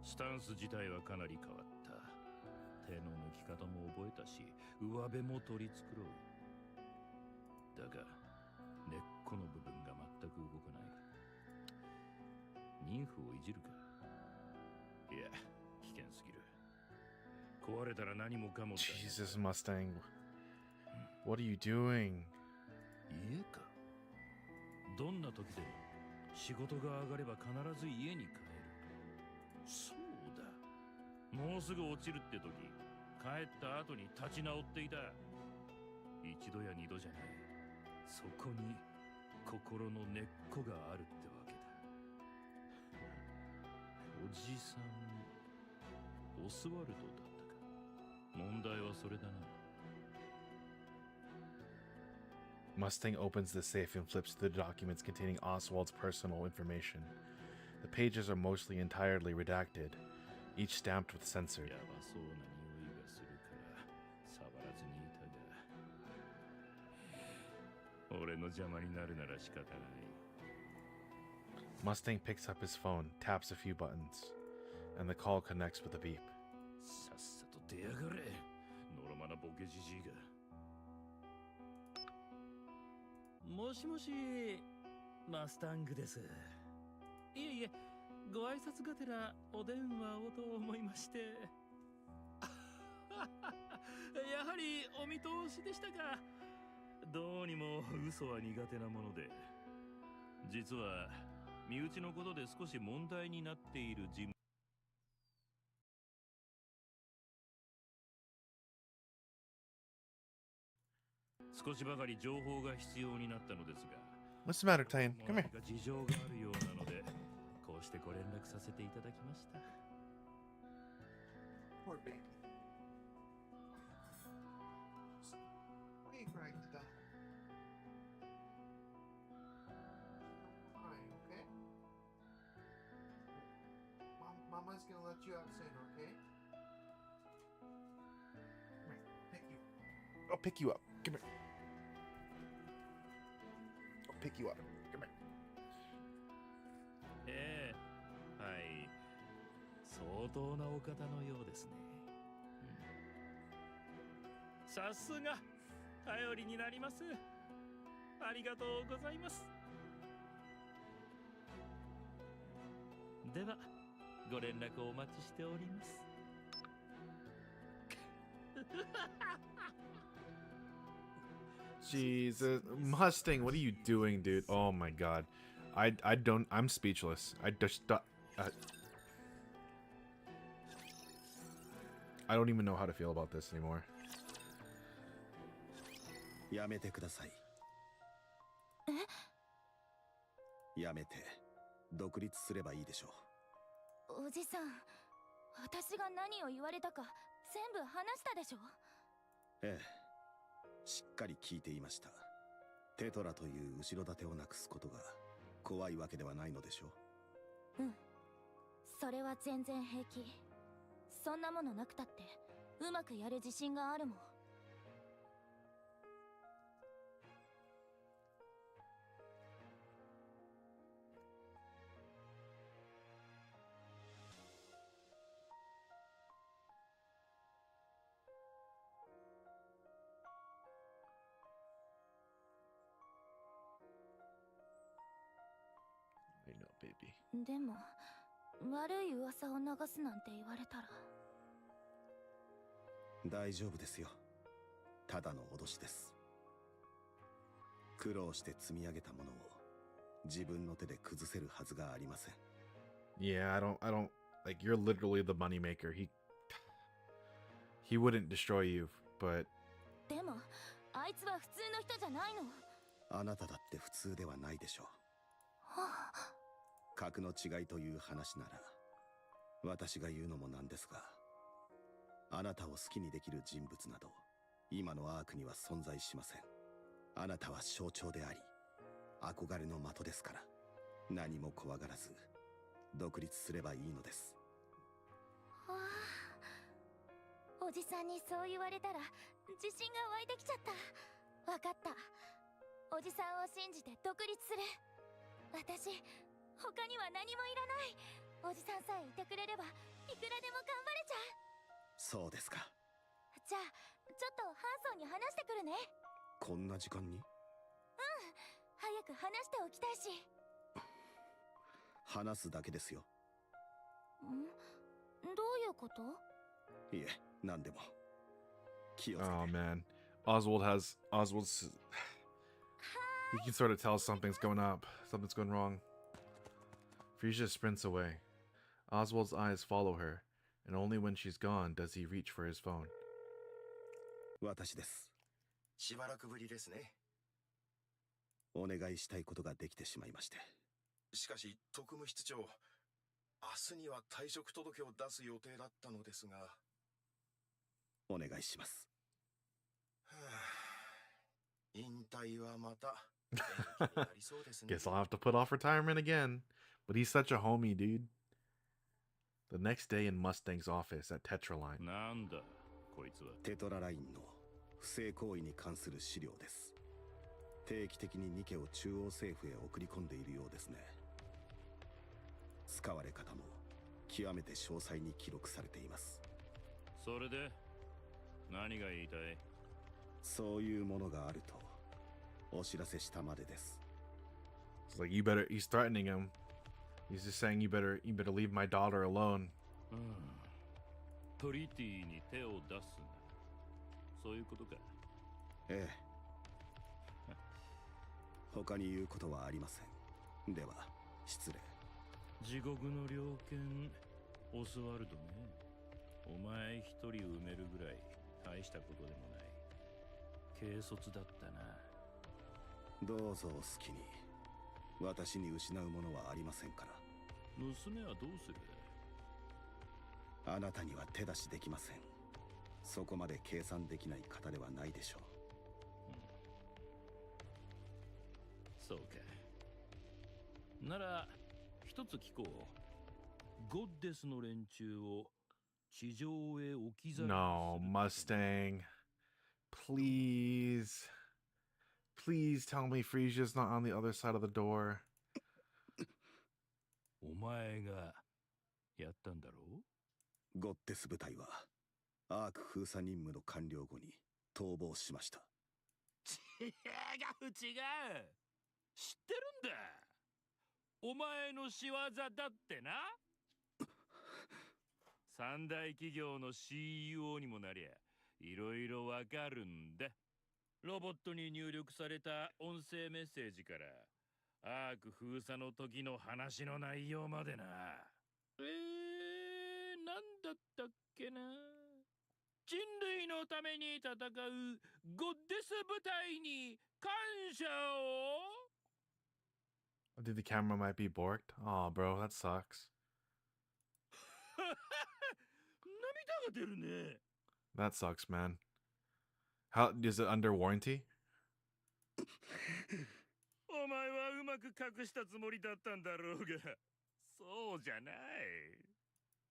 スタンス自体はかなり変わった。手の抜き方も覚えたし、上辺も取り繕う。だが根っこの部分が全く動かない。妊婦をいじるか。いや、危険すぎる。壊れたら何もかも。 Jesus, Mustang. What are you doing? 家か。どんな時でも仕事が上がれば必ず家に帰る。そうだ、もうすぐ落ちるって時、帰った後に立ち直っていた。一度や二度じゃない。そこに心の根っこがあるってわけだ。おじさん、オスワルドだったか。問題はそれだな。Mustang opens the safe and flips through the documents containing Oswald's personal information. The pages are mostly entirely redacted, each stamped with censored. やばそうな匂いがするから触らずにいたが、俺の邪魔になるなら仕方ない。 Mustang picks up his phone, taps a few buttons, and the call connects with a beep. さっさと出やがれ、のろまなボケじじいが。もしもし、マスタングです。いえいえ、ご挨拶がてらお電話をと思いまして。やはりお見通しでしたか。どうにも嘘は苦手なもので、実は身内のことで少し問題になっている人物。少しばかり情報が必要になったのですが。 What's the matter, Tian? Come here. 事情があるようなので、こうしてご連絡させていただきました。 Poor baby. Why are you crying to death? Crying, okay? Mama's gonna let you out soon, okay? Come here, pick you. I'll pick you up. Come here. I'll pick you up. Come here. ええ、はい。相当なお方のようですね。さすが頼りになります。ありがとうございます。ではご連絡をお待ちしております。Jesus, Mustang, what are you doing, dude? Oh my god. I'm speechless. I don't even know how to feel about this anymore. やめてください。やめて独立すればいいでしょおじさん、私が何を言われたか全部話したでしょ。ええ、しっかり聞いていました。テトラという後ろ盾をなくすことが怖いわけではないのでしょう。うん、それは全然平気。そんなものなくたってうまくやる自信があるもん。I know, baby. でも悪い噂を流すなんて言われたら。大丈夫ですよ。ただの脅しです。苦労して積み上げたものを自分の手で崩せるはずがありません。Yeah, I don't like you're literally the moneymaker. He wouldn't destroy you, but でもあいつは普通の人じゃないの。あなただって普通ではないでしょう。格の違いという話なら私が言うのもなんですが、あなたを好きにできる人物など今のアークには存在しません。あなたは象徴であり憧れの的ですから、何も怖がらず独立すればいいのです。おじさんにそう言われたら自信が湧いてきちゃった。わかった。おじさんを信じて独立する。私他には何もいらない。おじさんさえいてくれればいくらでも頑張れちゃう。そうですか。じゃあちょっとハンソンに話してくるね。こんな時間に？早く話しておきたいし。話すだけですよ。どういうこと？いえ、何でも。気をつけて。Oh man, Oswald's. He can sort of tell something's going up, something's going wrong. Frisia sprints away. Oswald's eyes follow her, and only when she's gone does he reach for his phone. 私です。しばらくぶりですね。お願いしたいことができてしまいまして。しかし特務室長、明日には退職届を出す予定だったのですが。お願いします。引退はまた延期になりそうですね。Guess I'll have to put off retirement again. But he's such a homie, dude. The next day in Mustang's office at Tetraline. なんだこいつは。テトララインの不正行為に関する資料です。定期的にニケを中央政府へ送り込んでいるようですね。使われ方も極めて詳細に記録されています。それで何が言いたい？そういうものがあるとお知らせしたまでです。It's like he's threatening him. He's just saying you better leave my daughter alone. プリティに手を出すな。そういうことか。ええ。他に言うことはありません。では失礼。地獄の猟犬オスワルドね。お前一人埋めるぐらい大したことでもない。軽率だったな。どうぞお好きに。私に失うものはありませんから。娘はどうする？あなたには手出しできません。そこまで計算できない方ではないでしょう。そうか。なら一つ聞こう。ゴッデスの連中を地上へ置き去りにする。No, Mustang. Please. Please tell me Frisia's not on the other side of the door. お前がやったんだろう？ゴッデス部隊はアーク封鎖任務の完了後に逃亡しました。違う。知ってるんだ。お前の仕業だってな。三大企業の CEO にもなりゃいろいろわかるんだ。ロボットに入力された音声メッセージからアーク封鎖の時の話の内容までな。なんだったっけな。人類のために戦うゴッデス部隊に感謝を。I think the camera might be borked. Oh, bro, that sucks. 涙が出るね。That sucks, man. How is it under warranty? お前はうまく隠したつもりだったんだろうが、そうじゃない。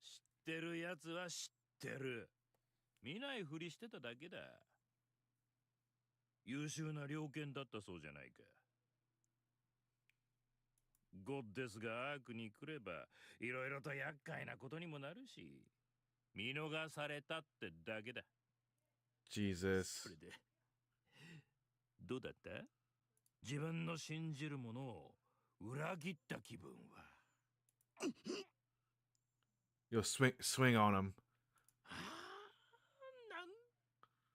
知ってるやつは知ってる。見ないふりしてただけだ。優秀な猟犬だったそうじゃないか。ゴッデスがアークに来ればいろいろと厄介なことにもなるし、見逃されたってだけだ。Jesus. それでどうだった？自分の信じるものを裏切った気分は。Yo, swing on him. なん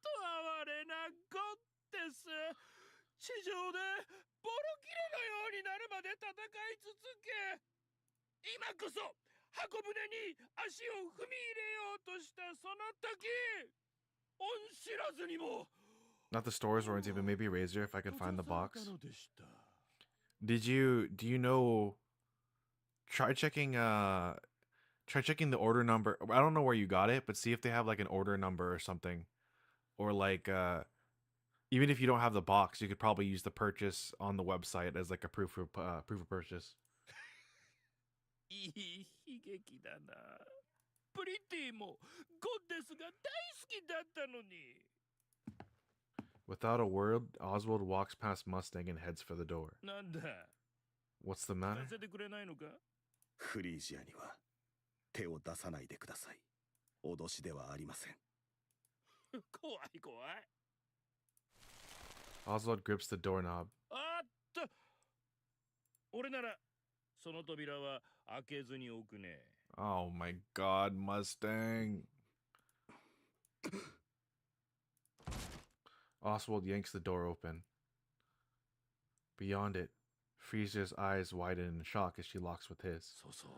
と哀れなゴッデス。地上でボロ切れのようになるまで戦い続け、今こそ箱舟に足を踏み入れようとしたその時、恩知らずにも Not the stores or anything, but maybe Razor if I could find the box. Do you know, try checking the order number. I don't know where you got it, but see if they have like an order number or something. Or like even if you don't have the box, you could probably use the purchase on the website as like a proof of purchase. いい悲劇だな。プリティもゴッデスが大好きだったのに。Without a word, Oswald walks past Mustang and heads for the door. なんだ。What's the matter? させてくれないのか？フリージアには手を出さないでください。脅しではありません。怖い怖い。Oswald grips the doorknob. あった。俺ならその扉は開けずに置くね。Oh my god, Mustang. Oswald yanks the door open. Beyond it, Frieza's eyes widen in shock as she locks with his. そうそう。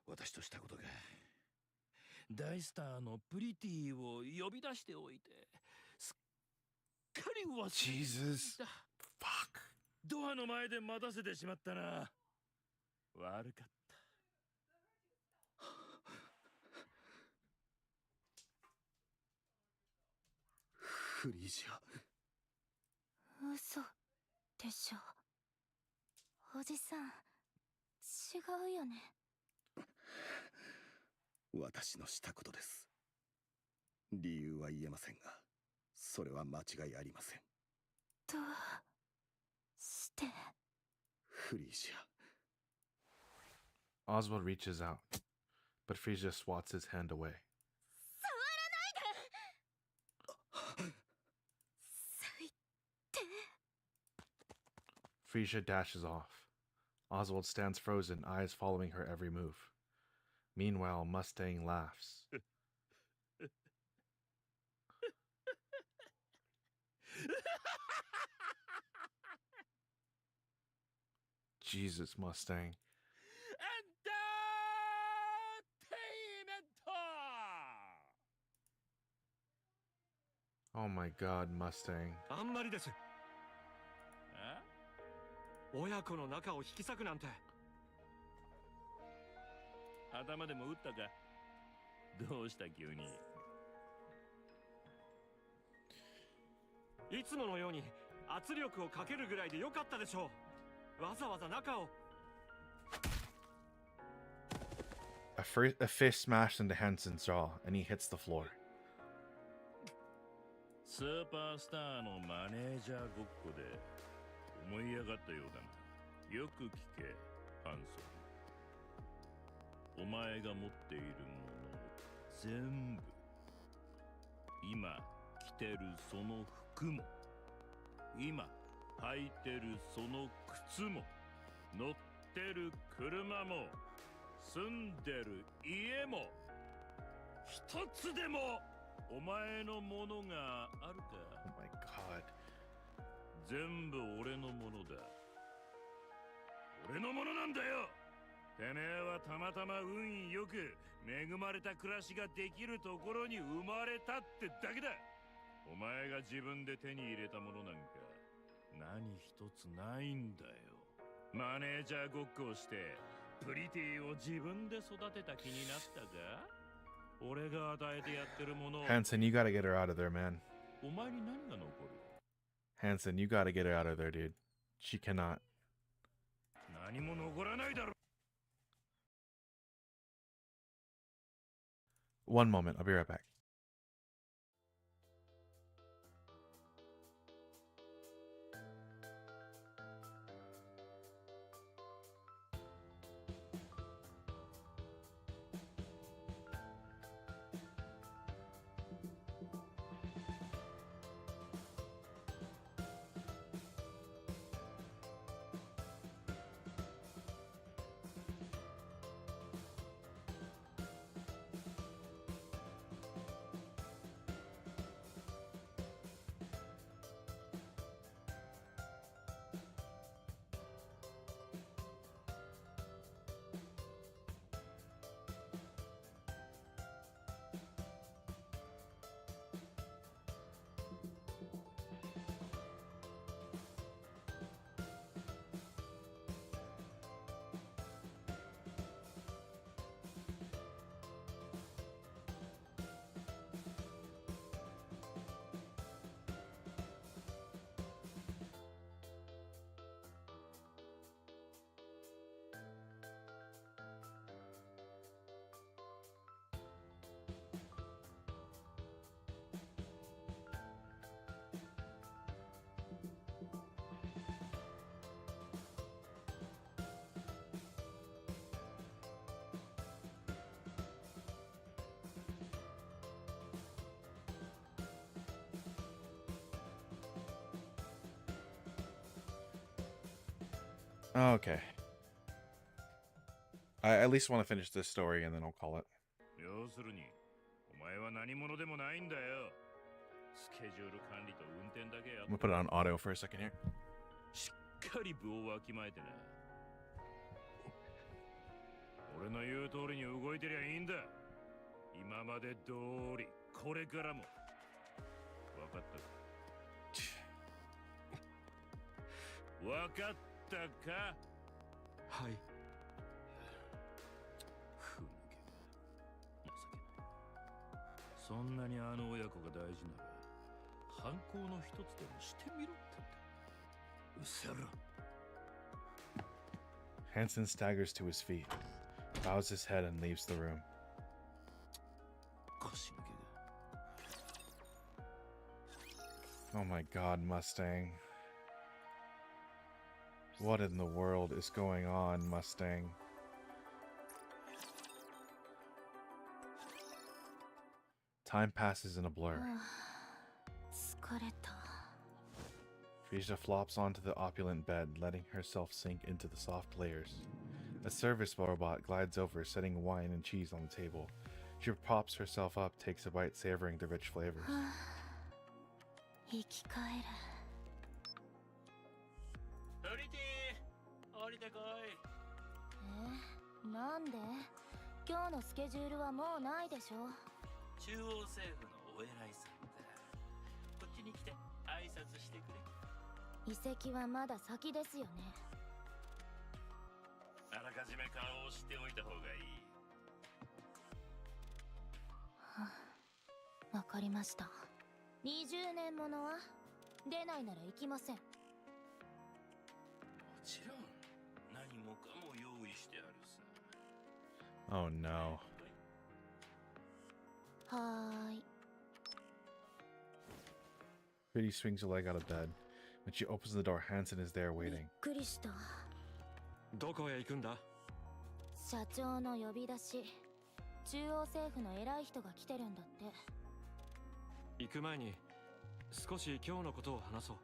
私としたことが。大スターのプリティを呼び出しておいて、すっかり忘れていた。Jesus. Fuck. ドアの前で待たせてしまったな。悪かった。フリージア。嘘でしょ。おじさん、違うよね。私のしたことです。理由は言えませんが、それは間違いありません。どうして？フリージア。Oswald reaches out, but Frisia swats his hand away. 最低。Frisia dashes off. Oswald stands frozen, eyes following her every move. Meanwhile, Mustang laughs. Jesus, Mustang. Oh my god, Mustang. あんまりです。親子の仲を引き裂くなんて。頭でも打ったか？どうした急に？いつものように圧力をかけるぐらいでよかったでしょう。わざわざ中を。A fist smashed into Hanson's jaw, and he hits the floor. スーパースターのマネージャーごっこで思い上がったようだな。よく聞け、ハンソン。お前が持っているもの全部、今着てるその服も、今履いてるその靴も、乗ってる車も、住んでる家も、一つでもお前のものがあるか？ Oh my god. 全部俺のものだ。俺のものなんだよ。てめえはたまたま運よく恵まれた暮らしができるところに生まれたってだけだ。お前が自分で手に入れたものなんか何一つないんだよ。マネージャーごっこをしてプリティを自分で育てた気になったか？俺が与えてやってるもの。 Hanson, you gotta get her out of there, man. お前に何が残る？ Hanson, you gotta get her out of there, dude. She cannot. 何も残らないだろ。 One moment, I'll be right back. Okay. I at least want to finish this story and then I'll call it. 要するに、お前は何者でもないんだよ。スケジュール管理と運転だけやっ I'm gonna put it on auto for a second here. しっかり部をわきまえてな。俺の言う通りに動いてりゃいいんだ。今まで通り、これからも。わかったか。わかったか。はい。ふぬけが情けない。そんなにあの親子が大事なら犯行の一つでもしてみろってんだ。うせろ。 Hansen staggers to his feet, bows his head, and leaves the room. 腰抜けが。 Oh my god, Mustang. What in the world is going on, Mustang? Time passes in a blur. 疲れた。 Frisia flops onto the opulent bed, letting herself sink into the soft layers. A service robot glides over, setting wine and cheese on the table. She props herself up, takes a bite, savoring the rich flavors. 生き返る。プリティ、降りてこい。なんで？今日のスケジュールはもうないでしょ。中央政府のお偉いさんだ。こっちに来て挨拶してくれ。遺跡はまだ先ですよね。あらかじめ顔を知っておいた方がいい。わかりました。20年ものは出ないなら行きません。もちろん何もかも用意してあるさ。 Oh no. はーい。 Pretty swings a leg out of bed. When she opens the door, Hansen is there びっ waiting. くりした。どこへ行くんだ？社長の呼び出し。中央政府の偉い人が来てるんだって。行く前に少し今日のことを話そう。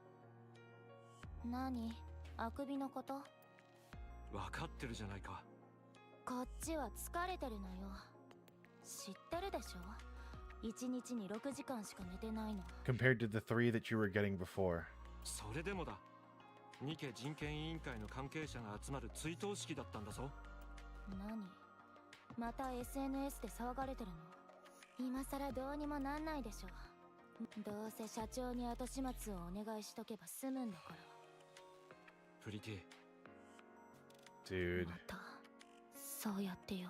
何？あくびのこと？分かってるじゃないか。こっちは疲れてるのよ。知ってるでしょ？1日に6時間しか寝てないの。 Compared to the 3 that you were getting before. それでもだ。ニケ人権委員会の関係者が集まる追悼式だったんだぞ。何？また SNS で騒がれてるの？今さらどうにもなんないでしょ。どうせ社長に後始末をお願いしとけば済むんだから。プリティ。Dude. またそうやって呼ぶ。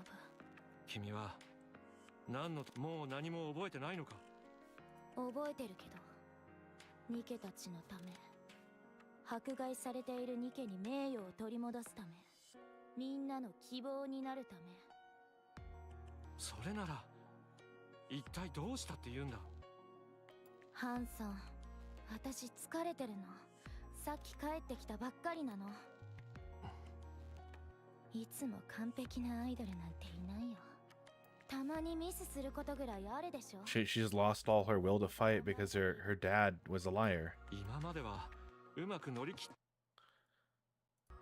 君はもう何も覚えてないのか？覚えてるけど、ニケたちのため、迫害されているニケに名誉を取り戻すため、みんなの希望になるため。それなら一体どうしたって言うんだ？ハンソン、私疲れてるの。さっき帰ってきたばっかりなの。いつも完璧なアイドルなんていないよ。たまにミスすることぐらいあるでしょ。She's lost all her will to fight because her dad was a liar. 今まではうまく乗り切っ。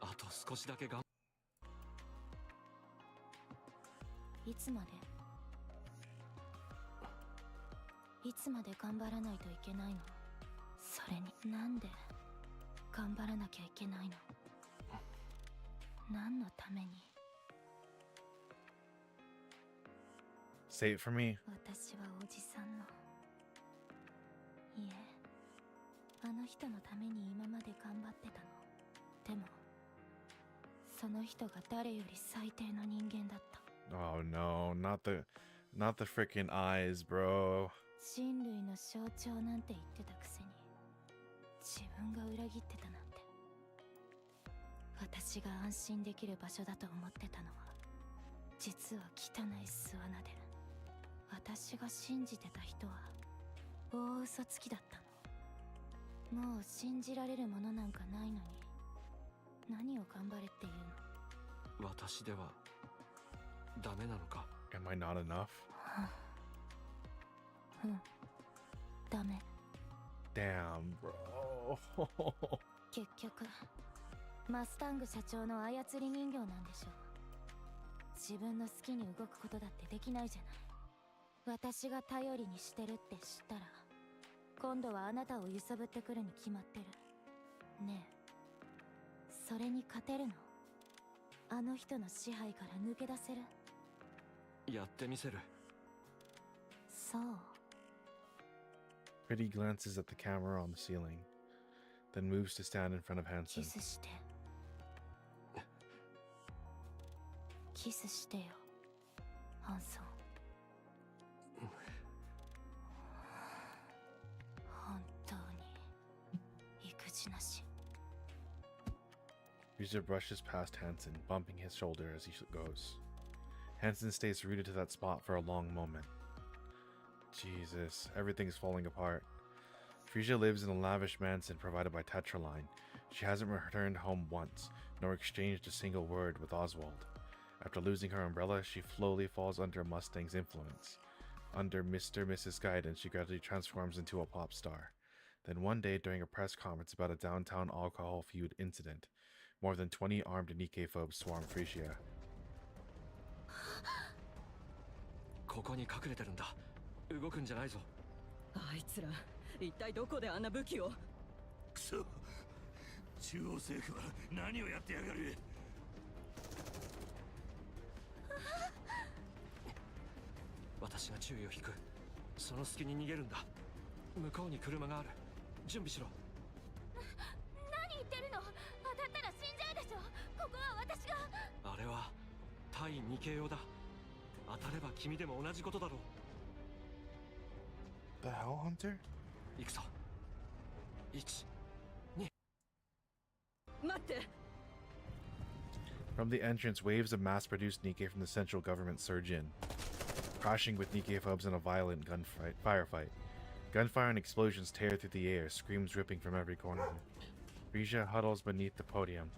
あと少しだけいつまで頑張らないといけないの？それになんで頑張らなきゃいけないの？何のために？ Say it for me. 私はおじさんの。いえ、あの人のために今まで頑張ってたの。でも、その人が誰より最低の人間だった。 Oh no, not the freaking eyes, bro. 人類の象徴なんて言ってたくせに、自分が裏切ってたなんて。私が安心できる場所だと思ってたのは、実は汚い巣穴で、私が信じてた人は大嘘つきだったの。もう信じられるものなんかないのに、何を頑張れっていうの？私ではダメなのか？ Am I not enough? うん、ダメ。 Damn, bro. 結局マスタング社長の操り人形なんでしょう。自分の好きに動くことだってできないじゃない。私が頼りにしてるって知ったら今度はあなたを揺さぶってくるに決まってる。ねえ、それに勝てるの？あの人の支配から抜け出せる？やってみせる。そう。Pretty glances at the camera on the ceiling, then moves to stand in front of キ Hansen. スして。キスしてよ、ハンソン。本当に育児なし。Frieza brushes past Hansen, bumping his shoulder as he goes. Hansen stays rooted to that spot for a long moment. Jesus, everything's falling apart. Frieza lives in a lavish mansion provided by Tetraline. She hasn't returned home once, nor exchanged a single word with Oswald. After losing her umbrella, she slowly falls under Mustang's influence. Under Mr. and Mrs. guidance, she gradually transforms into a pop star. Then one day, during a press conference about a downtown alcohol feud incident, more than 20 armed Nikke phobes swarm Frisia. ここに隠れてるんだ。動くんじゃないぞ。あいつら一体どこであんな武器を。くそ、中央政府は何をやってやがる。私が注意を引く。その隙に逃げるんだ。向こうに車がある。準備しろ。何言ってるの？当たったら死んじゃうでしょ。ここは私が。あれは対ニケ用だ。当たれば君でも同じことだろう。 The Hell Hunter? 行くぞ。1、2。待って。 From the entrance, waves of mass-produced Nikke from the central government surge in, crashing with Nikke phobes in a violent firefight. Gunfire and explosions tear through the air, screams ripping from every corner. Frisia huddles beneath the podium.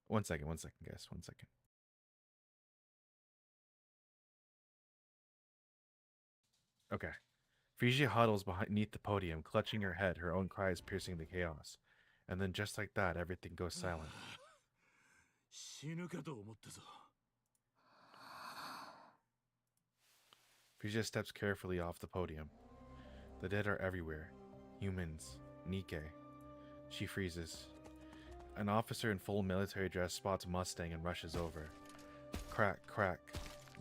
One second, guys. 1 second. Okay. Frisia huddles beneath the podium, clutching her head, her own cries piercing the chaos. And then just like that, everything goes silent. 死ぬかと思ったぞ。 Frisia steps carefully off the podium. The dead are everywhere. Humans. Nikke. She freezes. An officer in full military dress spots Mustang and rushes over. Crack, crack.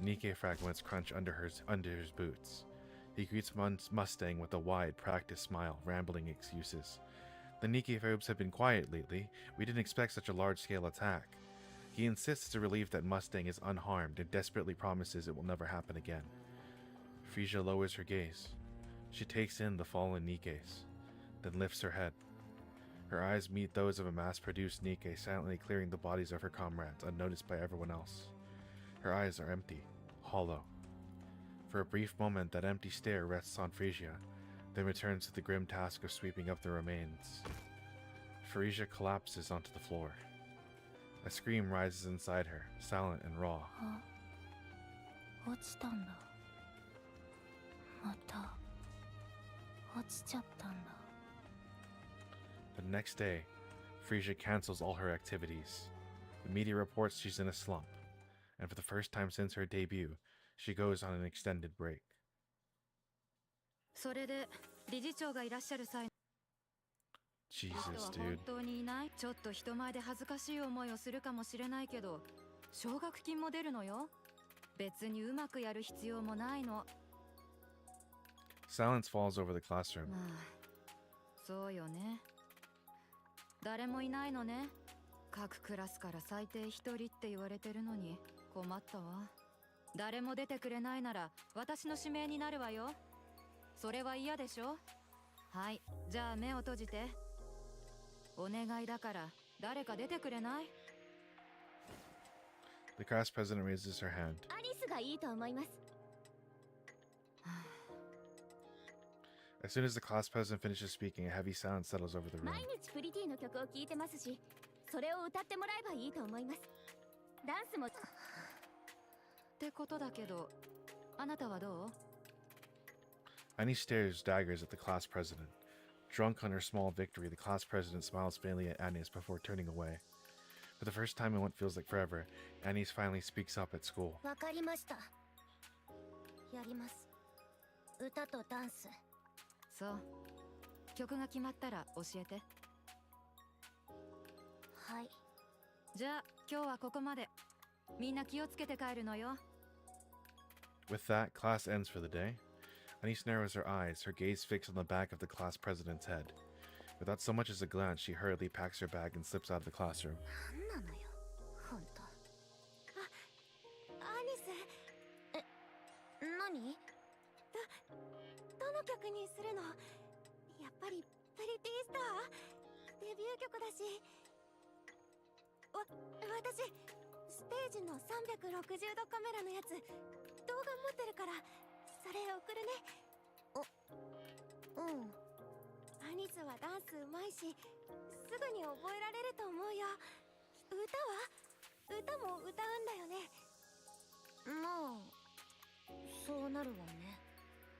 Nikke fragments crunch under his boots. He greets Mustang with a wide, practiced smile, rambling excuses. The Nikke phobes have been quiet lately. We didn't expect such a large-scale attack. He insists to relieve that Mustang is unharmed and desperately promises it will never happen again. Frisia lowers her gaze. She takes in the fallen Nikkes, then lifts her head. Her eyes meet those of a mass-produced Nikke silently clearing the bodies of her comrades, unnoticed by everyone else. Her eyes are empty, hollow. For a brief moment, that empty stare rests on Frisia, then returns to the grim task of sweeping up the remains. Frisia collapses onto the floor. A scream rises inside her, silent and raw. 落ちたんだ。また落ちちゃったんだ。 The next day, Frisia cancels all her activities. The media reports she's in a slump, and for the first time since her debut, she goes on an extended break. それで理事長がいらっしゃる際。 Jesus, 本 dude. 当にいない。ちょっと人前で恥ずかしい思いをするかもしれないけど、奨学金も出るのよ。別にうまくやる必要もないの。 Silence falls over the classroom. まあ、そうよね。誰もいないのね。各クラスから最低1人って言われてるのに困ったわ。誰も出てくれないなら私の指名になるわよ。それは嫌でしょ？はい、じゃあ目を閉じて。お願いだから誰か出てくれない？ The class president raises her hand. アリスがいいと思います。 As soon as the class president finishes speaking, a heavy silence settles over the room. 毎日プリティの曲を聴いてますし、それを歌ってもらえばいいと思います。ダンスも。ってことだけど、あなたはどう？ Annie stares daggers at the class president. Drunk on her small victory, the class president smiles faintly at Annie's before turning away. For the first time in what feels like forever, Annie's finally speaks up at school. わかりました。やります。歌とダンス。そう。曲が決まったら教えて。はい。じゃあ今日はここまで。みんな気をつけて帰るのよ。With that, class ends for the day. Anise narrows her eyes, her gaze fixed on the back of the class president's head. Without so much as a glance, she hurriedly packs her bag and slips out of the classroom. なんなのよ、ほんと。アニス。何？どの曲にするの？やっぱりプリティスター？デビュー曲だし。私ステージの360度カメラのやつ動画持ってるからそれ送るね。うん。アニスはダンスうまいしすぐに覚えられると思うよ。歌も歌うんだよね。まあそうなるわね。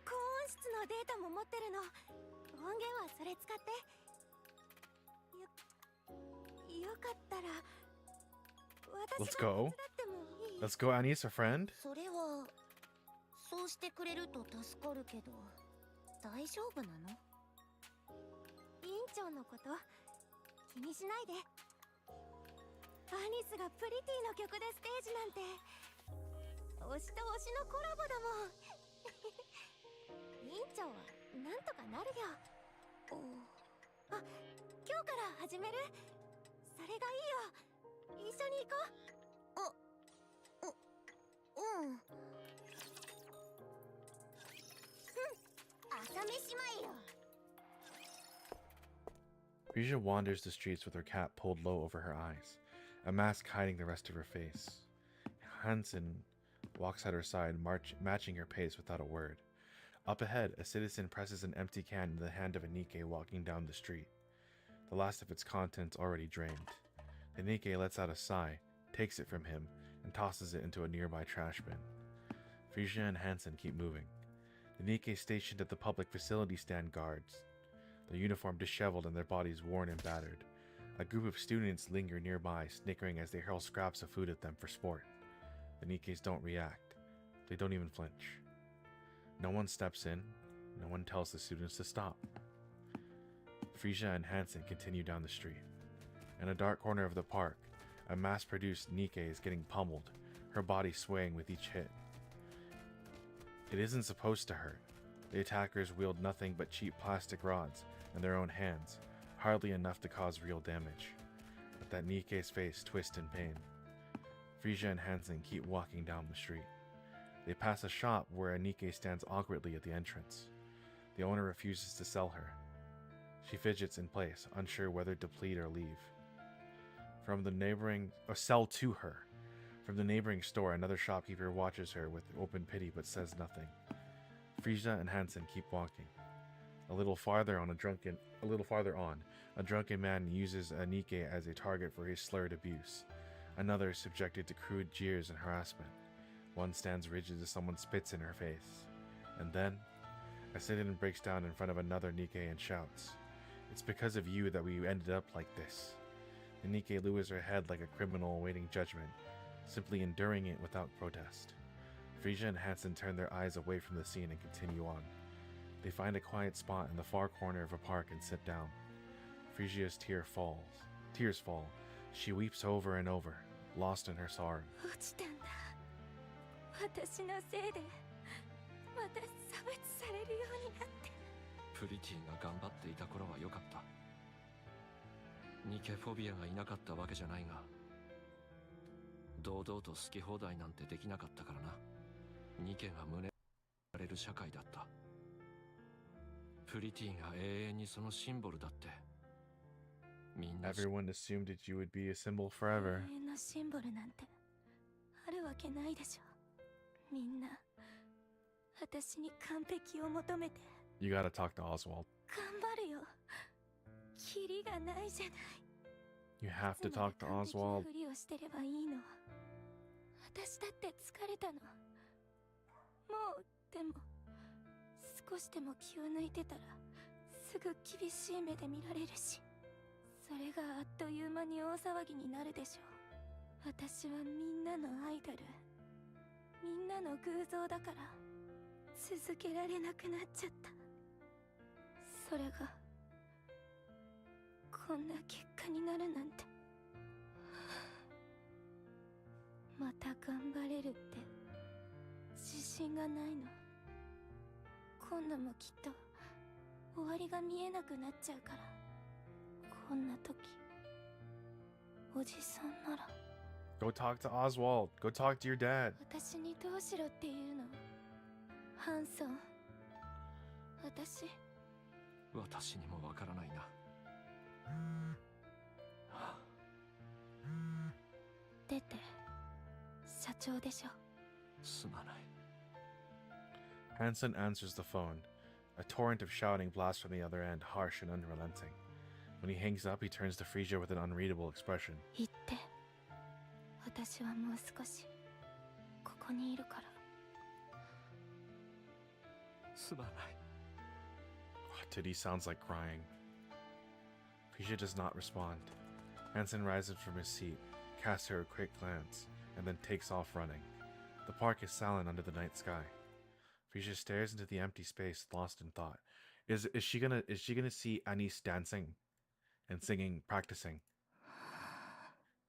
高音質のデータも持ってるの。音源はそれ使って。よかったら Let's go. Let's go, Anise, a friend. それはそうしてくれると助かるけど大丈夫なの？委員長のこと気にしないで。アニスがプリティの曲でステージなんて推しと推しのコラボだもん。委員長はなんとかなるよ。あ、今日から始める？それがいいよ。一緒に行こう。うん。朝飯前よ。 Frisia wanders the streets with her cap pulled low over her eyes, a mask hiding the rest of her face. Hansen walks at her side, matching her pace without a word. Up ahead, a citizen presses an empty can in the hand of a Nikke walking down the street. The last of its contents already drained. The Nikke lets out a sigh, takes it from him, and tosses it into a nearby trash bin. Frisia and Hansen keep moving. The Nikke stationed at the public facility stand guards, their uniform disheveled and their bodies worn and battered. A group of students linger nearby, snickering as they hurl scraps of food at them for sport. The Nikkes don't react. They don't even flinch. No one steps in. No one tells the students to stop. Frisia and Hansen continue down the street. In a dark corner of the park, a mass-produced Nikke is getting pummeled, her body swaying with each hit. It isn't supposed to hurt. The attackers wield nothing but cheap plastic rods in their own hands, hardly enough to cause real damage. But that Nikke's face twists in pain. Frisia and Hansen keep walking down the street. They pass a shop where a Nikke stands awkwardly at the entrance. The owner refuses to sell her. She fidgets in place, unsure whether to plead or leave. Sell to her. From the neighboring store, another shopkeeper watches her with open pity but says nothing. Frisia and Hansen keep walking. A little farther on, a drunken man uses a Nikke as a target for his slurred abuse. Another is subjected to crude jeers and harassment. One stands rigid as someone spits in her face. And then, a citizen breaks down in front of another Nikke and shouts, "It's because of you that we ended up like this." The Nikke lowers her head like a criminal awaiting judgment, simply enduring it without protest. Frisia and Hansen turn their eyes away from the scene and continue on. They find a quiet spot in the far corner of a park and sit down. Frisia's tears fall. She weeps over and over, lost in her sorrow. 落ちたんだ。私のせいでまた差別されるようになって。プリティが頑張っていた頃は良かった。ニケフォビアがいなかったわけじゃないが、堂々と好き放題なんてできなかったからな。ニケが胸を張れる社会だった。プリティが永遠にそのシンボルだって。みんな Everyone assumed that you would be a symbol forever. 永遠のシンボルなんてあるわけないでしょ。みんな私に完璧を求めて。You gotta talk to Oswald. 頑張るよ。キリがないじゃない。 You have to talk to 完璧な Oswald. ふりをしてればいいの。私だって疲れたの。もうでも好少しでも気を抜いてたらすぐ厳しい目で見られるし、それがあっという間に大騒ぎになるでしょう。私はみんなのアイドル、みんなの偶像だから続けられなくなっちゃった。それがこんな結果になるなんて。また頑張れるって自信がないの。今度もきっと終わりが見えなくなっちゃうから。こんな時おじさんなら。 Go talk to Oswald. Go talk to your dad. 私にどうしろっていうの？ハンソン、私にもわからないな。出て社長でしょ。すまない。 Hansen answers the phone. A torrent of shouting blasts from the other end, harsh and unrelenting. When he hangs up, he turns to Frisia with an unreadable expression. 言って。私はもう少しここにいるから。すまない。 Titty sounds like crying. Frisia does not respond. Hansen rises from his seat, casts her a quick glance, and then takes off running. The park is silent under the night sky. Frisia stares into the empty space, lost in thought. Is she gonna see Anis dancing and singing, practicing?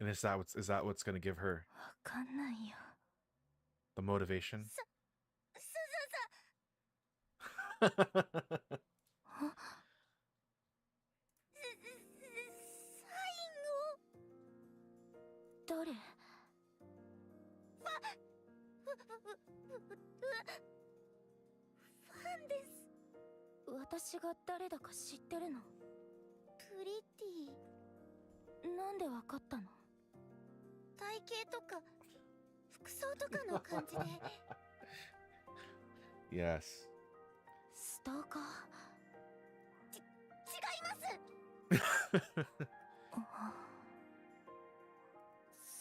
And is that what's gonna give her わかんないよ。 the motivation? 誰？ファンです。私が誰だか知ってるの？プリティ。なんでわかったの？体型とか服装とかの感じで。Yes. ストーカー？違います。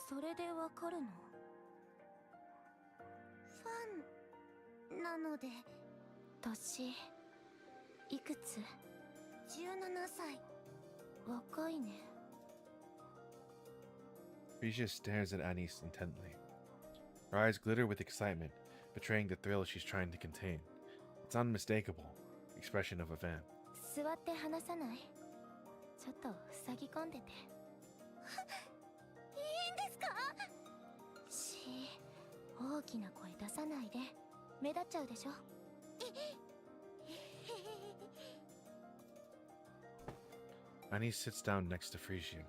それでわかるの？ファンなので。年いくつ？17歳。若いね。 Frisia stares at Anis intently. Her eyes glitter with excitement, betraying the thrill she's trying to contain. It's unmistakable expression of a fan. 座って話さない？ちょっと塞ぎ込んでて。いいんですか？大きな声出さないで。目立っちゃうでしょ。Anis sits down next to Frisia.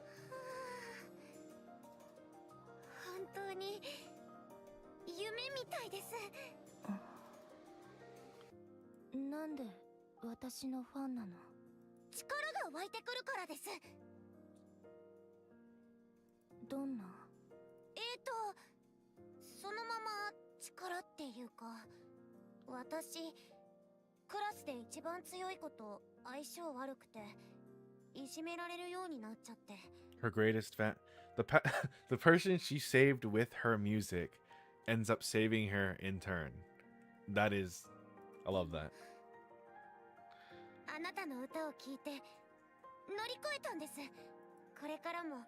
本当に夢みたいです。なんで私のファンなの？力が湧いてくるからです。どんな？そのまま力っていうか、私クラスで一番強い子と相性悪くていじめられるようになっちゃって。 Her greatest fan, the person she saved with her music ends up saving her in turn. That is, I love that. あなたの歌を聴いて乗り越えたんです。これからも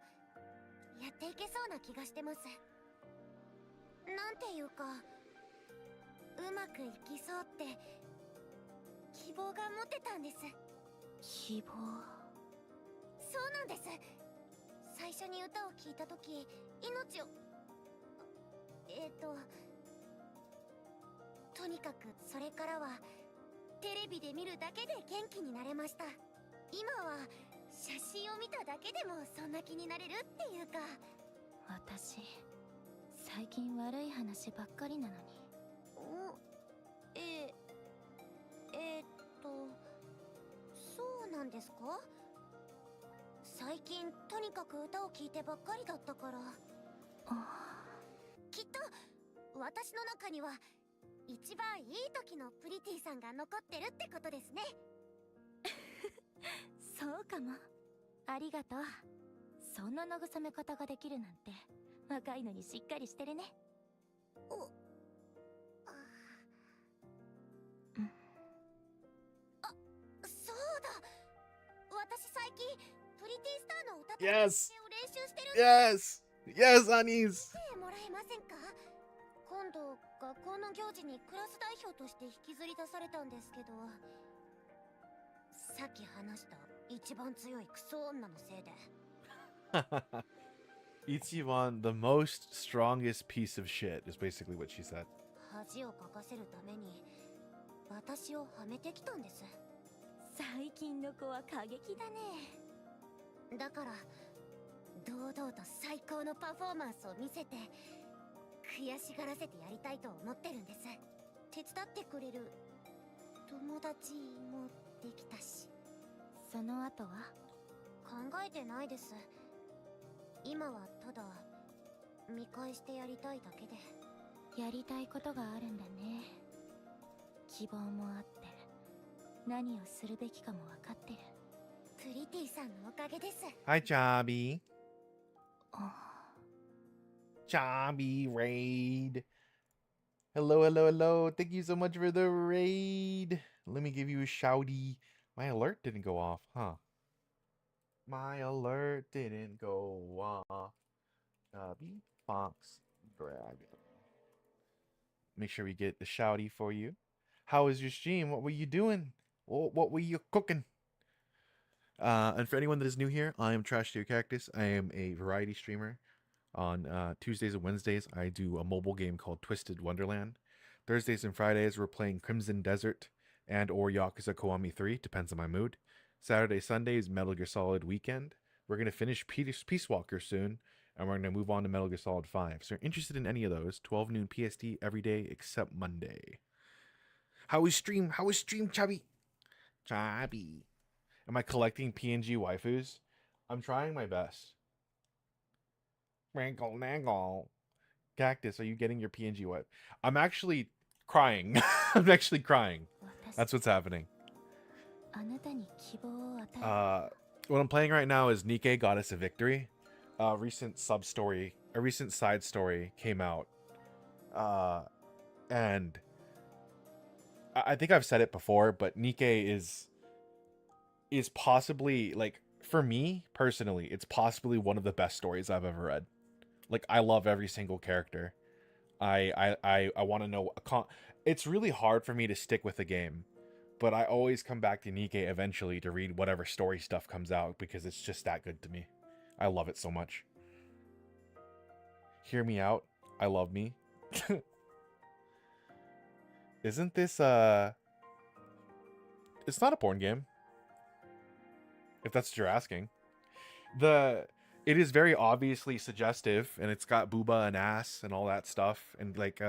やっていけそうな気がしてます。なんていうか、うまくいきそうって希望が持てたんです。希望？そうなんです。最初に歌を聴いた時、命をとにかくそれからはテレビで見るだけで元気になれました。今は写真を見ただけでもそんな気になれるっていうか。私最近悪い話ばっかりなのに。そうなんですか？最近とにかく歌を聴いてばっかりだったから。きっと私の中には一番いい時のプリティさんが残ってるってことですね。そうかも。ありがとう。そんな慰め方ができるなんて若いのにしっかりしてるね。私最近プリティスターの歌と Yes. を練習してるん Yes. Yes, Anis. でもらえませんか？今度学校の行事にクラス代表として引きずり出されたんですけど、さっき話した一番強いクソ女のせいで。Ichiban, the most strongest piece of shit, is basically what she said. 恥をかかせるために私をはめてきたんです。最近の子は過激だね。だから堂々と最高のパフォーマンスを見せて悔しがらせてやりたいと思ってるんです。手伝ってくれる友達もできたし。その後は考えてないです。今はただ見返してやりたいだけで。やりたいことがあるんだね。希望もあって何をするべきかも分かってる。プリティさんのおかげです。 Hi, Chubby. Chubby raid. Hello, hello, hello. Thank you so much for the raid. Let me give you a shouty. My alert didn't go off, huh? My alert didn't go off. Chubby Fox Dragon. Make sure we get the shouty for you. How was your stream? What were you doing? What were you cooking? And for anyone that is new here, I am Trash to Your Cactus. I am a variety streamer. On Tuesdays and Wednesdays, I do a mobile game called Twisted Wonderland. Thursdays and Fridays, we're playing Crimson Desert and or Yakuza Kiwami 3, depends on my mood. Saturday, Sundays, Metal Gear Solid Weekend. We're going to finish Peace Walker soon, and we're going to move on to Metal Gear Solid 5. So if you're interested in any of those, 12 noon PST every day except Monday. How was stream? How was stream, Chubby? Chubby. Am I collecting PNG waifus? I'm trying my best. Wrinkle nangle. Cactus, are you getting your PNG wife? I'm actually crying. I'm actually crying. That's what's happening. What I'm playing right now is Nikke Goddess of Victory. A recent side story came out. And I think I've said it before, but Nikke is possibly, like, for me personally, it's possibly one of the best stories I've ever read. Like, I love every single character. I want to know. It's really hard for me to stick with a game, but I always come back to Nikke eventually to read whatever story stuff comes out because it's just that good to me. I love it so much. Hear me out. I love me. Isn't this it's not a porn game, if that's what you're asking. It is very obviously suggestive, and it's got booba and ass and all that stuff, and like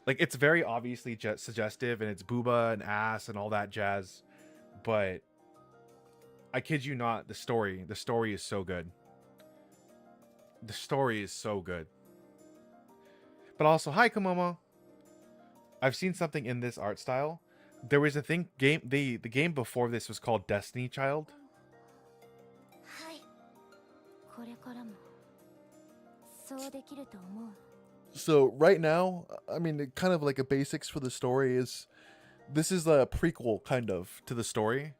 it's very obviously suggestive, and it's booba and ass and all that jazz. But I kid you not, the story is so good. The story is so good. But also, hi Komomo. I've seen something in this art style. There was a the game before this was called Destiny Child. So right now, I mean, kind of like a basics for the story is, this is a prequel kind of to the story.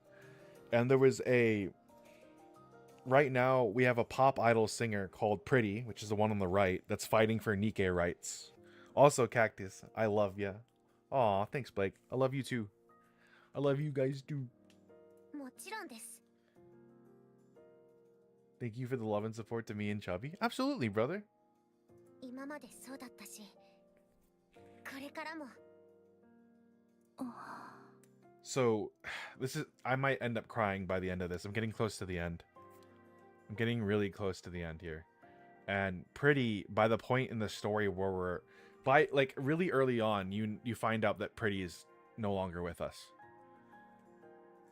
And there was right now we have a pop idol singer called Pretty, which is the one on the right, that's fighting for Nikke rights. Also, Cactus, I love ya. Aw, thanks, Blake. I love you too. I love you guys too. Thank you for the love and support to me and Chubby. Absolutely, brother. So, I might end up crying by the end of this. I'm getting close to the end. I'm getting really close to the end here. And Pretty, by the point in the story where like really early on, you find out that Pretty is no longer with us.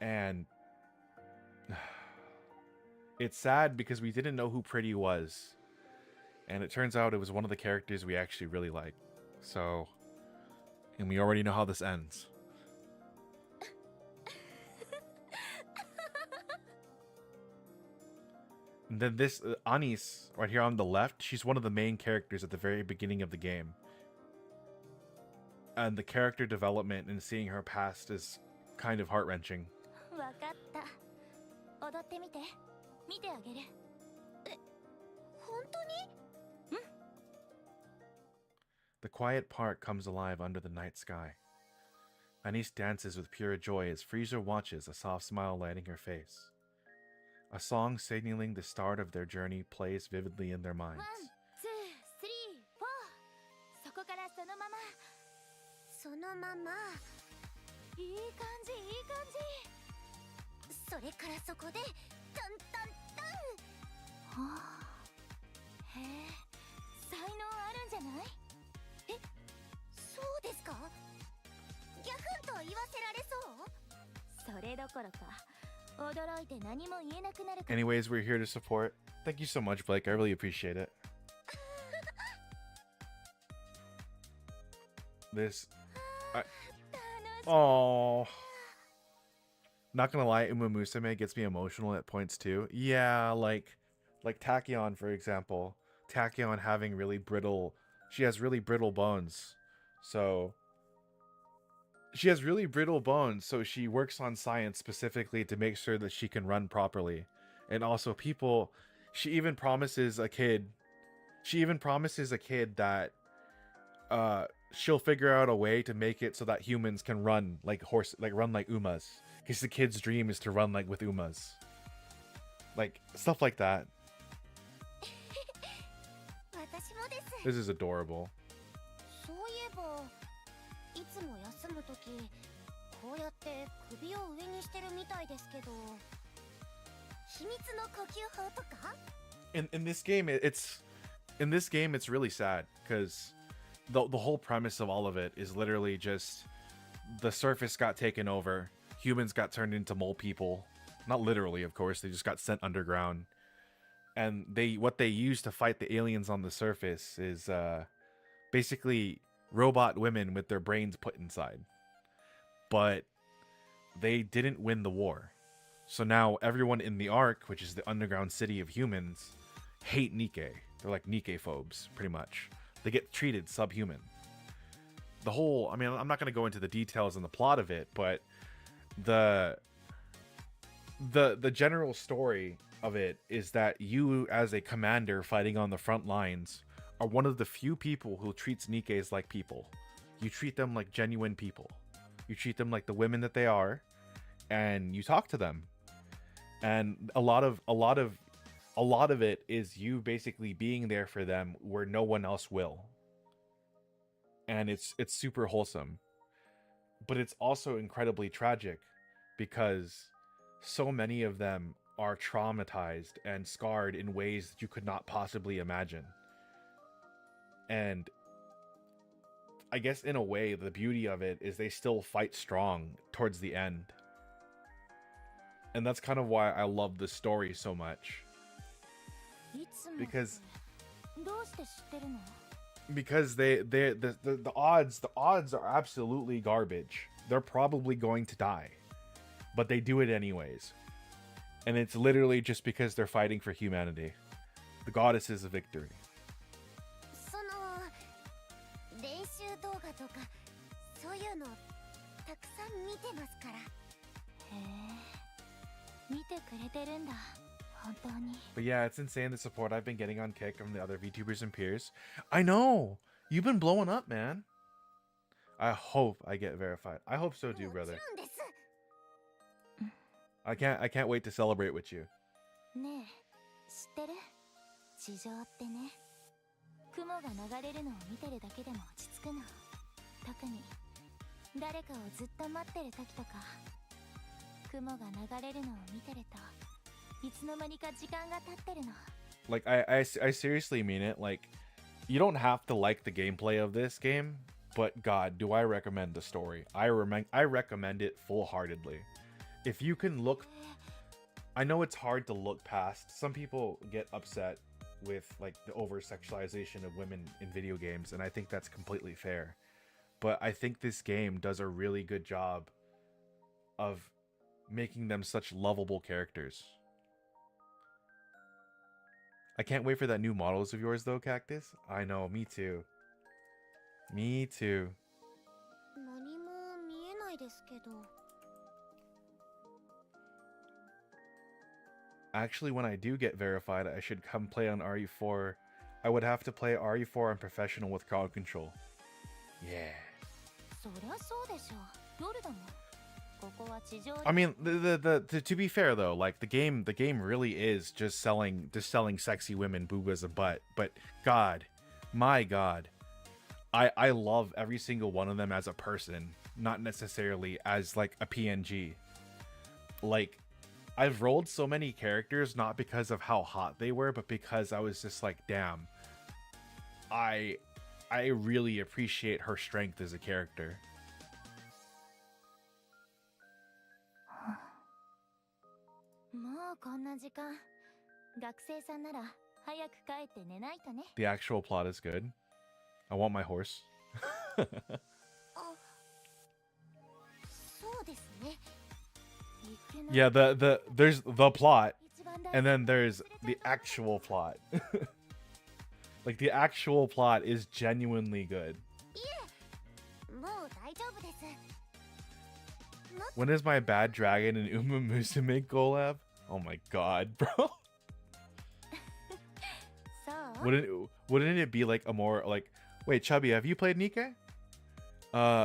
And it's sad because we didn't know who Pretty was. And it turns out it was one of the characters we actually really like. So, and we already know how this ends. And then this Anis right here on the left, she's one of the main characters at the very beginning of the game. And the character development and seeing her past is kind of heart-wrenching. 踊ってみて。見てあげる。本当に？ The quiet park comes alive under the night sky. Anise dances with pure joy as Freezer watches, a soft smile lighting her face. A song signaling the start of their journey plays vividly in their ワン、 minds. ツー、スリー、フォー。そこからそのまま。そのまま。いい感じ、いい感じ。それからそこで、タンタンタン。はあ。へえ、才能あるんじゃない？え、そうですか？ギャフンと言わせられそう？それどころか、驚いて何も言えなくなるから。 Anyways, we're here to support. Thank you so much, Blake. I really appreciate it. This... Oh, not gonna lie, Uma Musume gets me emotional at points too. Yeah, like Tachyon, for example. Tachyon having really brittle... She has really brittle bones. So... She has really brittle bones, so she works on science specifically to make sure that she can run properly. And also people... She even promises a kid... She even promises a kid that... she'll figure out a way to make it so that humans can run like run like Umas. Because the kid's dream is to run like with Umas. Like, stuff like that. This is adorable. そういえば、いつも休むとき、こうやって首を上にしてるみたいですけど、秘密の呼吸法とか？ In this game, it's really sad because the whole premise of all of it is literally just the surface got taken over, humans got turned into mole people. Not literally, of course, they just got sent underground. And what they use to fight the aliens on the surface is basically robot women with their brains put inside. But they didn't win the war. So now everyone in the Ark, which is the underground city of humans, hate Nikke. They're like Nikke phobes, pretty much. They get treated subhuman. The whole... I mean, I'm not going to go into the details and the plot of it, but the general story of it is that you, as a commander fighting on the front lines, are one of the few people who treats Nikkes like people. You treat them like genuine people. You treat them like the women that they are, and you talk to them. And a lot of it is you basically being there for them where no one else will. And it's super wholesome. But it's also incredibly tragic because so many of them are traumatized and scarred in ways that you could not possibly imagine. And I guess in a way, the beauty of it is they still fight strong towards the end. And that's kind of why I love this story so much. Because the odds are absolutely garbage. They're probably going to die, but they do it anyways. And it's literally just because they're fighting for humanity. The goddesses of victory. その練習動画とかそういうのたくさん見てますから。へえ、見てくれてるんだ。 But yeah, it's insane the support I've been getting on Kick from the other VTubers and peers. I know! You've been blowing up, man. I hope I get verified. I hope so too, brother. I can't wait to celebrate with you. ねえ、知ってる？地上ってね、雲が流れるのを見てるだけでも落ち着くの。特に誰かをずっと待ってる時とか、雲が流れるのを見てると。 Like, I seriously mean it. Like, you don't have to like the gameplay of this game, but God, do I recommend the story. I recommend it full-heartedly. If you can look... I know it's hard to look past. Some people get upset with, like, the over-sexualization of women in video games, and I think that's completely fair. But I think this game does a really good job of making them such lovable characters. I can't wait for that new models of yours though, Cactus. I know, me too. Me too. 何も見えないですけど。actually, when I do get verified, I should come play on RE4. I would have to play RE4 on professional with crowd control. Yeah. そりゃそうでしょう。夜だもん。ここは地上。I mean, to be fair though, like the game really is just selling sexy women, boobas, and butt. But God, my God, I love every single one of them as a person, not necessarily as like a PNG. Like, I've rolled so many characters not because of how hot they were, but because I was just like, damn, I really appreciate her strength as a character. もうこんな時間。学生さんなら早く帰って寝ないとね。The actual plot is good. I want my horse. あ、そうですね。Yeah, there's the plot, and then there's the actual plot. Like the actual plot is genuinely good. いえ、もう大丈夫です。 When is my Bad Dragon and Uma Musume collab? Oh my god, bro. そう。 Wouldn't it be like a more like, wait, Chubby, have you played Nikke?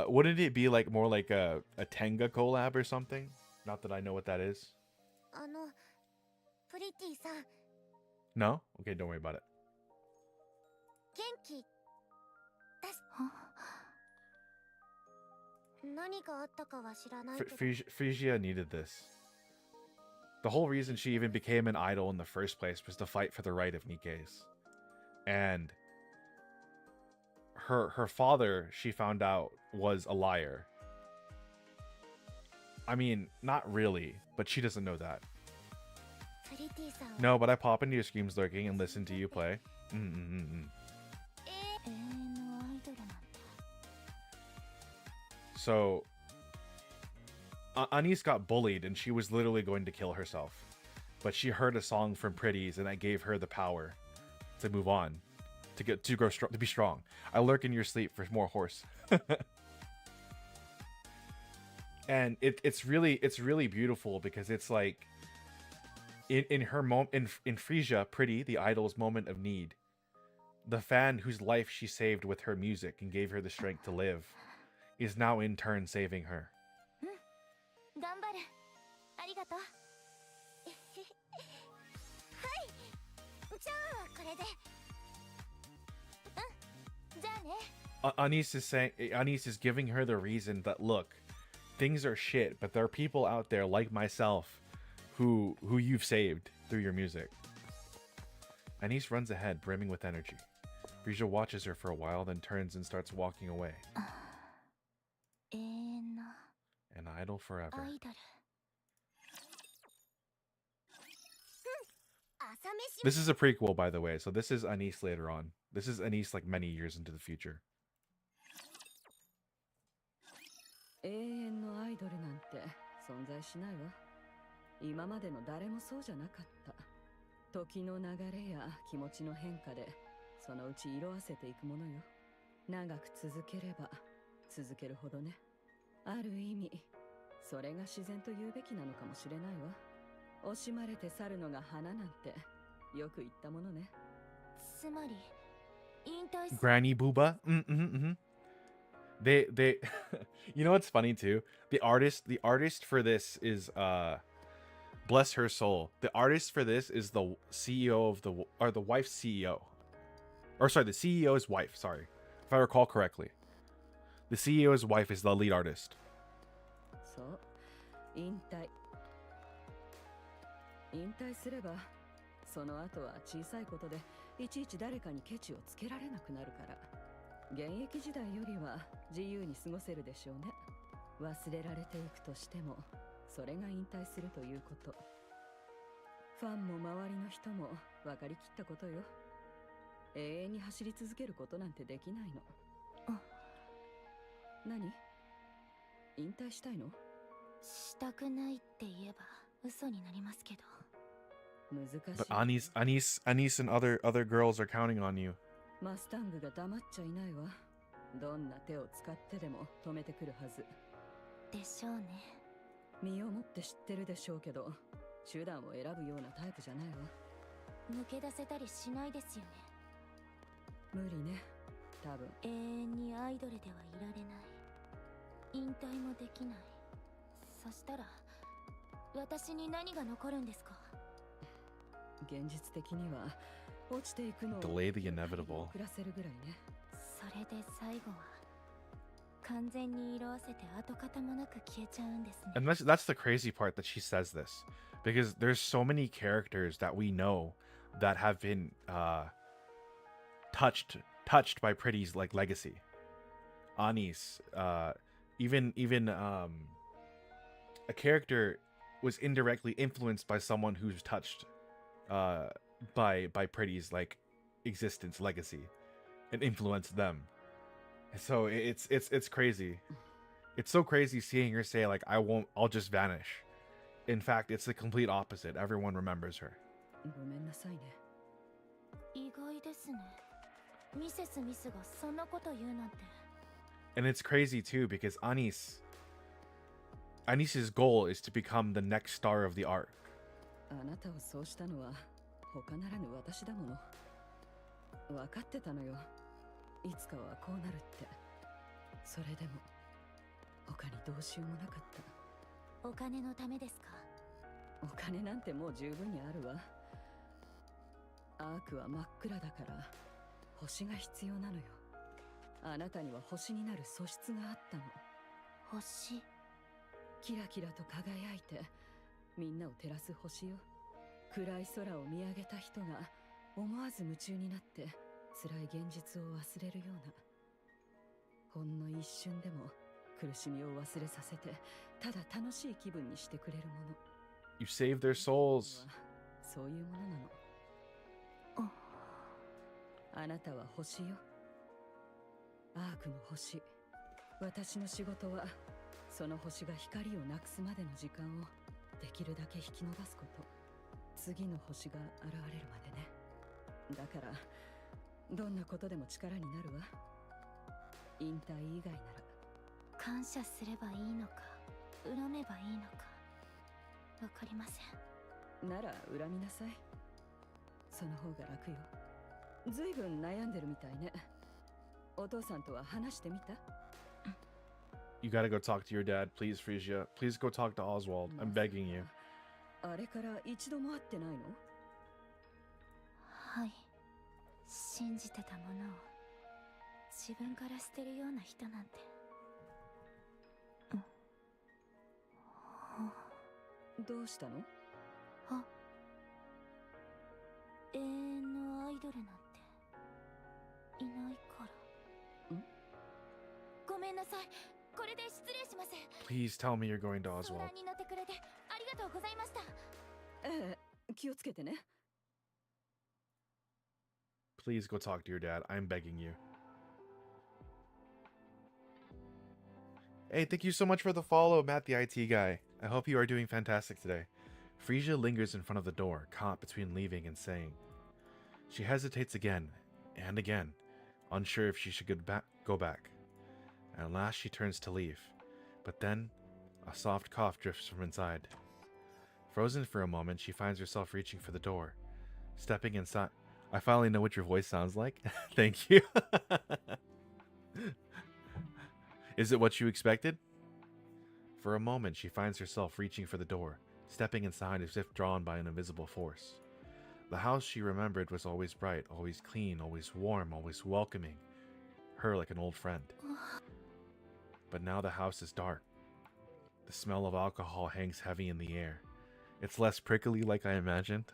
Wouldn't it be like more like a Tenga collab or something? Not that I know what that is. プリティさん、 No? Okay, don't worry about it. 元気だし。何があったかは知らないけど。Phrygia needed this. The whole reason she even became an idol in the first place was to fight for the right of Nikke's. And her father, she found out, was a liar. I mean, not really, but she doesn't know that. No, but I pop into your streams lurking and listen to you play. So, Anise got bullied and she was literally going to kill herself. But she heard a song from Pretties and that gave her the power to move on, to be strong. I lurk in your sleep for more horse. And it's really beautiful because it's like in her moment in Phrygia, Pretty, the idol's moment of need, the fan whose life she saved with her music and gave her the strength to live is now in turn saving her. 頑張る。ありがとう。はい。じゃあこれで。じゃあね。Anise is giving her the reason that, look, things are shit, but there are people out there like myself who you've saved through your music. Anise runs ahead, brimming with energy. Phrygia watches her for a while, then turns and starts walking away. An idol forever. This is a prequel, by the way, so this is Anise later on. This is Anise like many years into the future. 永遠のアイドルなんて存在しないわ。今までの誰もそうじゃなかった。時の流れや気持ちの変化でそのうち色あせていくものよ。長く続ければ続けるほどね。ある意味それが自然と言うべきなのかもしれないわ。惜しまれて去るのが花なんてよく言ったものね。つまり引退する。 Granny Booba. They you know what's funny too? The artist for this is bless her soul. The artist for this is the CEO of the wife's CEO. Or sorry, the CEO's wife, sorry. If I recall correctly. The CEO's wife is the lead artist. そう、引退すればその後は小さいことでいちいち誰かにケチをつけられなくなるから、現役時代よりは自由に過ごせるでしょうね。忘れられていくとしてもそれが引退するということ。ファンも周りの人も分かりきったことよ。永遠に走り続けることなんてできないの。何？引退したいの？したくないって言えば嘘になりますけど。難しい。 But Anise and other girls are counting on you. マスタングが黙っちゃいないわ。どんな手を使ってでも止めてくるはず。でしょうね。身をもって知ってるでしょうけど、手段を選ぶようなタイプじゃないわ。抜け出せたりしないですよね。無理ね、多分。永遠にアイドルではいられない。引退もできない。そしたら私に何が残るんですか？現実的には落ちていくのを Delay the inevitable. 遅らせるぐらいね。それで最後は完全に色あせて跡形もなく消えちゃうんですね。 And that's the crazy part that she says this, because there's so many characters that we know that have been touched by Pretty's like legacy. Anis, even a character was indirectly influenced by someone who's touched by Pretty's like existence legacy and influenced them. So it's crazy. It's so crazy seeing her say like I'll just vanish. In fact, it's the complete opposite. Everyone remembers her. ごめんなさいね。意外ですね。ミセスミスがそんなこと言うなんて。 And it's crazy too because Anis's goal is to become the next star of the arc. あなたをそうしたのは他ならぬ私だもの。分かってたのよ。いつかはこうなるって。それでも他にどうしようもなかった。お金のためですか？お金なんてもう十分にあるわ。アークは真っ暗だから星が必要なのよ。あなたには星になる素質があったの。星。キラキラと輝いてみんなを照らす星よ。暗い空を見上げた人が思わず夢中になって辛い現実を忘れるような、ほんの一瞬でも苦しみを忘れさせてただ楽しい気分にしてくれるもの。 You save their souls. そういうものなの。あなたは星よ。アークの星。私の仕事はその星が光をなくすまでの時間をできるだけ引き延ばすこと。次の星が現れるまでね。だからどんなことでも力になるわ。引退以外なら。感謝すればいいのか恨めばいいのかわかりません。なら恨みなさい。その方が楽よ。ずいぶん悩んでるみたいね。お父さんとは話してみた？ You gotta go talk to your dad, please, Frisia. Please go talk to Oswald. I'm begging you. あれから一度も会ってないの？はい。信じてたものを自分から捨てるような人なんて。どうしたの？あ、永遠のアイドルなんていないから。ごめんなさい。これで失礼します。 Please tell me you're going to 相 Oswald. 談に乗ってくれてありがとうございました。ええ、気をつけてね。 Please go talk to your dad. I'm begging you. Hey, thank you so much for the follow, Matt the IT guy. I hope you are doing fantastic today. Frisia lingers in front of the door, caught between leaving and staying. She hesitates again and again, unsure if she should go back. At last she turns to leave, but then a soft cough drifts from inside. Frozen for a moment, she finds herself reaching for the door. Stepping inside... I finally know what your voice sounds like. Thank you. Is it what you expected? For a moment, she finds herself reaching for the door, stepping inside as if drawn by an invisible force. The house she remembered was always bright, always clean, always warm, always welcoming her like an old friend. But now the house is dark. The smell of alcohol hangs heavy in the air. It's less prickly like I imagined.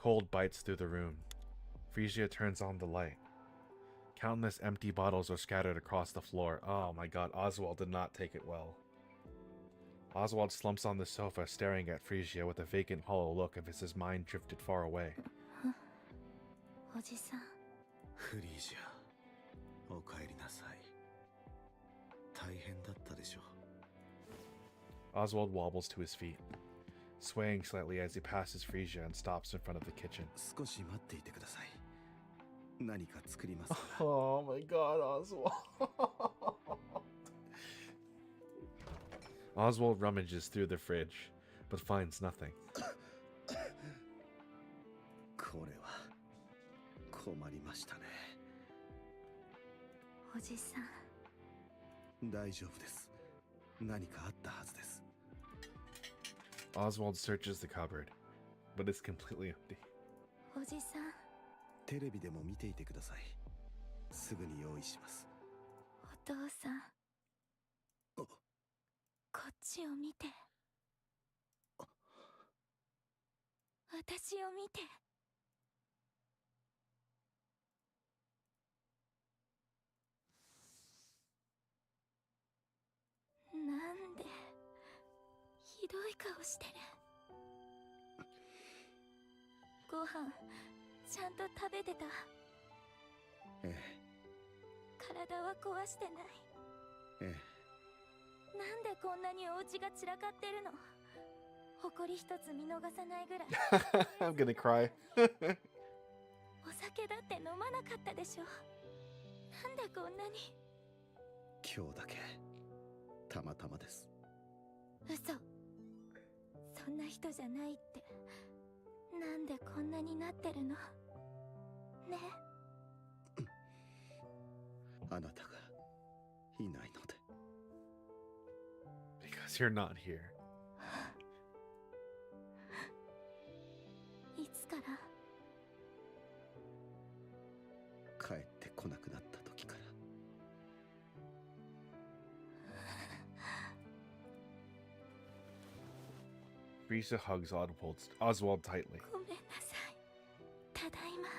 Cold bites through the room. Frisia turns on the light. Countless empty bottles are scattered across the floor. Oh my god, Oswald did not take it well. Oswald slumps on the sofa, staring at Frisia with a vacant, hollow look as if his mind drifted far away. おじさん。フリージャ、お帰りなさい。大変だったでしょう。 Oswald wobbles to his feet, swaying slightly as he passes Frisia and stops in front of the kitchen. 少し待っていてください。何か作りますから。Oh my god, Oswald. Oswald rummages through the fridge, but finds nothing. これは困りましたね。おじさん。大丈夫です。何かあったはずです。Oswald searches the cupboard, but it's completely empty. おじさん。テレビでも見ていてください。すぐに用意します。お父さん。こっちを見て。私を見て。なんでひどい顔してる。ご飯ちゃんと食べてた。ええ。体は壊してない。ええ。なんでこんなにお家が散らかってるの。誇り一つ見逃さないぐらい。I'm gonna cry. お酒だって飲まなかったでしょ。なんでこんなに。今日だけたまたまです。嘘。そんな人じゃないって。なんでこんなになってるのね。あなたがいないので。Because you're not here. いつから。帰ってこなくなった時から。Frieza hugs Oswald tightly. ごめんなさい。ただいま。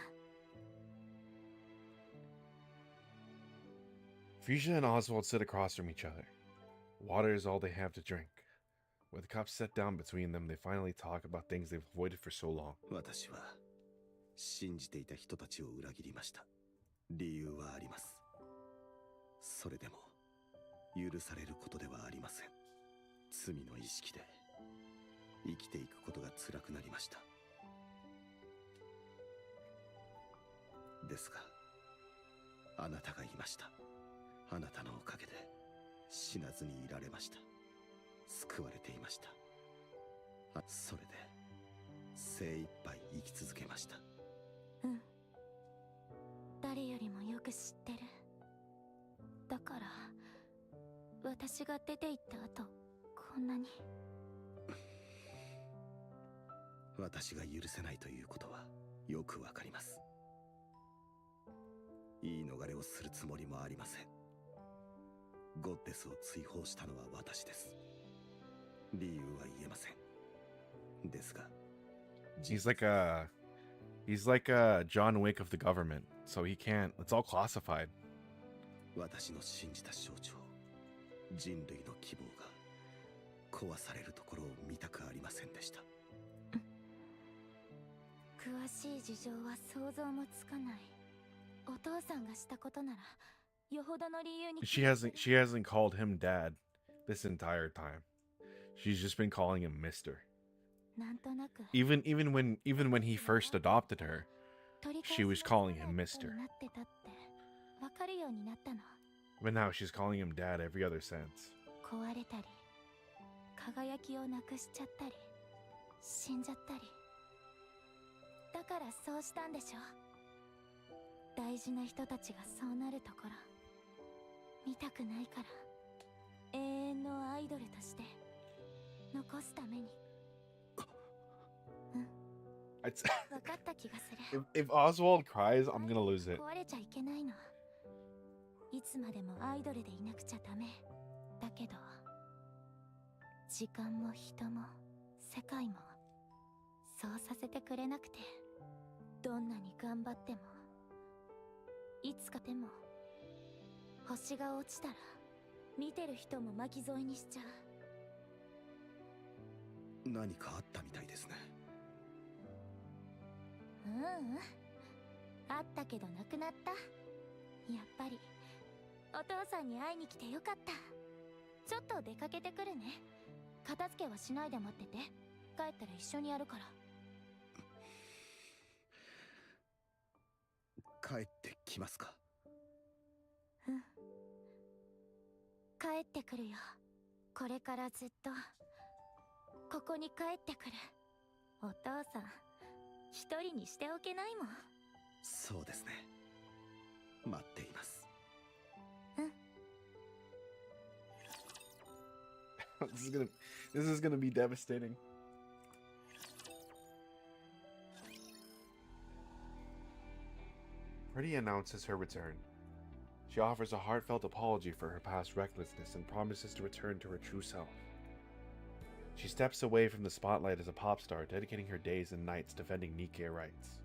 Frieza and Oswald sit across from each other. Water is all they have to drink. With the cups set down between them, they finally talk about things they've avoided for so long. 私は信じていた人たちを裏切りました。理由はあります。それでも許されることではありません。罪の意識で生きていくことが辛くなりました。ですが、あなたがいました。あなたのおかげで死なずにいられました。救われていました。それで精一杯生き続けました。うん。誰よりもよく知ってる。だから私が出て行った後、こんなに。私が許せないということはよくわかります。言い逃れをするつもりもありません。ゴッデスを追放したのは私です。理由は言えません。ですが、He's like a John Wick of the government, so he can't. It's all classified. 私の信じた象徴、人類の希望が壊されるところを見たくありませんでした。詳しい事情は想像もつかない。お父さんがしたことならよほどの理由に。She hasn't called him dad this entire time. She's just been calling him Mister. なんとなく。Even when he first adopted her, she was calling him Mister. なってたってわかるようになったの。 But now she's calling him dad every other sense. 壊れたり、輝きをなくしちゃったり、死んじゃったり。だからそうしたんでしょ。大事な人たちがそうなるところ見たくないから。永遠のアイドルとして残すために。うん。分かった気がする。If Oswald cries, I'm gonna lose it. 壊れちゃいけないの。いつまでもアイドルでいなくちゃダメ。だけど時間も人も世界もそうさせてくれなくて、どんなに頑張ってもいつかでも星が落ちたら見てる人も巻き添えにしちゃう。何かあったみたいですね。あったけどなくなった。やっぱりお父さんに会いに来てよかった。ちょっと出かけてくるね。片付けはしないで待ってて。帰ったら一緒にやるから。帰ってきますか？うん。帰ってくるよ。これからずっとここに帰ってくる。お父さん一人にしておけないもん。そうですね。待っています。This is gonna be devastating. Pretty announces her return. She offers a heartfelt apology for her past recklessness and promises to return to her true self. She steps away from the spotlight as a pop star, dedicating her days and nights defending Nikke rights.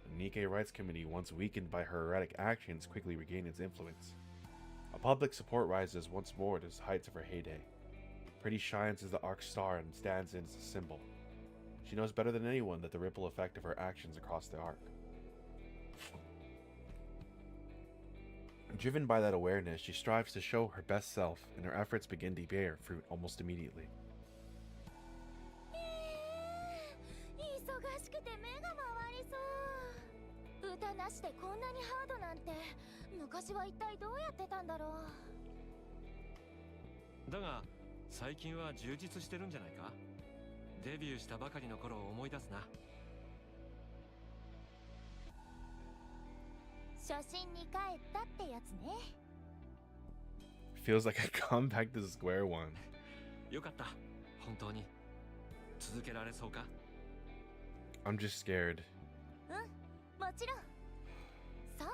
The Nikke rights committee, once weakened by her erratic actions, quickly regained its influence. A public support rises once more to the heights of her heyday. Pretty shines as the arc star and stands in as a symbol. She knows better than anyone that the ripple effect of her actions across the arc. Driven by that awareness, she strives to show her best self, and her efforts begin to bear fruit almost immediately. 忙しくて目が回りそう。歌なしでこんなにハードなんて昔は一体どうやってたんだろう。だが最近は充実してるんじゃないか。デビューしたばかりの頃を思い出すな。初心に帰ったってやつね。Feels like a comeback to square one. よかった。本当に続けられそうか。I'm just scared. もちろん。さあ、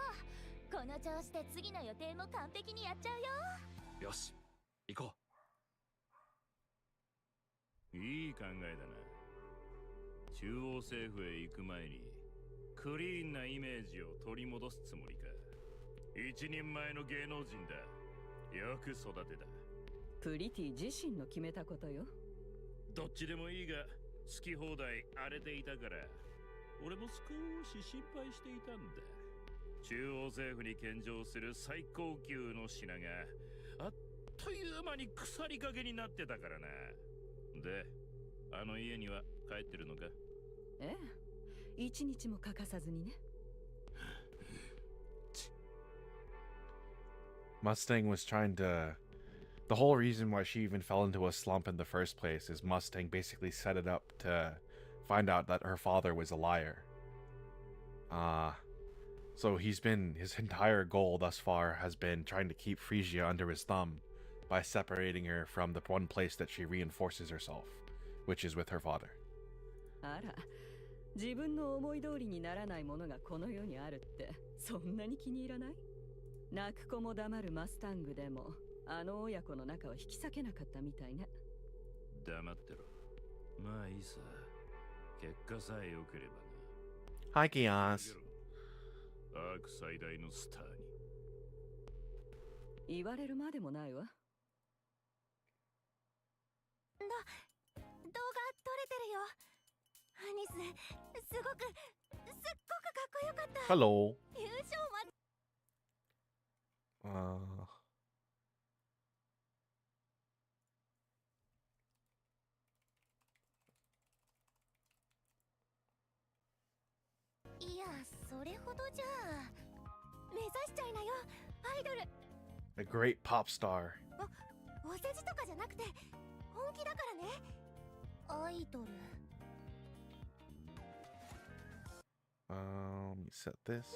この調子で次の予定も完璧にやっちゃうよ。よし、行こう。いい考えだな。中央政府へ行く前にクリーンなイメージを取り戻すつもりか。一人前の芸能人だ。よく育てた。プリティ自身の決めたことよ。どっちでもいいが好き放題荒れていたから俺も少し心配していたんだ。中央政府に献上する最高級の品があっという間に腐りかけになってたからな。で、あの家には帰ってるのか。ええ、一日も欠かさずにね。Mustang was trying to... The whole reason why she even fell into a slump in the first place is Mustang basically set it up to find out that her father was a liar. So his entire goal thus far has been trying to keep Frisia under his thumb by separating her from the one place that she reinforces herself, which is with her father. あら、自分の思い通りにならないものがこの世にあるってそんなに気に入らない？泣く子も黙るマスタングでもあの親子の仲を引き裂けなかったみたいね。黙ってろ。まあいいさ。結果さえ良ければHi, な。Kias. アーク最大のスターに。言われるまでもないわ。動画撮れてるよ。アニス、すっごくかっこよかった。Hello. 優勝いや、それほどじゃあ。目指しちゃいなよ、アイドル。A great pop star. お世辞とかじゃなくて本気だからね。アイドル。Let me set this.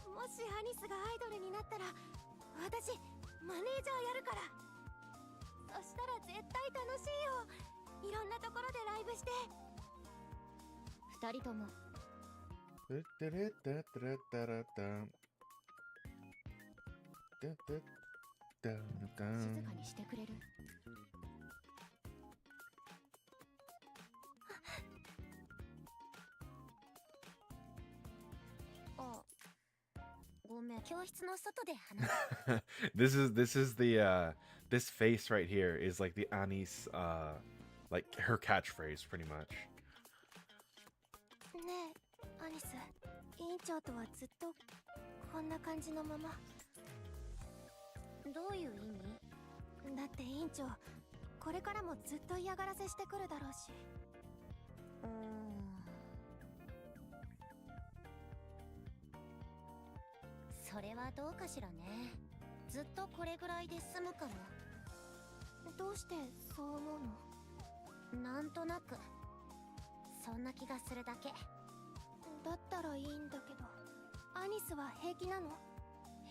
もしアニスがアイドルになったら私マネージャーやるから。そしたら絶対楽しいよ。いろんなところでライブして。二人とも静かにしてくれる？あ、ごめん、教室の外で話す。This is the this face right here is like the Annie's like her catchphrase pretty much. ねえ、アニス、委員長とはずっとこんな感じのまま。どういう意味？だって委員長、これからもずっと嫌がらせしてくるだろうし。それはどうかしらね。ずっとこれぐらいで済むかも。どうしてそう思うの？なんとなくそんな気がするだけ。だったらいいんだけど、アニスは平気なの？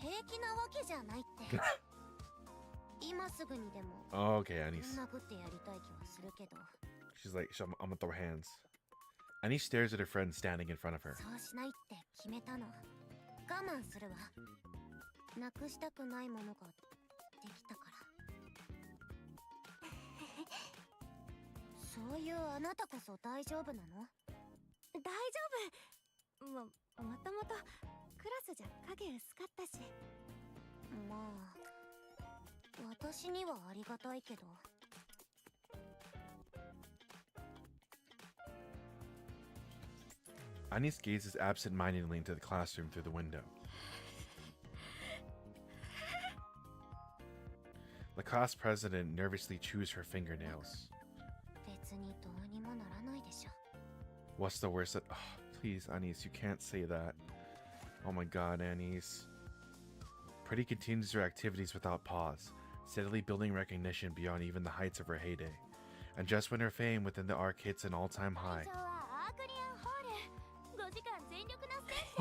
平気なわけじゃないって。今すぐにでも Oh, okay, Anis. 殴ってやりたい気はするけど。 She's like, I'm gonna throw hands. Anis stares at her friend standing in front of her. そうしないって決めたの。我慢するわ。なくしたくないものができたから。そういうあなたこそ大丈夫なの？大丈夫。もともとクラスじゃ影薄かったし。まあ私にはありがたいけど。Anis gazes absent-mindedly into the classroom through the window. The class president nervously chews her fingernails. 別にどうにもならないでしょ。 What's the worst that... Oh, please, Anis, you can't say that. Oh my god, Anis. Pretty continues her activities without pause, steadily building recognition beyond even the heights of her heyday. And just when her fame within the arc hits an all-time high...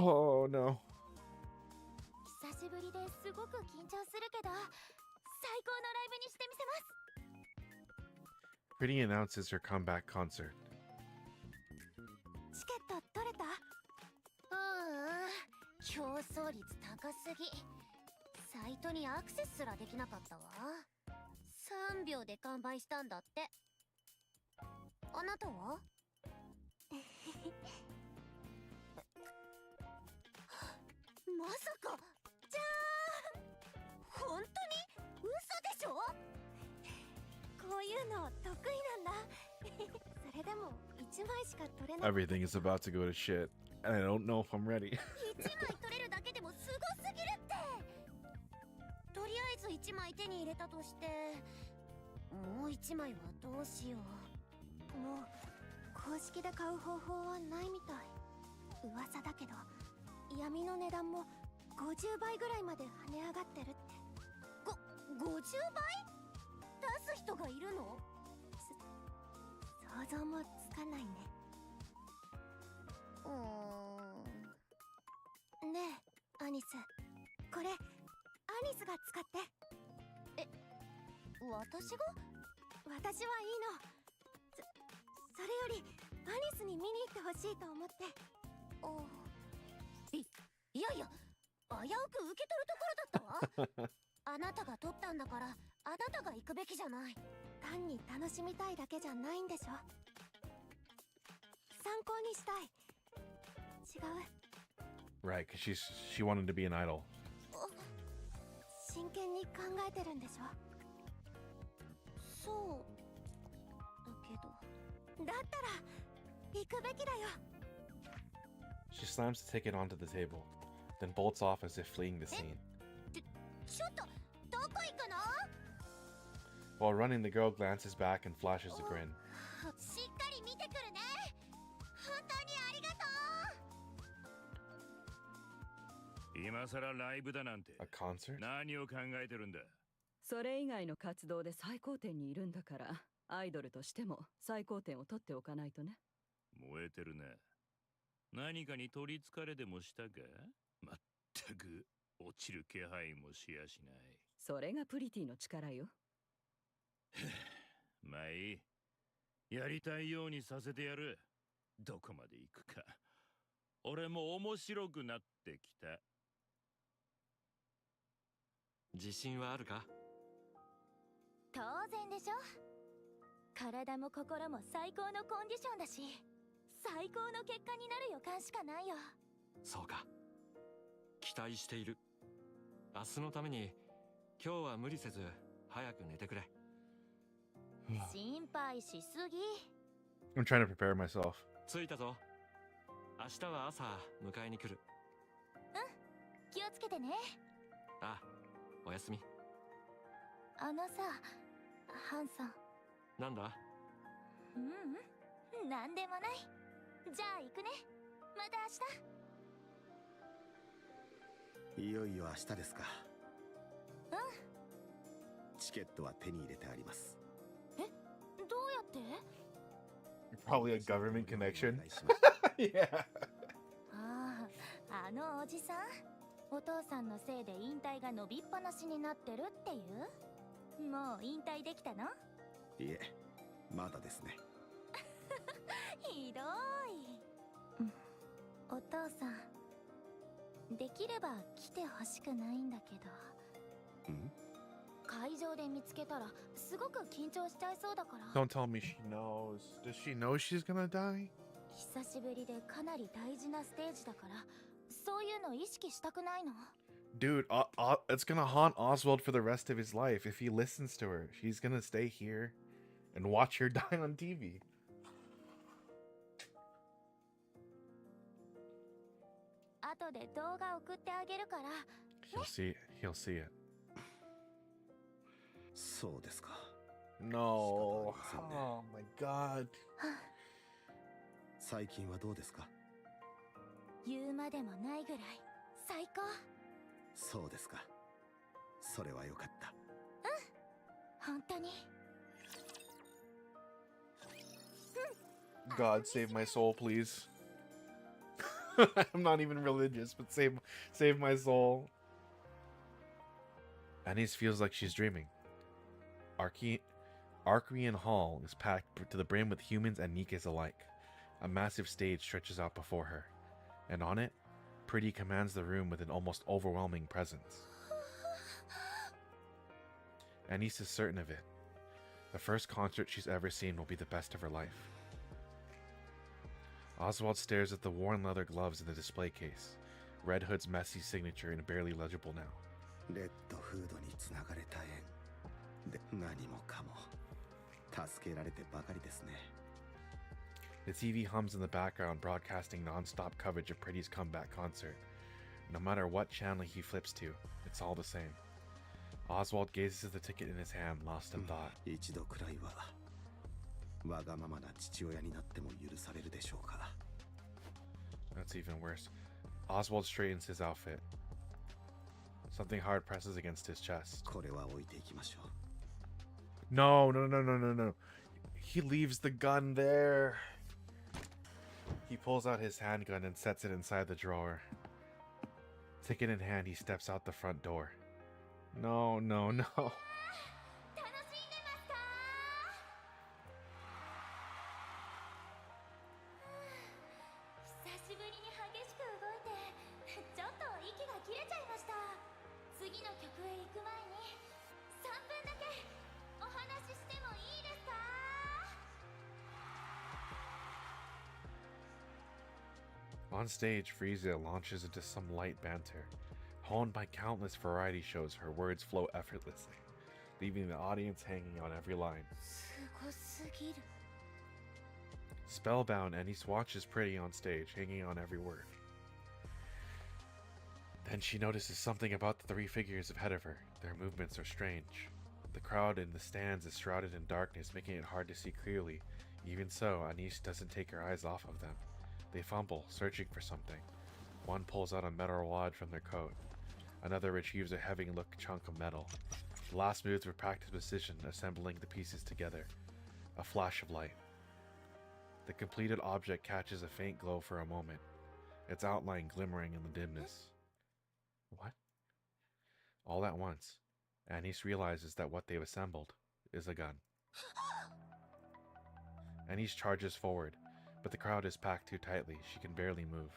Oh no. 久しぶりですごく緊張するけど、最高のライブにしてみせます。 Pretty announces her comeback concert. チケット取れた？競争率高すぎ。サイトにアクセスすらできなかったわ。3秒で完売したんだって。あなたは？まさか、じゃーん。本当に？嘘でしょ？こういうの得意なんだ。それでも1枚しか取れない。 Everything is about to go to shit, and I don't know if I'm ready. 1枚取れるだけでもすごすぎるって。とりあえず1枚手に入れたとして、もう1枚はどうしよう。もう公式で買う方法はないみたい。噂だけど闇の値段も50倍ぐらいまで跳ね上がってるって。50倍？出す人がいるの？想像もつかないね。ねえ、アニス。これ、アニスが使って。え、私が？私はいいの。それより、アニスに見に行ってほしいと思って。いやいや、危うく受け取るところだったわ。あなたが取ったんだから、あなたが行くべきじゃない。単に楽しみたいだけじゃないんでしょ。参考にしたい。違う。 Right, because she wanted to be an idol. 真剣に考えてるんでしょ。そうだけど。だったら行くべきだよ。 She slams the ticket onto the table, then bolts off as if fleeing the scene. ちょっとどこ行くの？ While running, the girl glances back and flashes a grin. しっかり見てくるね。本当にありがとう。今さらライブだなんて。 A concert? 何を考えてるんだ？それ以外の活動で最高点にいるんだから、アイドルとしても最高点を取っておかないとね。燃えてるな。何かに取りつかれでもしたか？まったく落ちる気配もしやしない。それがプリティの力よ。まあいい。やりたいようにさせてやる。どこまで行くか。俺も面白くなってきた。自信はあるか？当然でしょ。体も心も最高のコンディションだし、最高の結果になる予感しかないよ。そうか。期待している。明日のために今日は無理せず早く寝てくれ。心配しすぎ。 I'm trying to prepare myself. 着いたぞ。明日は朝迎えに来る。気をつけてね。あ、おやすみ。あのさ、ハンさん。なんだ？なんでもない。じゃあ行くね。また明日。いよいよ明日ですか。チケットは手に入れてあります。どうやって？ Probably a government お connection. 願いします。Yeah. ああ、あのおじさん、お父さんのせいで引退が伸びっぱなしになってるっていう？もう引退できたの？いえ、まだですね。ひどい。お父さん、できれば来てほしくないんだけど。ん？会場で見つけたらすごく緊張しちゃいそうだから。 Don't tell me she knows. Does she know she's gonna die? 久しぶりでかなり大事なステージだから、そういうの意識したくないの？ Dude, it's gonna haunt Oswald for the rest of his life if he listens to her. She's gonna stay here and watch her die on TV. 後で動画送ってあげるから。 He'll see it. そうですか。 No. 仕方ありませんね。 Oh my god. 最近はどうですか？言うまでもないぐらい最高。そうですか。それはよかった。本当に。 God save my soul, please. I'm not even religious, but save my soul. Anise feels like she's dreaming. Archean Hall is packed to the brim with humans and Nikkes alike. A massive stage stretches out before her, and on it, Pretty commands the room with an almost overwhelming presence. Anise is certain of it. The first concert she's ever seen will be the best of her life. Oswald stares at the worn leather gloves in the display case, Red Hood's messy signature and barely legible now. レッドフードにつながれた縁で何もかも助けられてばかりですね。 The TV hums in the background, broadcasting non-stop coverage of Pretty's comeback concert. No matter what channel he flips to, it's all the same. Oswald gazes at the ticket in his hand, lost in thought. 一度くらいはわがままな父親になっても許されるでしょうか。 That's even worse. Oswald straightens his outfit. Something hard presses against his chest. これは置いていきましょう。 No. He leaves the gun there. He pulls out his handgun and sets it inside the drawer. Ticket in hand, he steps out the front door. No. 楽しんでますか？久しぶりに激しく動いてちょっと息が切れちゃいました。次の曲へ行く前に3分だけお話ししてもいいですか？ On stage, Frisia launches into some light banter. Honed by countless variety shows, her words flow effortlessly, leaving the audience hanging on every line. すごすぎる。 Spellbound, Anise watches Pretty on stage, hanging on every word. Then she notices something about the three figures ahead of her. Their movements are strange. The crowd in the stands is shrouded in darkness, making it hard to see clearly. Even so, Anise doesn't take her eyes off of them. They fumble, searching for something. One pulls out a metal rod from their coat. Another retrieves a heavy-looking chunk of metal. The last moves with practiced precision, assembling the pieces together. A flash of light. The completed object catches a faint glow for a moment, its outline glimmering in the dimness. What? All at once, Anise realizes that what they've assembled is a gun. Anise charges forward, but the crowd is packed too tightly, she can barely move.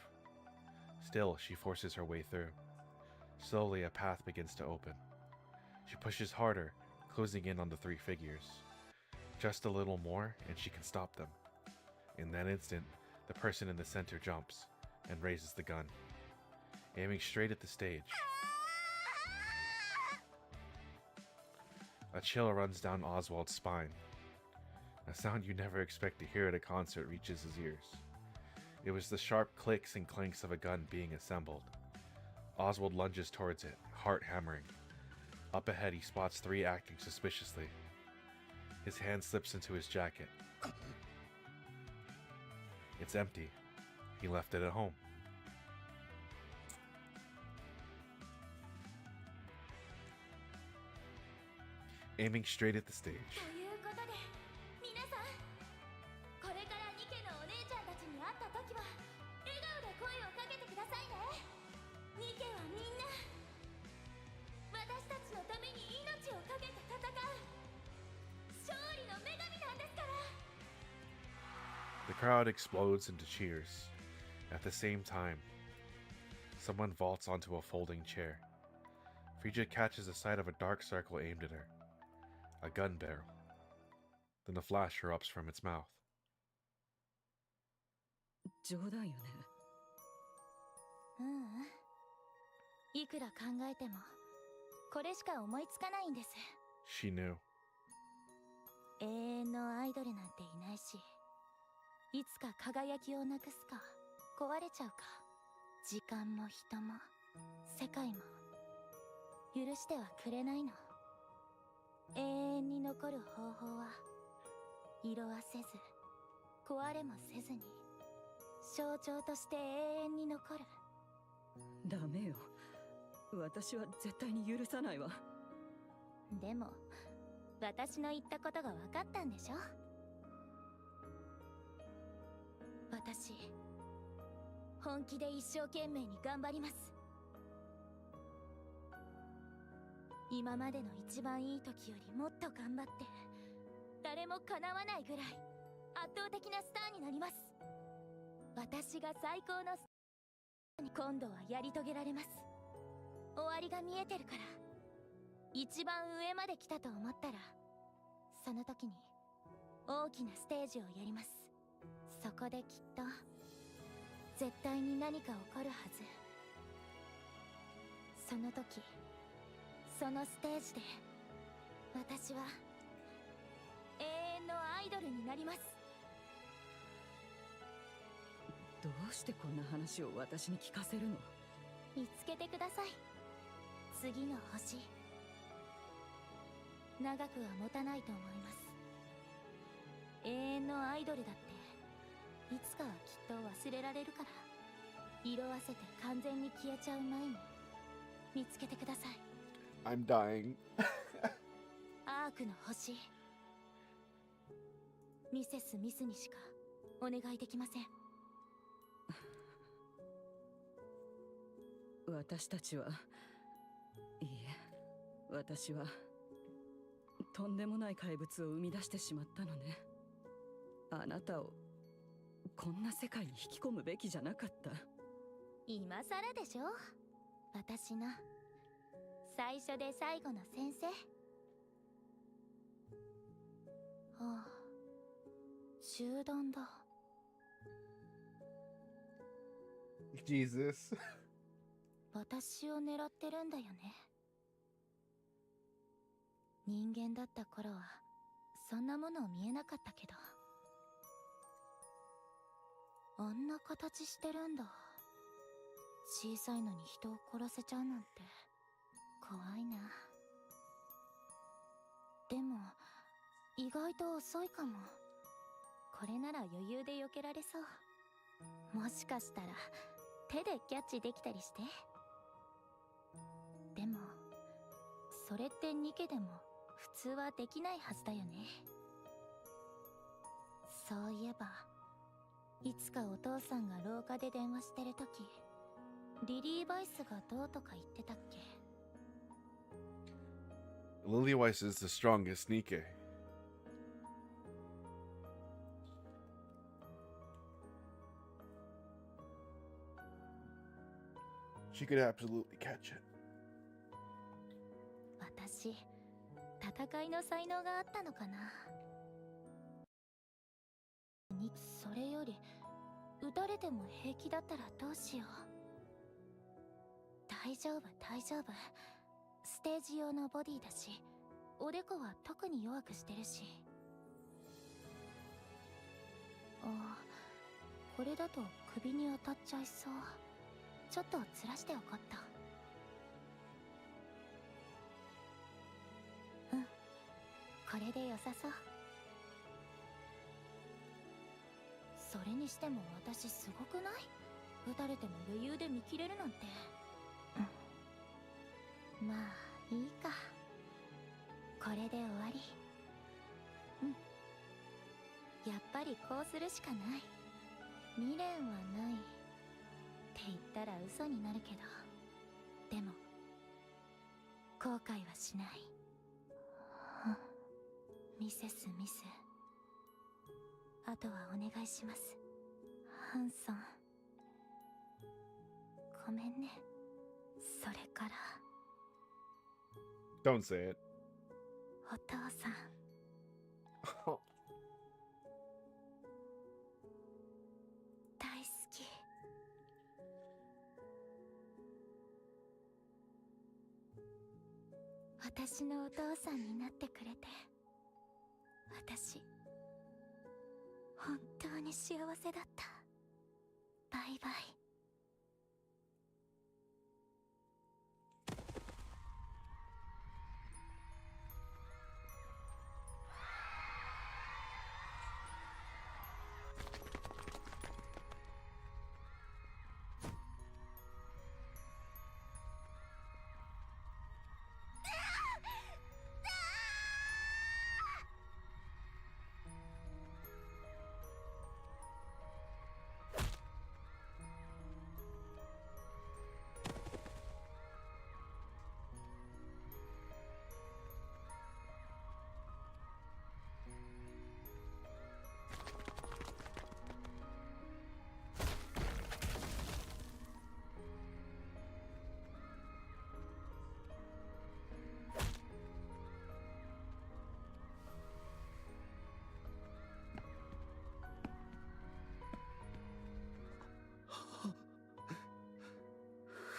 Still, she forces her way through. Slowly, a path begins to open. She pushes harder, closing in on the three figures. Just a little more, and she can stop them. In that instant, the person in the center jumps and raises the gun, aiming straight at the stage. A chill runs down Oswald's spine. A sound you never expect to hear at a concert reaches his ears. It was the sharp clicks and clanks of a gun being assembled. Oswald lunges towards it, heart hammering. Up ahead, he spots three acting suspiciously. His hand slips into his jacket. It's empty. He left it at home. aiming straight at the stage. ということで皆さん、これからニケのお姉ちゃんたちに会った時は笑顔で声をかけてくださいね。ニケはみんな私たちのために命を懸けて戦う勝利の女神なんですから。 The crowd explodes into cheers. At the same time, someone vaults onto a folding chair. Friedrich catches the sight of a dark circle aimed at her. A gun barrel. Then a flash erupts from its mouth. 冗談よね。ううん、いくら考えてもこれしか思いつかないんです。 She knew. 永遠のアイドルなんていないし、いつか輝きをなくすか壊れちゃうか、時間も人も世界も許してはくれないの。永遠に残る方法は色あせず壊れもせずに象徴として永遠に残る。ダメよ。私は絶対に許さないわ。でも私の言ったことが分かったんでしょ。私本気で一生懸命に頑張ります。今までの一番いい時よりもっと頑張って誰もかなわないぐらい圧倒的なスターになります。私が最高のスターに今度はやり遂げられます。終わりが見えてるから。一番上まで来たと思ったらその時に大きなステージをやります。そこできっと絶対に何か起こるはず。その時そのステージで私は永遠のアイドルになります。どうしてこんな話を私に聞かせるの？見つけてください、次の星。長くは持たないと思います。永遠のアイドルだっていつかはきっと忘れられるから、色あせて完全に消えちゃう前に見つけてください。 I'm dying. アークの星、ミセス・ミスにしかお願いできません。私たちは、いいえ、私はとんでもない怪物を生み出してしまったのね。あなたをこんな世界に引き込むべきじゃなかった。今さらでしょ、私の最初で最後の先生。ああ、中断だ。Jesus. 私を狙ってるんだよね。人間だった頃はそんなものを見えなかったけど、あんな形してるんだ。小さいのに人を殺せちゃうなんて怖いな。でも意外と遅いかも。これなら余裕で避けられそう。もしかしたら手でキャッチできたりして。でもそれってニケでも普通はできないはずだよね。そういえばいつかお父さんが廊下で電話してるとき、リリー・バイスがどうとか言ってたっけ。 Lilyweiss is the strongest Nikke. She could absolutely catch it. 私戦いの才能があったのかな。それより撃たれても平気だったらどうしよう。大丈夫大丈夫、ステージ用のボディだし、おでこは特に弱くしてるし。あ、これだと首に当たっちゃいそう。ちょっとずらしておこっと。うん、これで良さそう。それにしても私すごくない？撃たれても余裕で見切れるなんて。まあいいか。これで終わり。うん。やっぱりこうするしかない。未練はないって言ったら嘘になるけど、でも後悔はしない。ミセス・ミス、あとはお願いします。ハンソン、ごめんね。それから Don't say it. お父さん、大好き。私のお父さんになってくれて、私本当に幸せだった。バイバイ。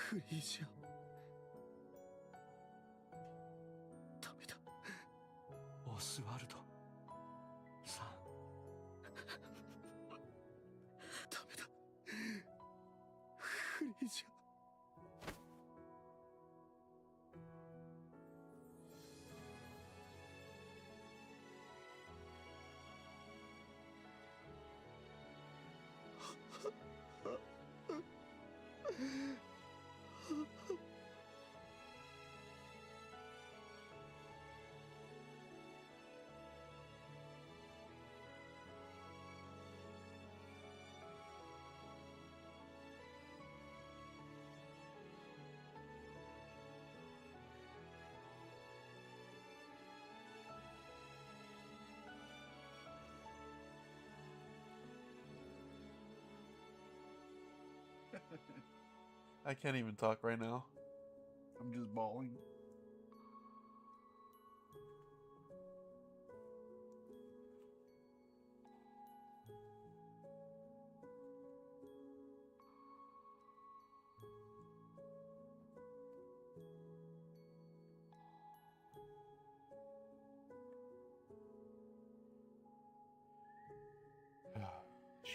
フリージャ、ダメだ。オスワルドさん、ダメだ。フリージャ。I can't even talk right now. I'm just bawling.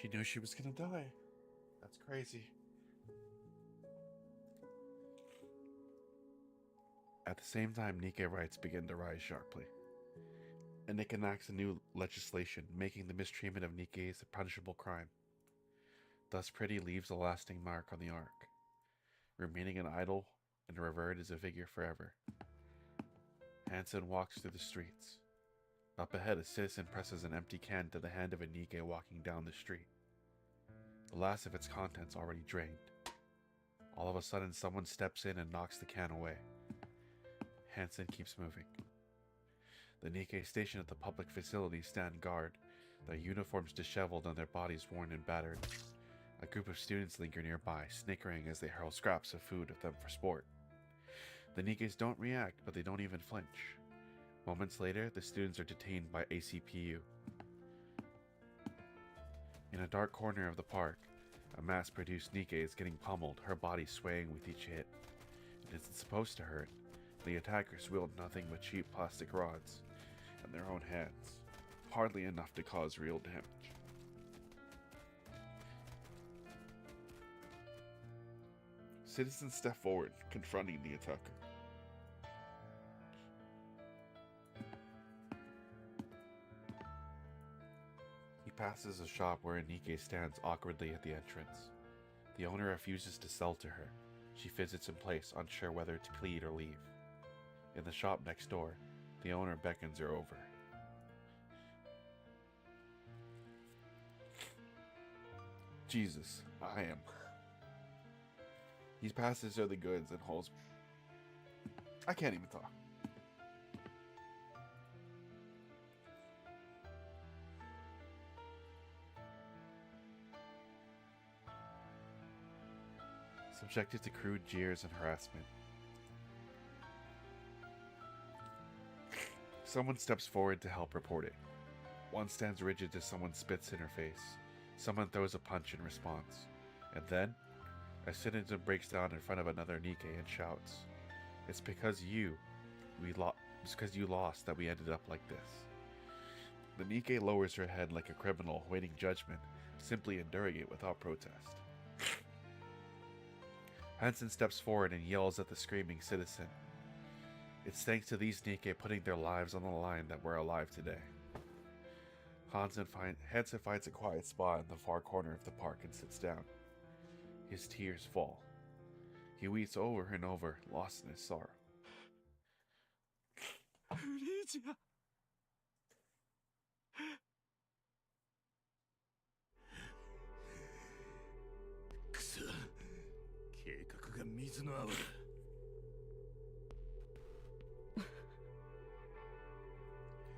She knew she was gonna die. That's crazy. At the same time, Nikke rights begin to rise sharply. And Nikke enacts a new legislation making the mistreatment of Nikkes a punishable crime. Thus, Pretty leaves a lasting mark on the arc, remaining an idol and revered as a figure forever. Hansen walks through the streets. Up ahead, a citizen presses an empty can to the hand of a Nikke walking down the street. The last of its contents already drained. All of a sudden, someone steps in and knocks the can away. Hansen keeps moving. The Nikke stationed at the public facility stand guard, their uniforms disheveled and their bodies worn and battered. A group of students linger nearby, snickering as they hurl scraps of food at them for sport. The Nikkes don't react, but they don't even flinch. Moments later, the students are detained by ACPU. In a dark corner of the park, a mass-produced Nikke is getting pummeled, her body swaying with each hit. It isn't supposed to hurt. The attackers wield nothing but cheap plastic rods in their own hands, hardly enough to cause real damage. Citizens step forward, confronting the attacker. He passes a shop where a Nikke stands awkwardly at the entrance. The owner refuses to sell to her. She fidgets in place, unsure whether to plead or leave. In the shop next door, The owner beckons her over. Jesus, I am. He passes her the goods and holds. I can't even talk. Subjected to crude jeers and harassment. Someone steps forward to help report it. One stands rigid as someone spits in her face. Someone throws a punch in response. And then, a citizen breaks down in front of another Nikke and shouts, "It's because you lost that we ended up like this." The Nikke lowers her head like a criminal waiting judgment, simply enduring it without protest. Hansen steps forward and yells at the screaming citizen. It's thanks to these Nikke putting their lives on the line that we're alive today. Hansen finds a quiet spot in the far corner of the park and sits down. His tears fall. He weeps over and over, lost in his sorrow. Felicia.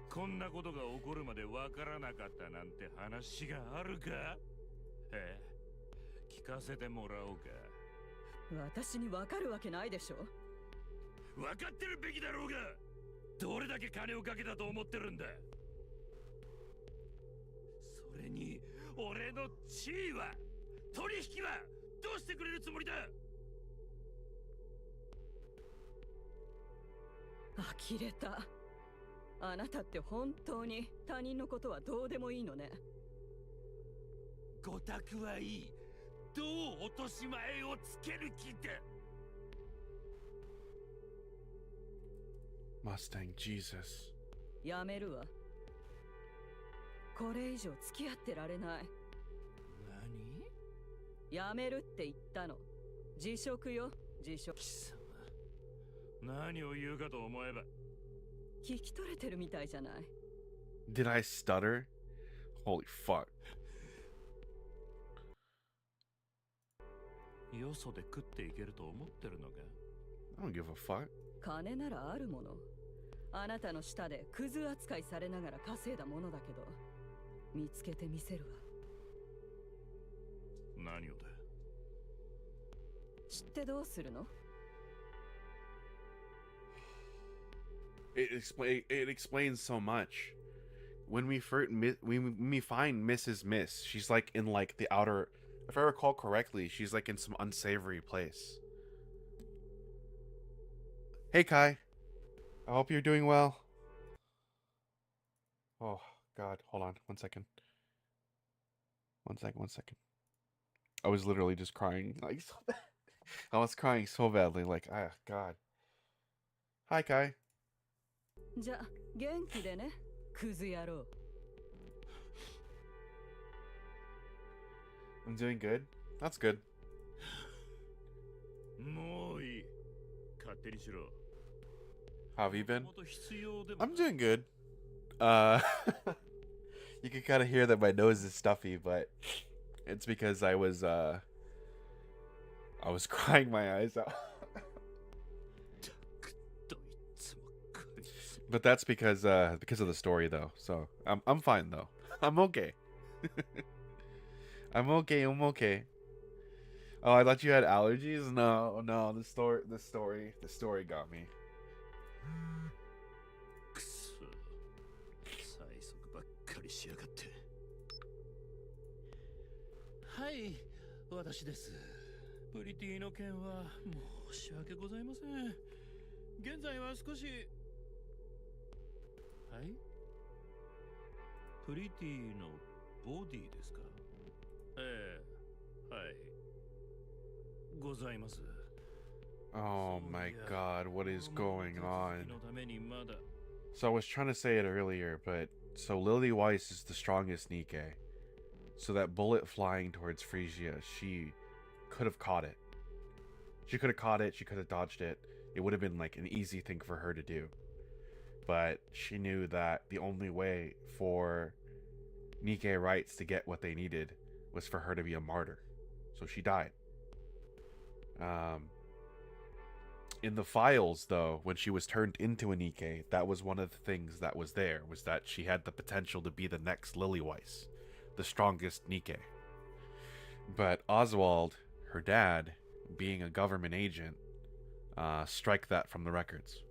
こんなことが起こるまでわからなかったなんて話があるか？聞かせてもらおうか。私にわかるわけないでしょ。わかってるべきだろうが。どれだけ金をかけたと思ってるんだ。それに俺の地位は、取引はどうしてくれるつもりだ。呆れた。あなたって本当に他人のことはどうでもいいのね。ごたくはいい。どう落とし前をつける気だ。Mustang Jesus。やめるわ。これ以上付き合ってられない。何？やめるって言ったの。辞職よ、辞職。貴様、何を言うかと思えば。聞き取れてるみたいじゃない。Did I stutter? Holy fuck. よそで食っていけると思ってるのか？ I don't give a fuck. 金ならあるもの。あなたの下でクズ扱いされながら稼いだものだけど、見つけてみせるわ。何をだ？知ってどうするの？ It explains so much. When we find Mrs. Miss, she's like in like the outer. If I recall correctly, she's like in some unsavory place. Hey Kai, I hope you're doing well. Oh God, hold on, 1 second. 1 second. I was literally just crying like so bad. I was crying so badly, like God. Hi Kai. じゃあ元気でね、クズ野郎。I'm doing good. That's good. もういい。勝手にしろ。How have you been? I'm doing good. You can kind of hear that my nose is stuffy, but it's because I was crying my eyes out. But that's because of the story though. So I'm fine though. I'm okay. I'm okay. Oh, I thought you had allergies? No, the story got me. くそ、催促ばっかりしやがって。はい、私です。プリティの件は申し訳ございません。現在は少し。はい？プリティのボディですか？はい。ございます。Oh my God, what is going on? So I was trying to say it earlier, but so Lily Weiss is the strongest Nikke. So that bullet flying towards Frisia, she could have caught it. She could have caught it, she could have dodged it. It would have been like an easy thing for her to do. but she knew that the only way for Nikke rights to get what they needed was for her to be a martyr. So she died. In the files, though, when she was turned into a Nikke, that was one of the things that was there, was that she had the potential to be the next Lilyweiss, the strongest Nikke. But Oswald, her dad, being a government agent, strike that from the records.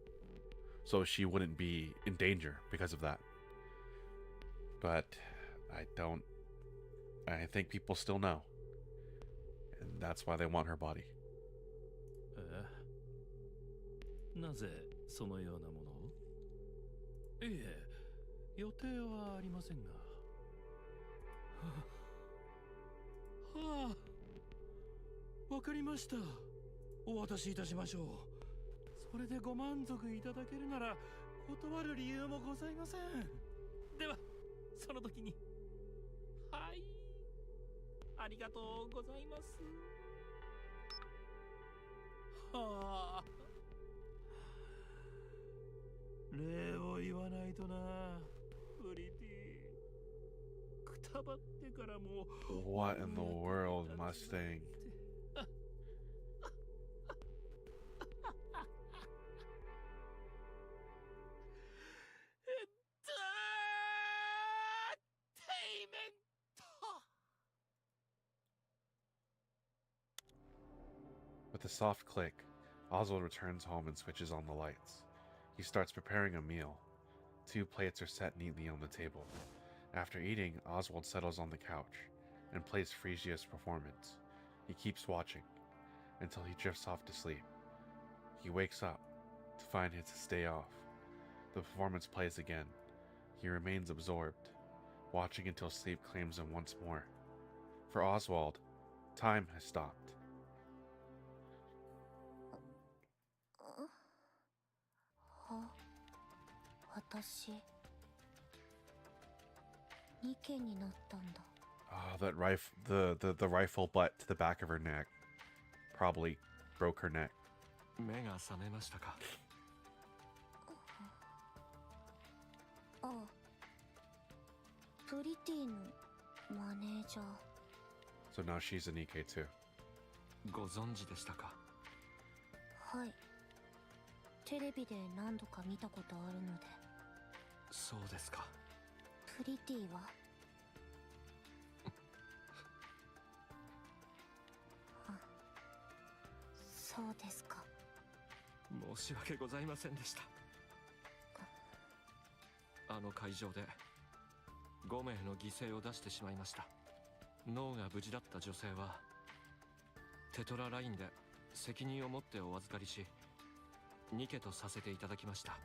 So she wouldn't be in danger because of that. But I think people still know. And that's why they want her body. なぜそのようなものを？いえ、予定はありませんが。はあ、わかりました。お渡しいたしましょう。それでご満足いただけるなら断る理由もございません。では、その時に。はい。ありがとうございます。はあ。礼を言わないとな、プリティ。くたばってからも。What in the world, Mustang? With a soft click, Oswald returns home and switches on the lights. He starts preparing a meal. 2 plates are set neatly on the table. After eating, Oswald settles on the couch and plays Phrygia's performance. He keeps watching until he drifts off to sleep. He wakes up to find his day off. The performance plays again. He remains absorbed, watching until sleep claims him once more. For Oswald, time has stopped. 私ニケになったんだ。 That rifle, the rifle butt to the back of her neck probably broke her neck. 目が覚めましたか？ああ、プリティのマネージャー。 So now she's a Nikke too. ご存知でしたか？はい。テレビで何度か見たことあるので。そうですか。プリティはそうですか。申し訳ございませんでした。あの会場で5名の犠牲を出してしまいました。脳が無事だった女性はテトララインで責任を持ってお預かりし、ニケとさせていただきました。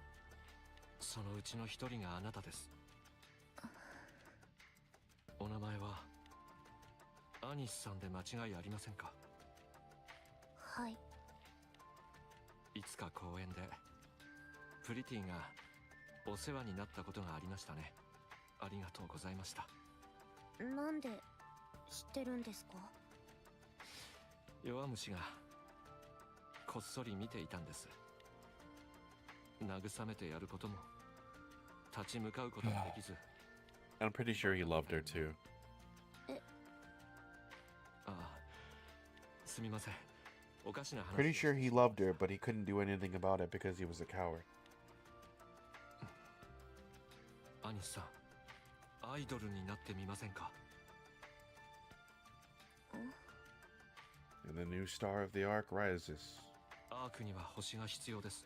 そのうちの一人があなたです。お名前はアニスさんで間違いありませんか？はい。いつか公園でプリティがお世話になったことがありましたね。ありがとうございました。なんで知ってるんですか？弱虫がこっそり見ていたんです。慰めてやることも立ち向かうこともできず。I'm pretty sure he loved her too. ああ、すみません。おかしな話。 Pretty sure he loved her, but he couldn't do anything about it because he was a coward. アニスさん、アイドルになってみませんか？ And the new star of the arc rises. アークには星が必要です。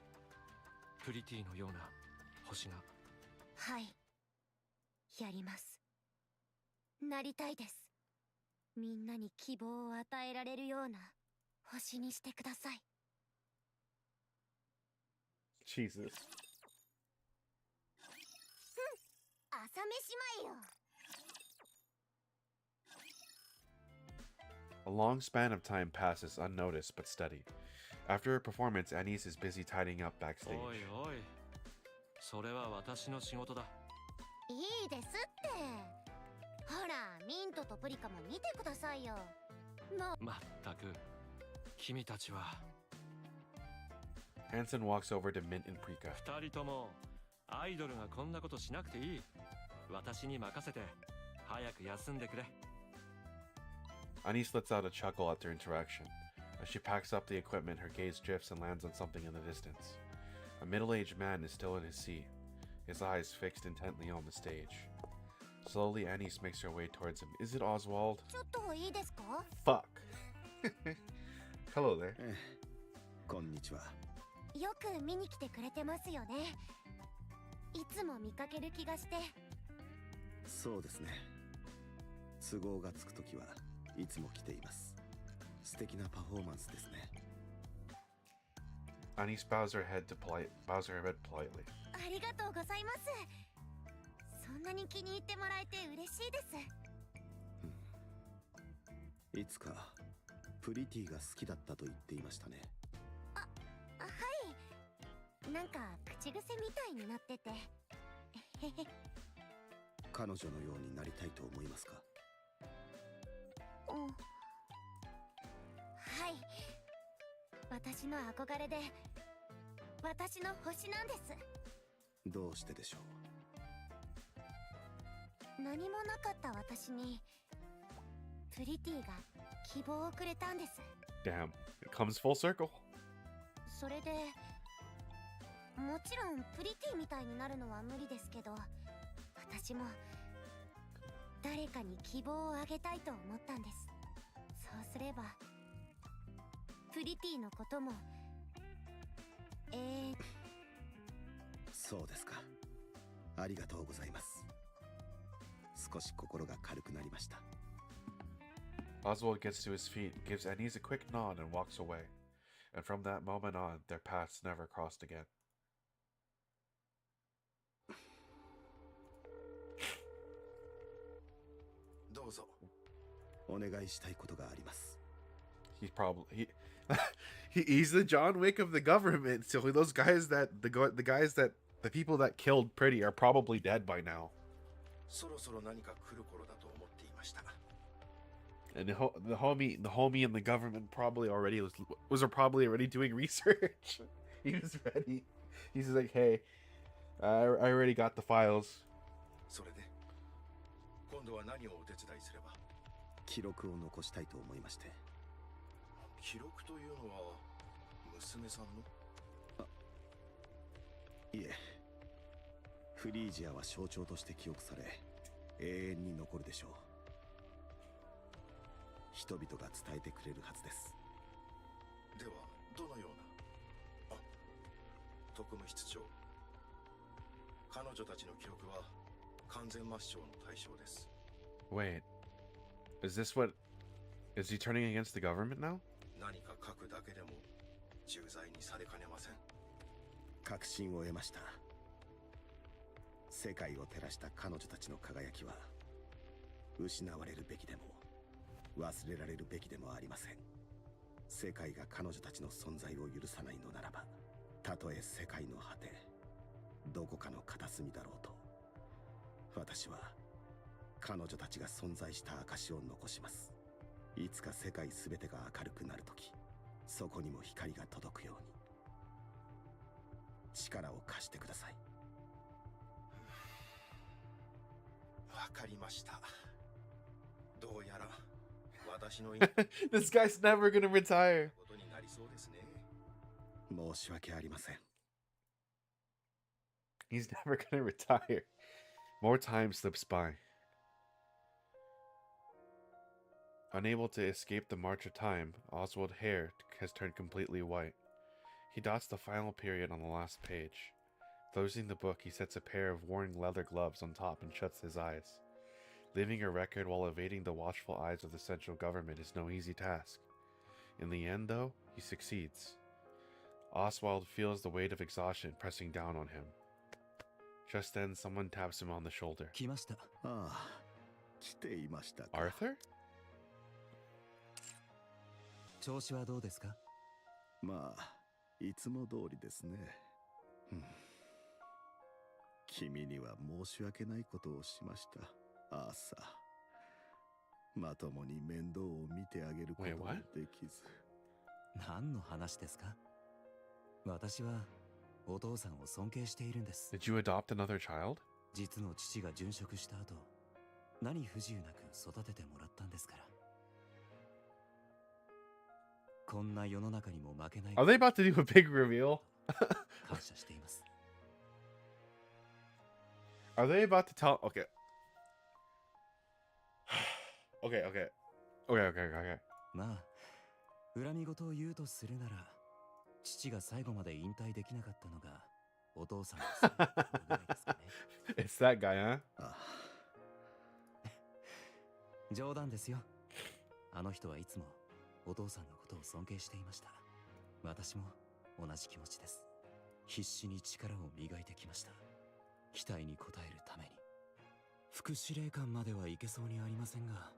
プリティのような星が。はい。やります。なりたいです。みんなに希望を与えられるような星にしてください。Jesus. 朝飯前よ。 A long span of time passes unnoticed but steady. After her performance, Anise is busy tidying up backstage. おいおい、それは私の仕事だ。いいですって。ほら、ミントとプリカも見てくださいよ。もう。まったく、君たちは。 Hansen walks over to Mint and Prika. 二人ともアイドルがこんなことしなくていい。私に任せて早く休んでくれ。 Anise lets out a chuckle at their interaction. As she packs up the equipment, her gaze drifts and lands on something in the distance. A middle-aged man is still in his seat, his eyes fixed intently on the stage. Slowly, Anise makes her way towards him. Is it Oswald? ちょっといいですか？ Fuck. Hello there. こんにちは。よく見に来てくれてますよね。いつも見かける気がして。そうですね。都合がつくときはいつも来ています。素敵なパフォーマンスですね。Anise bows her head politely. ありがとうございます。そんなに気に入ってもらえて嬉しいです。いつかプリティが好きだったと言っていましたね。はい。なんか口癖みたいになってて。彼女のようになりたいと思いますか？うん。はい。私の憧れで、私の星なんです。どうしてでしょう？何もなかった私にプリティが希望をくれたんです。 Damn, it comes full circle. それでもちろんプリティみたいになるのは無理ですけど、私も誰かに希望をあげたいと思ったんです。そうすればプリティのこともそうですか。ありがとうございます。少し心が軽くなりました。Oswald gets to his feet, gives Anise a quick nod, and walks away. And from that moment on, their paths never crossed again. どうぞ。お願いしたいことがあります。He's he's the John Wick of the government. So those guys that the people that killed Pretty are probably dead by now. そろそろ何か来る頃だと思っていました。 And the homie in the government probably already was probably already doing research. He was ready. He's like, hey, I already got the files. それで今度は何をお手伝いすれば？記録を残したいと思いまして。記録というのは娘さんの？いえ、フリージアは象徴として記憶され永遠に残るでしょう。人々が伝えてくれるはずです。ではどのような？特務室長、彼女たちの記録は完全抹消の対象です。 Wait, is he turning against the government now? 何か書くだけでも重罪にされかねません。確信を得ました。世界を照らした彼女たちの輝きは失われるべきでも忘れられるべきでもありません。世界が彼女たちの存在を許さないのならば、たとえ世界の果てどこかの片隅だろうと、私は彼女たちが存在した証を残します。いつか世界すべてが明るくなるとき、そこにも光が届くように力を貸してください。わかりました。どうやら私の This guy's never gonna retire. ことになりそうですね。申し訳ありません。He's never gonna retire. More time slips by. Unable to escape the march of time, Oswald's hair has turned completely white. He dots the final period on the last page. Closing the book, he sets a pair of worn leather gloves on top and shuts his eyes. Leaving a record while evading the watchful eyes of the central government is no easy task. In the end, though, he succeeds. Oswald feels the weight of exhaustion pressing down on him. Just then, someone taps him on the shoulder. 来ました。ああ、来ていましたか。 Arthur? 調子はどうですか？まあ、いつも通りですね。君には申し訳ないことをしました、アーサー。まともに面倒を見てあげることもできず。何の話ですか？私はお父さんを尊敬しているんです。 Did you adopt another child? 実の父が殉職した後、何不自由なく育ててもらったんですから。こんな世の中にも負けない。 Are they about to do a big reveal? 感謝しています。 Are they about to tell? Okay. Okay. まあ、恨み事を言うとするなら、父が最後まで引退できなかったのがお父さんのせいぐらいですかね。It's that guy, huh? 冗談ですよ。あの人はいつもお父さんのことを尊敬していました。私も同じ気持ちです。必死に力を磨いてきました。期待に応えるために。副司令官まではいけそうにありませんが、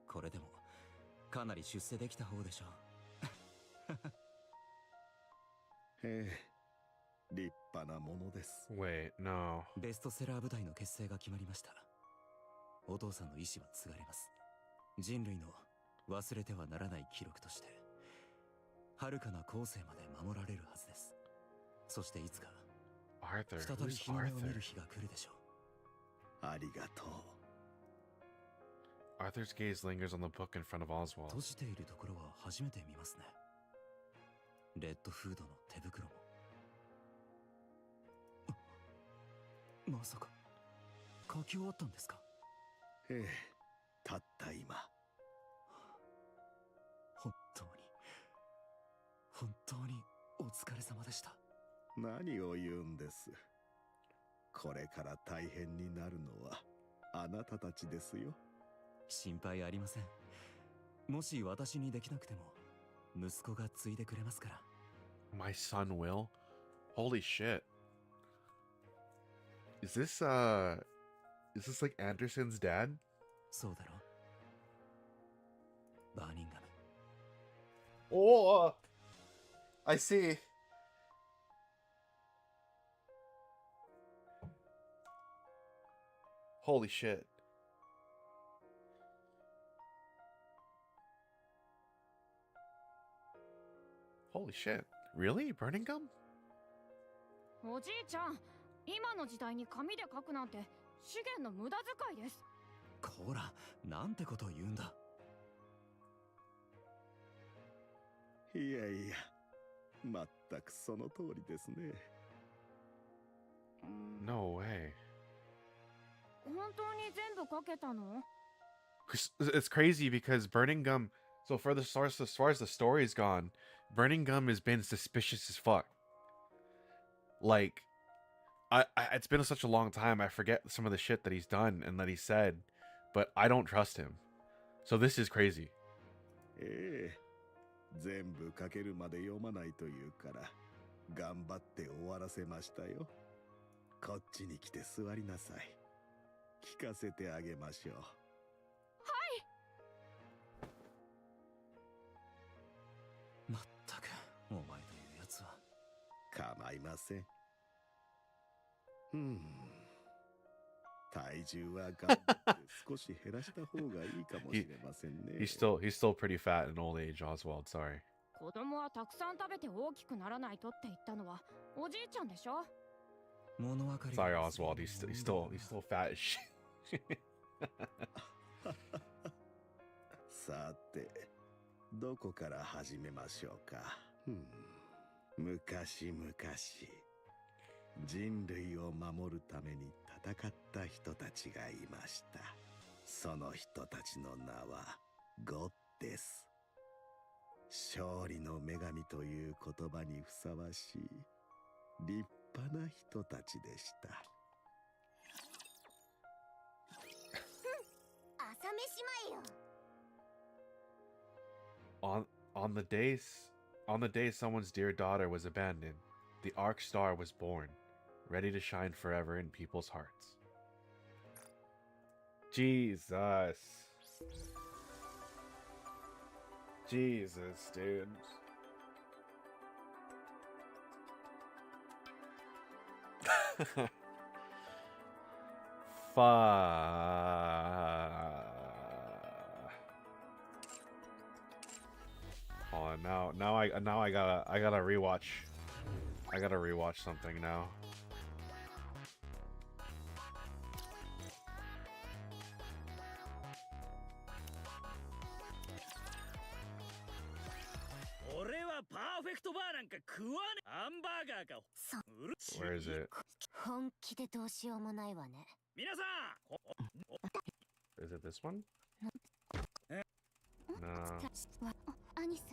これでもかなり出世できた方でしょう。ええ、立派なものです。 Wait, no. ベストセラー部隊の結成が決まりました。お父さんの意志は継がれます。人類の忘れてはならない記録として、遥かな後世まで守られるはずです。そしていつか Arthur. 再び Who's 日の目を見 Arthur? る日が来るでしょう。ありがとう。 Arthur's gaze lingers on the book in front of Oswald. 閉じているところは初めて見ますね。レッドフードの手袋も。まさか書き終わったんですか？ええ、たった今。本当にお疲れ様でした。何を言うんです。これから大変になるのはあなたたちですよ。心配ありません。もし私にできなくても息子が継いでくれますから。 My son will? Holy shit. Is this like Anderson's dad? そうだろ？バーニンガム。 Oh, I see. Holy shit. Holy shit. Really? Burning gum? おじいちゃん、今の時代に紙で書くなんて資源の無駄遣いです。こら、なんてことを言うんだ。いやいや、まったくその通りですね。No way. 本当に全部書けたの？ It's crazy because burning gum. So for the source, as far as the story's gone, burning gum has been suspicious as fuck. Like, it's been such a long time. I forget some of the shit that he's done and that he said, but I don't trust him. So this is crazy. ええ、全部書けるまで読まないというから頑張って終わらせましたよ。こっちに来て座りなさい。聞かせてあげましょう。まったく、お前というやつは。構いません。体重は頑張って少し減らした方がいいかもしれませんね。He's still pretty fat in old age, Oswald. Sorry. 子供はたくさん食べて大きくならないとって言ったのはおじいちゃんでしょ？ 物分かり。 Sorry, Oswald. He's still fat as shit. さて、どこから始めましょうか。昔々、人類を守るために戦った人たちがいました。その人たちの名はゴッです。勝利の女神という言葉にふさわしい立派な人たちでした。朝飯前よ。On the day someone's dear daughter was abandoned, the Arc Star was born, ready to shine forever in people's hearts. Jesus, dude. Oh, now I gotta rewatch. I gotta rewatch something now. Where is it? 本気でどうしようもないわね。 Is it this one? No. アニス、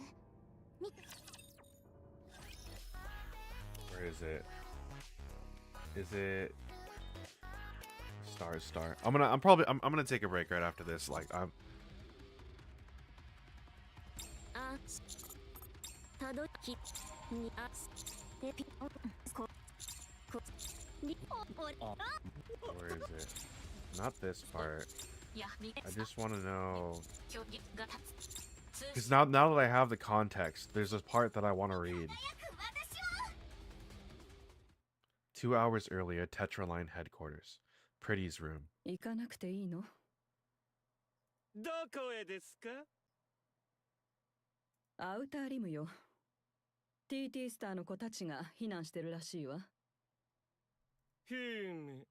Where is it? Is it Star? I'm gonna take a break right after this. Like I'm あ、たどきにあでピこりおれ where is it? Not this part. やみ I just want to know 距離が立つ because now that I have the context, there's a part that I want to read. 2 hours earlier, Tetraline headquarters. Pretty's room. 行かなくていいの？どこへですか？アウターリムよ。TT スターの子たちが避難してるらしいわ。ふむ。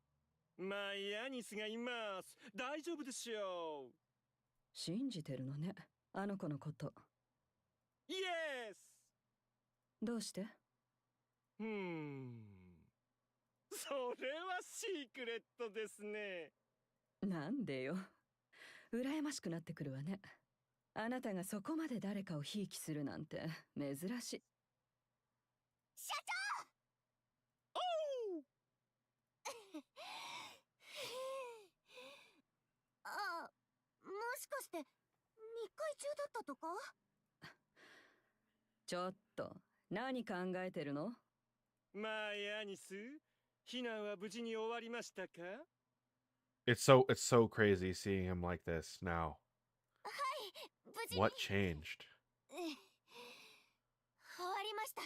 マイアニスがいます。大丈夫でしょう。信じてるのね、あの子のこと。イエス。どうして？それはシークレットですね。なんでよ。羨ましくなってくるわね。あなたがそこまで誰かをひいきするなんて珍しい。社長！おう！あ、もしかして密会中だったとか？ちょっと何考えてるの？マイアニス、避難は無事に終わりましたか？ It's so crazy seeing him like this now. はい、無事に。 What changed? 終わりました。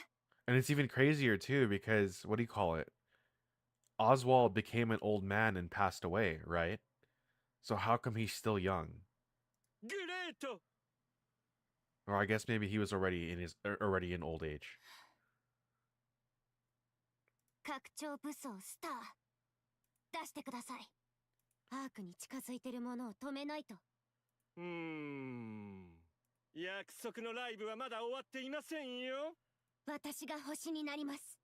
And it's even crazier too because what do you call it? Oswald became an old man and passed away, right? So how come he's still young? グレート。 Or I guess maybe he was already in old age. 拡張武装スター出してください。アークに近づいてるものを止めないと。約束のライブはまだ終わっていませんよ。私が星になります。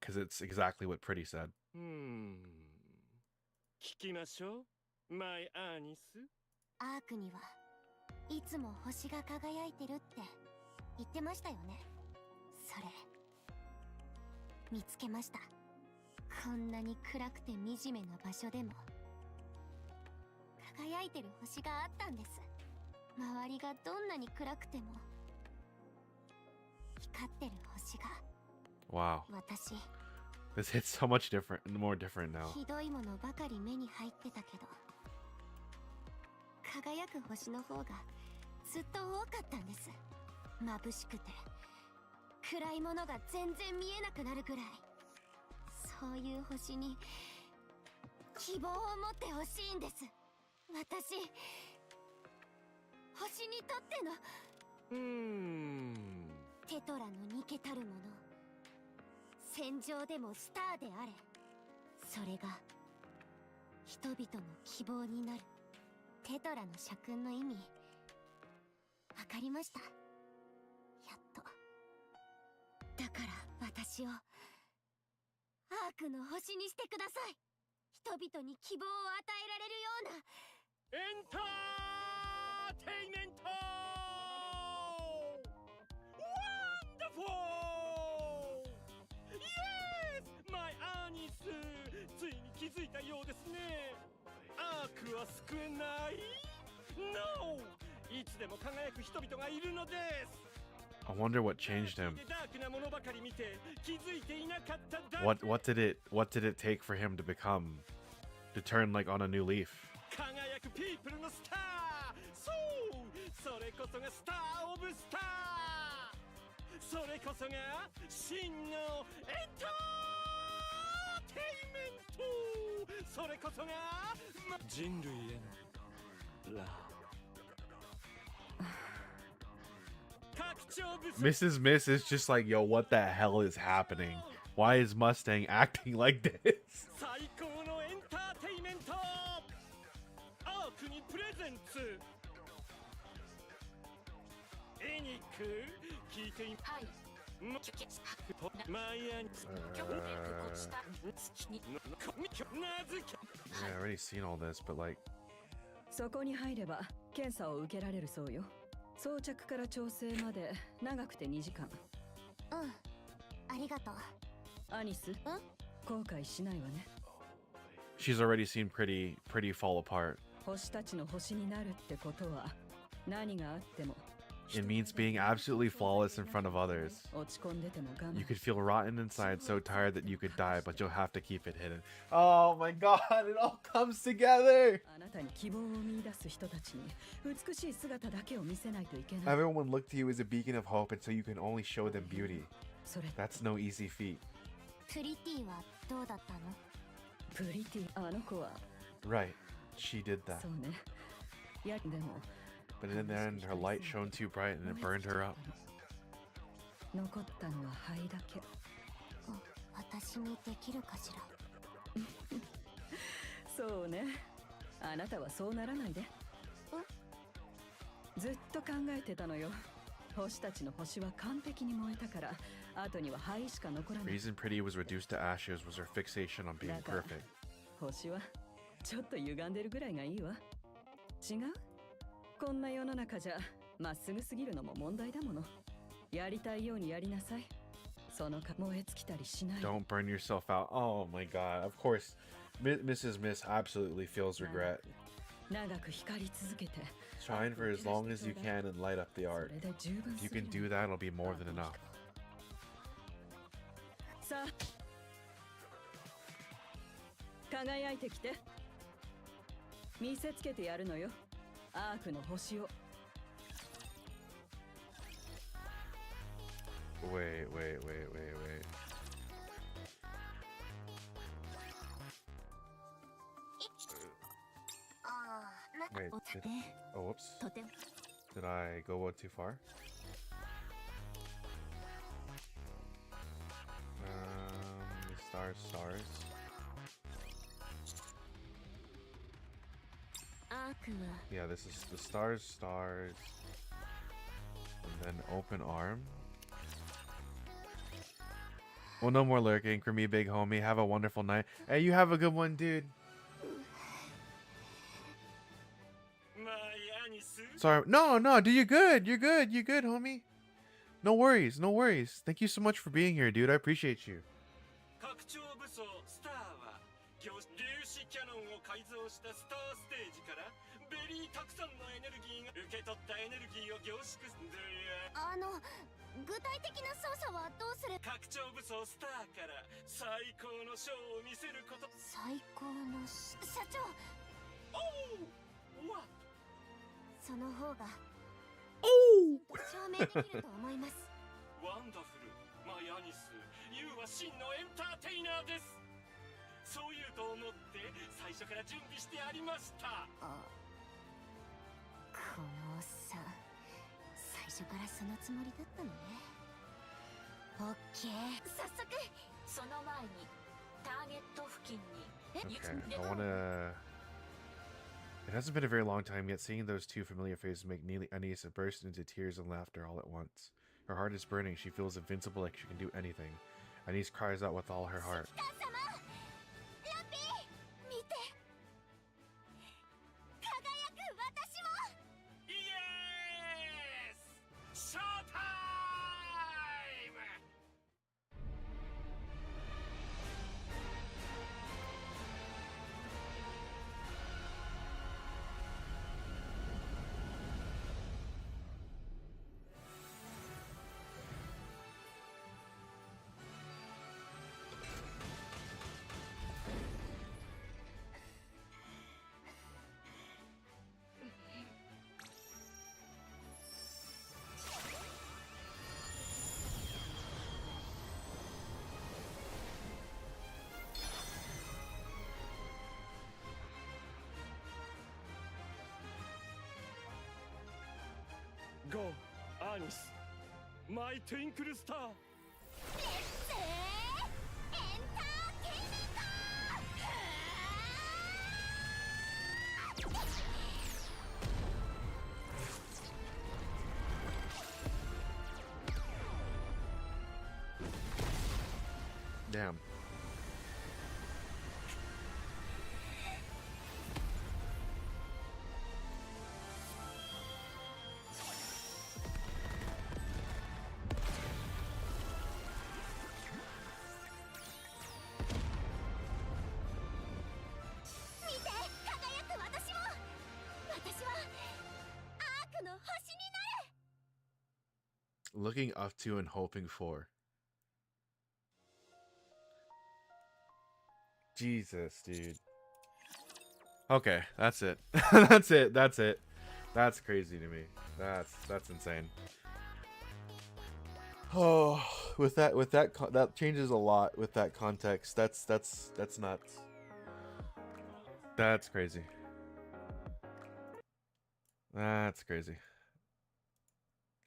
Because it's exactly what Pretty said. 聞きましょう、マイアニス。アークにはいつも星が輝いてるって言ってましたよね。それ見つけました。こんなに暗くて惨めな場所でも輝いてる星があったんです。周りがどんなに暗くても光ってる星が。 Wow. 私 This hits so much more different now. ひどいものばかり目に入ってたけど、輝く星の方がずっと多かったんです。眩しくて暗いものが全然見えなくなるぐらい。そういう星に希望を持ってほしいんです。私、星にとってのテトラのニケたるもの、戦場でもスターであれ、それが人々の希望になる。テトラの社訓の意味わかりました。やっと。だから私をアークの星にしてください。人々に希望を与えられるようなエンターテイメント。ワンダフォー。イエス、マイアニス。ついに気づいたようですね。アークは救えない？ No！ いつでも輝く人々がいるのです。 I wonder what changed him. What did it take for him to become, to turn like on a new leaf? 輝くピープルのスター。そう、それこそがスターオブスター。それこそが真のエンターテイメント。それこそが人類へのラブ。拡 Mrs. Miss is just like, yo, what the hell is happening? Why is Mustang acting like this? 最高のエンターテイメントアークにプレゼンツエニック聞いていはいマイアン Yeah, I already seen all this, but like, そこに入れば検査を受けられるそうよ。装着から調整まで長くて2時間。うんありがとう。アニス後悔しないわね。 she's already seen pretty fall apart. 星たちの星になるってことは何があっても It means being absolutely flawless in front of others. 落ち込んでても我慢 You could feel rotten inside, so tired that you could die, but you'll have to keep it hidden. Oh my god, it all comes together! あなたに希望を見出す人たちに美しい姿だけを見せないといけない。 Everyone look to you as a beacon of hope, and so you can only show them beauty. それ That's no easy feat. プリティはどうだったの？プリティあの子は Right, she did that. そうね。いやでも But in the end, her light shone too bright and it burned her up. 残ったのは灰だけ。私にできるかしら。そうね。あなたはそうならないで。ずっと考えてたのよ。星たちの星は完璧に燃えたから、後には灰しか残らない。 The reason Pretty was reduced to ashes was her fixation on being perfect. 星はちょっと歪んでるぐらいがいいわ。違う？こんな世の中じゃまっすぐすぎるのも問題だもの。やりたいようにやりなさい。そのか燃え尽きたりしない。 Don't burn yourself out. Oh my god. Of course, Mrs. Miss absolutely feels regret. 長く光り続けて。 Shine for as long as you can and light up the art. それで十分 If you すぎ can る。 do that, it'll be more than enough. さあ、輝いてきて。見せつけてやるのよ。アークの星を。 Wait. Wait, oh, whoops. とても Did I go too far? Stars. アークは Yeah, this is the stars. And then open arm. Well, no more lurking for me, big homie. Have a wonderful night. Hey, you have a good one, dude. Sorry. No, dude, you're good. You're good, homie. No worries. Thank you so much for being here, dude. I appreciate you. 拡張武装スターは粒子キャノンを改造したスターステージからベリーたくさんのエネルギーが受け取ったエネルギーを凝縮する具体的な操作はどうすれば？拡張武装スターから最高のショーを見せること。最高の社長。おお。その方が証明できると思います。ワンダフル、マイアニス、ユウは真のエンターテイナーです。そう言うと思って最初から準備してありました。このおっさん、最初からそのつもりだったのね。オッケー。早速。その前にターゲット付近に。Okay, I wanna. It hasn't been a very long time yet. Seeing those two familiar faces make Anissa burst into tears and laughter all at once. Her heart is burning. She feels invincible, like she can do anything. Anise cries out with all her heart. Go, アニス。マイトゥインクルスター。レッツエンターテイメント。 Damn. Looking up to and hoping for. Jesus, dude. Okay, that's it. That's it. That's it. That's crazy to me. That's insane. Oh, that changes a lot with that context. That's nuts. That's crazy. That's crazy.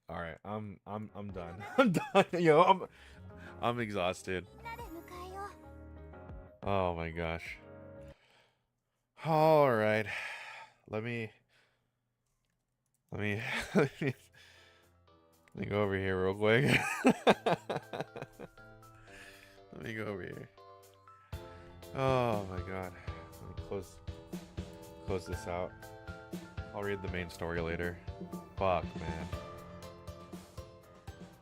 All right, I'm done. I'm done. Yo, I'm exhausted. Oh my gosh. All right. Let me let me go over here real quick. Let me go over here. Oh my god. Let me close this out. I'll read the main story later. Fuck, man.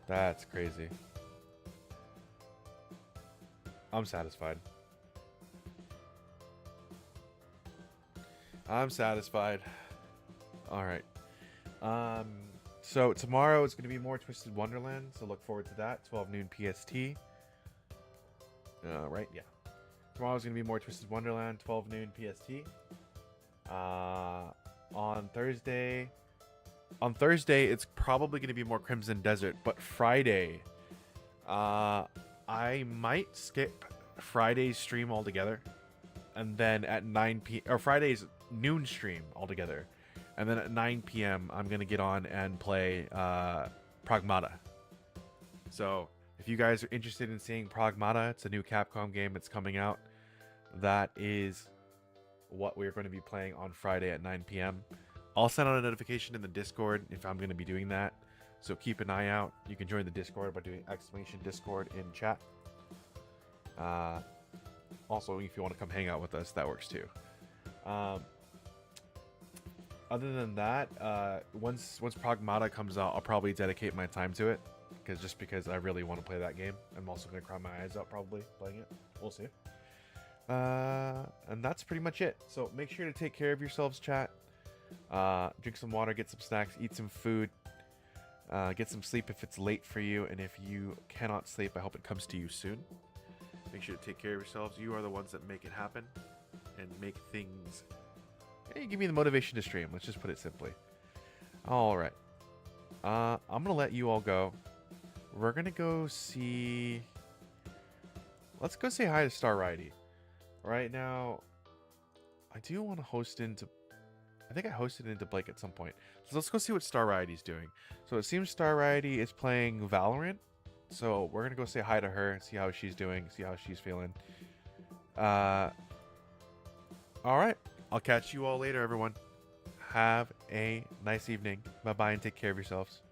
That's crazy. I'm satisfied. I'm satisfied. All right. So tomorrow is going to be more Twisted Wonderland, so look forward to that. 12 noon PST. Right? Yeah. Tomorrow is going to be more Twisted Wonderland, 12 noon PST. On Thursday, it's probably going to be more Crimson Desert, but Friday, I might skip Friday's stream altogether, and then at 9 p.m. or Friday's noon stream altogether, and then at 9 p.m. I'm gonna get on and play Pragmata. So if you guys are interested in seeing Pragmata, it's a new Capcom game. It's coming out. That is what we're going to be playing on Friday at 9 p.m. I'll send out a notification in the Discord if I'm going to be doing that. So keep an eye out. You can join the Discord by doing !Discord in chat. Also, if you want to come hang out with us, that works too. Other than that, once Pragmata comes out, I'll probably dedicate my time to it, because I really want to play that game. I'm also going to cry my eyes out probably playing it. We'll see. And that's pretty much it. So make sure to take care of yourselves, chat. Drink some water, get some snacks, eat some food, get some sleep if it's late for you, and if you cannot sleep, I hope it comes to you soon. Make sure to take care of yourselves. You are the ones that make it happen and make things. Hey, give me the motivation to stream. Let's just put it simply. All right. I'm gonna let you all go. We're gonna go see. Let's go say hi to Star Ridey. Right now, I do want to host into. I think I hosted into Blake at some point. So let's go see what Star Ridey's doing. So it seems Star Ridey is playing Valorant. So we're going to go say hi to her, see how she's doing, see how she's feeling. All right. I'll catch you all later, everyone. Have a nice evening. Bye-bye and take care of yourselves.